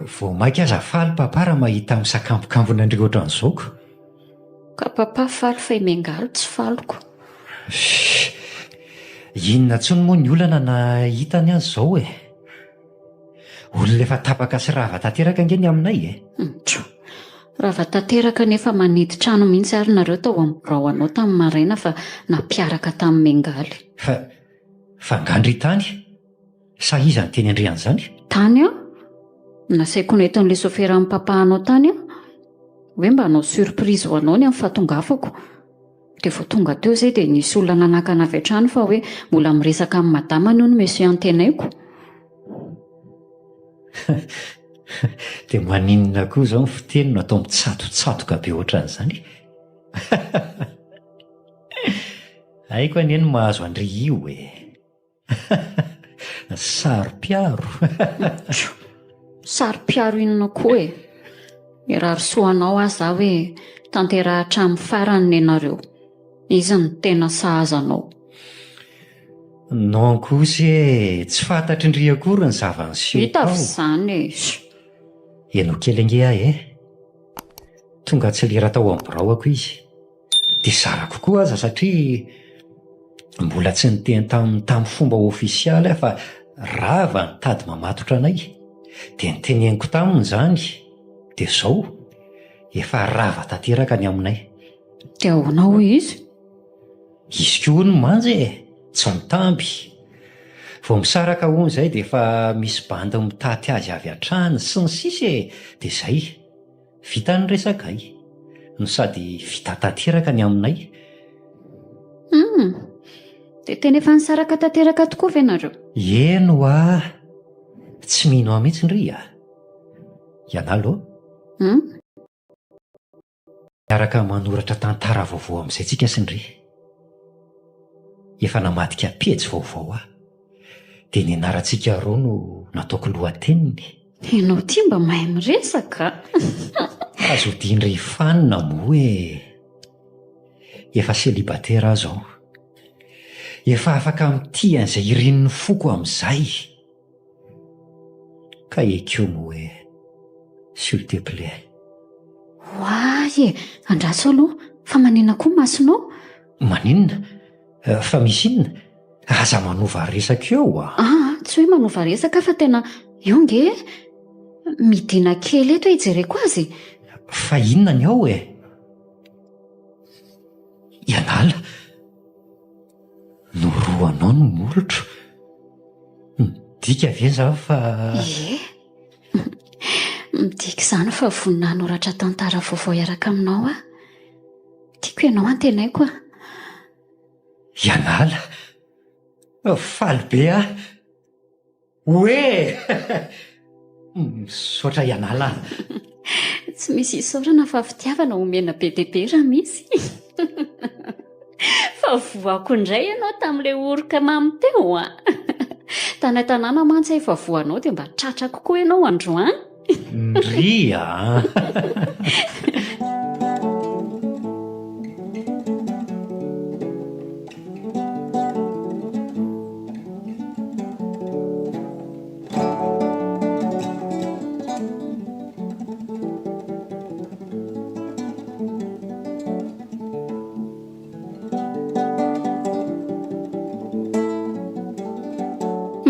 Vao mainka aza faly papa raha mahita misakampokampona andreo ohatran'izao. Ka papa faly fa imengaly tsy faloko. Inona tsony moa ny olana na hitany azy izao e? Olona efa tapaka sy rava tanteraka angeny aminay e. Rava tanteraka nefa manidy trano mihitsy ary nareo tao amin'ny birao anao tamin'ny maraina fa nampiaraka tamin'ny mengaly. Fa ngandry tany? Sa iza ny teny andrian'izany? Tany aho? Nasaiko nentin'ilay sofera amin'ny papa anao tany aho. Hoe mba hanao surprise ho anao ny amin'ny fahatongafako. Dia vao tonga teo izay dia nisy olona nanakana avy hatrany fa hoe mbola miresaka amin'ny madama noho ny monsieur antenaiko. Dia maninona koa izao ny fiteny no atao mitsatotsatoka be ohatran'izany? Haiko anieny mahazo andry io e. Sary-piaro. Sary-piaro inona koa e? Irarosoanao aho za hoe tanteraha hatramin'ny farany ianareo. Izy ny tena sahazanao. Non kosa e, tsy fantatry indry akory ny zava-niseho Hita tao. izany e. Ianao kely ange ahy e. Tonga tsy lera tao amin'ny birao ako izy. Dia sara kokoa aza satria mbola tsy niteny tamin'ny fomba ofisialy aho fa rava nitady mamatotra anay. Dia niteneniko taminy izany. Dia izao efa rava tanteraka ny aminay. Dia ahoana hoy izy? Izy koa no manja e, tsy mitamby. Vao misaraka hono izay dia efa misy bandy mitaty azy avy hatrany sy ny sisa e. Dia izay vita ny resakay no sady vita tanteraka ny aminay. Dia tena efa nisaraka tanteraka tokoa ve nareo? Eno tsy mino aho mihitsy ndry a. Ianalo miaraka manoratra tantara vaovao amin'izay tsika sindry. Efa namadika pejy vaovao aho. Dia ny anarantsika roa no nataoko lohateniny. Ianao ty mba mahay miresaka. Azo diandry fanina moa e. Efa célibataire aho zao. Efa afaka mity an'izay irin'ny foko amin'izay. Ka ekeo moa e, s'il te plaît. Hoay e, andraso aloha, fa maninona koa masonao? Maninona? Fa misy inona? Aza manova resaka eo a. Tsy hoe manova resaka fa tena eo nge midina kely eto hijereko azy. Fa inona ny ao e? Ianala, noroanao no molotro. Midika ve zaho fa... Midika izany fa vonina hanoratra tantara vaovao iaraka aminao a. Tiako ianao antenaiko a. Ianala, faly be a. Oe! Misaotra Ianala. Tsy misy isaorana fa fitiavana omena be dia be raha misy. Fa voako indray ianao tamin'ilay oroka mamy teo a. Tany tanàna mantsy efa voanao dia mba tratra kokoa ianao androany. Ndry a.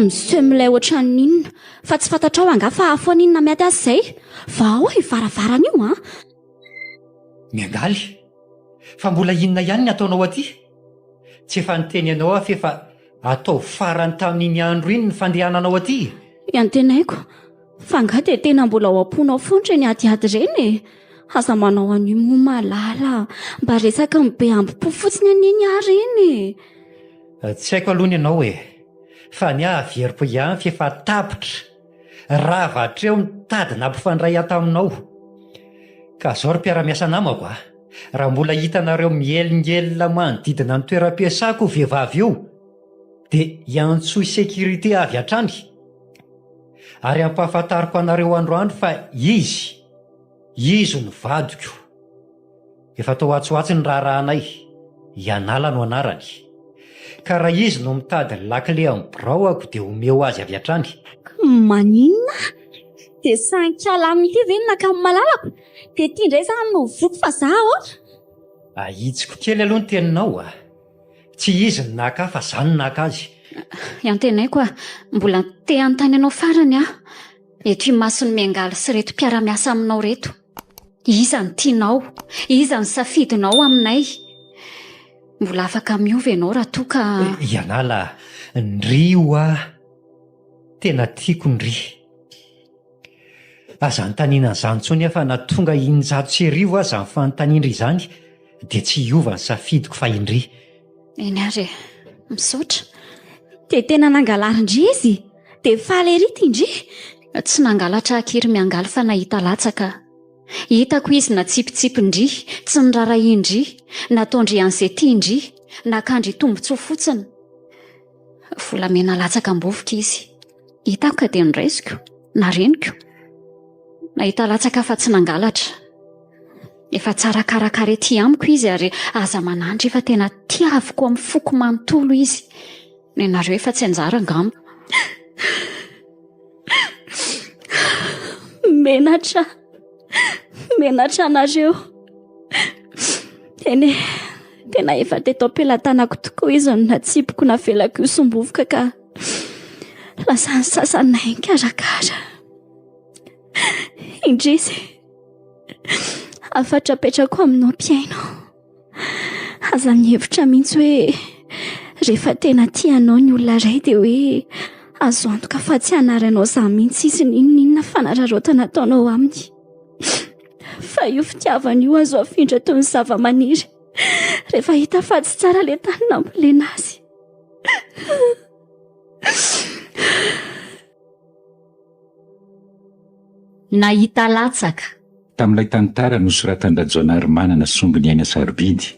Monsieur milay ohatran'inona fa tsy fantatrao anga fa afoan'inona mety azy izay. Vao ivaravarana io a. Miangaly, fa mbola inona ihany ny ataonao aty? Tsy efa niteny ianao aho fa atao farany tamin'iny andro iny ny fandehananao aty. Iantenaiko, fa nga dia tena mbola ao am-ponao foana ny adiady ireny e. Asa manao an'io moa malala, mba resaka mibe ambi-po fotsiny an'iny ary iny. Tsy haiko aloha ny ianao e. Fa ny averipo ihany efa tapitra. Rava hatreo nitady nampifandray taminao. Ka zao ry mpiara-miasa namako a. Raha mbola hitanareo mielingelina manodidina ny toeram-piasako vehivavy io, dia iantsoy sécurité avy hatrany. Ary ampahafantariko anareo androandro fa izy ny vadiko. Efa tao atsoatsy ny raharahanay. Ianala no anarany. ka raha izy no mitady lakile amin'ny biraoako dia omeo azy avy hatrany. Maninona dia sankala amin'ity ve naka amin'ny malalako dia tia indray izany no voko fa za ohatra. Ahitsiko kely aloha ny teninao a. Tsy izy ny naka fa zany naka azy. Iantenaiko a, mbola te anontany anao farany a. Eto imasony miangaly sy reto mpiara-miasa aminao reto. Iza ny tianao? Iza ny safidinao aminay? Mbola afaka miova ianao raha toa ka... Ianala, ndry ho a. Tena tiako ndry. Aza nytaniana izany intsony fa na tonga 100 aza ny fanontaniana izany dia tsy hiova ny safidiko fa indry. Eny ary, misaotra. Dia tena nangalarindry izy dia faly ery ity indry. Tsy nangalatra akiry miangaly fa nahita latsaka. Hitako izy na tsipitsipindry, tsy niraraindry, nataondry an'izay tiandry, nakandry tombotsoa fotsiny. Volamena latsaka ambovoka izy. Hitako ka dia niraisiko, nareniko. Nahita latsaka fa tsy nangalatra. Efa tsara karakara ety amiko izy ary aza manandry efa tena tiaviko amin'ny foko manontolo izy. Nenareo efa tsy anjara angamba. Menatra anareo. Tena efa teto am-pelantanako tokoa izy no natsipiko navelako io sombovoka ka lasa ny sasanay karakara. Indrisy, afatra petrako aminao mpiaino. Aza mihevitra mihitsy hoe rehefa tena tianao ny olona iray dia hoe azo antoka fa tsy hanaranao za mihitsy izy n'inona fanararaotana ataonao aminy. Fa io fitiavana io azo afindra toy ny zava-maniry rehefa hita fa tsy tsara le tany nambolena azy. Nahita latsaka. Tamin'ilay tantara nosoratan'i Manana sombiny aina sarobidy.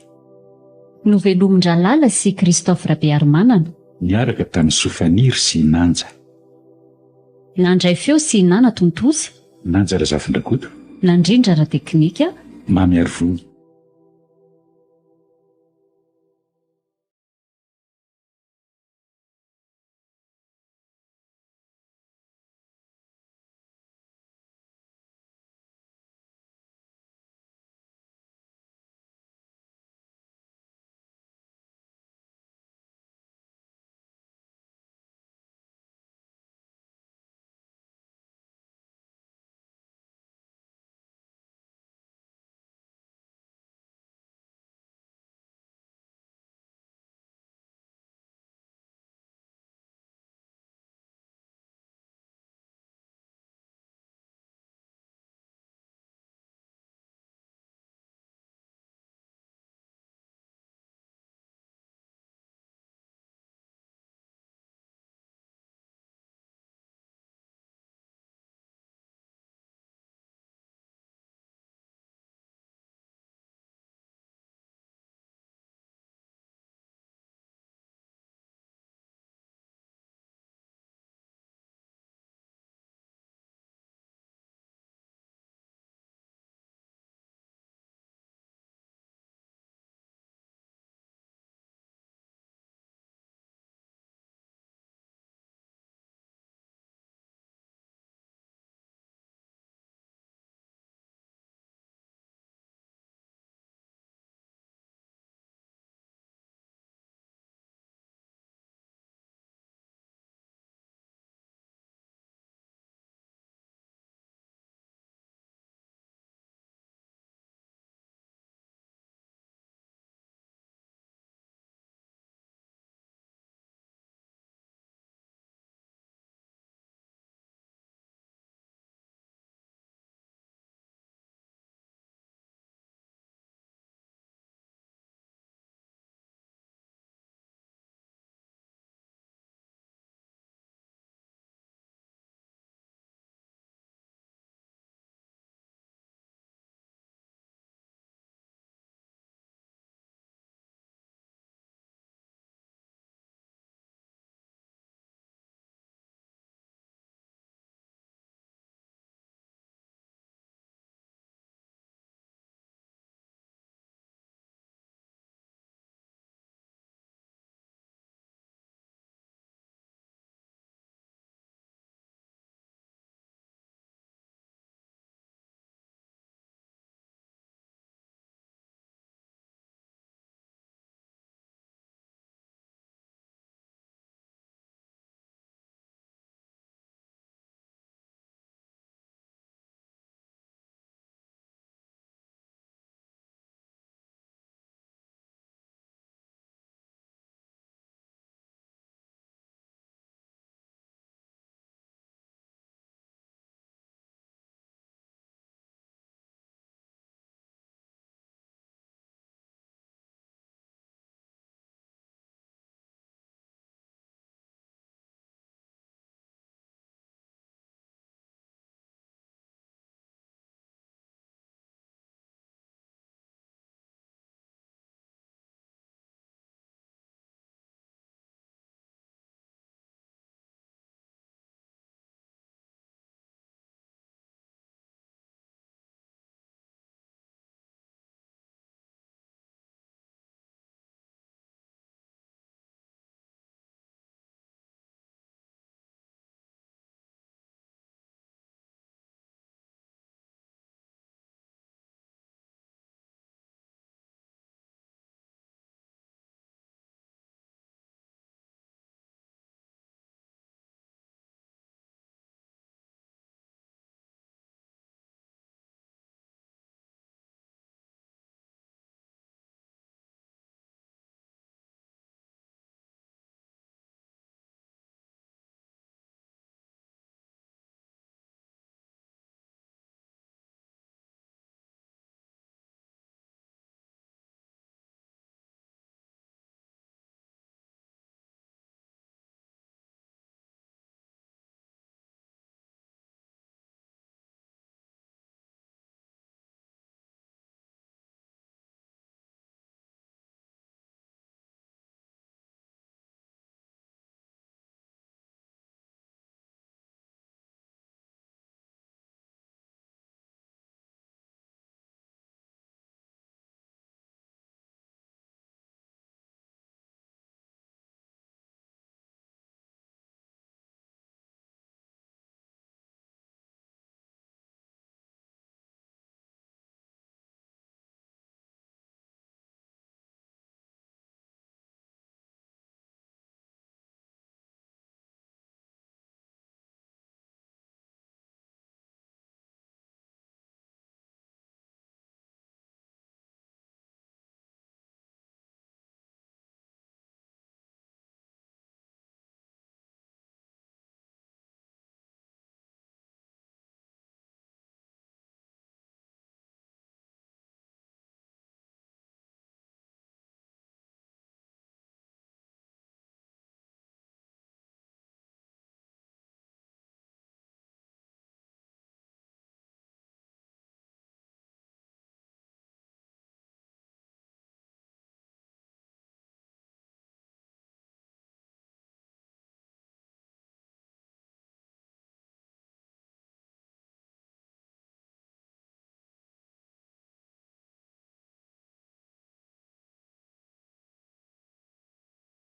Novelomin-dralala sy Christophe Rabearimanana. Niaraka tamin'ny Sofaniry sy Nanja. Nandray feo sy Nana Tontosa. Nanja Razafindrakoto. Nandrindra ra teknika. Mamy Arvoy.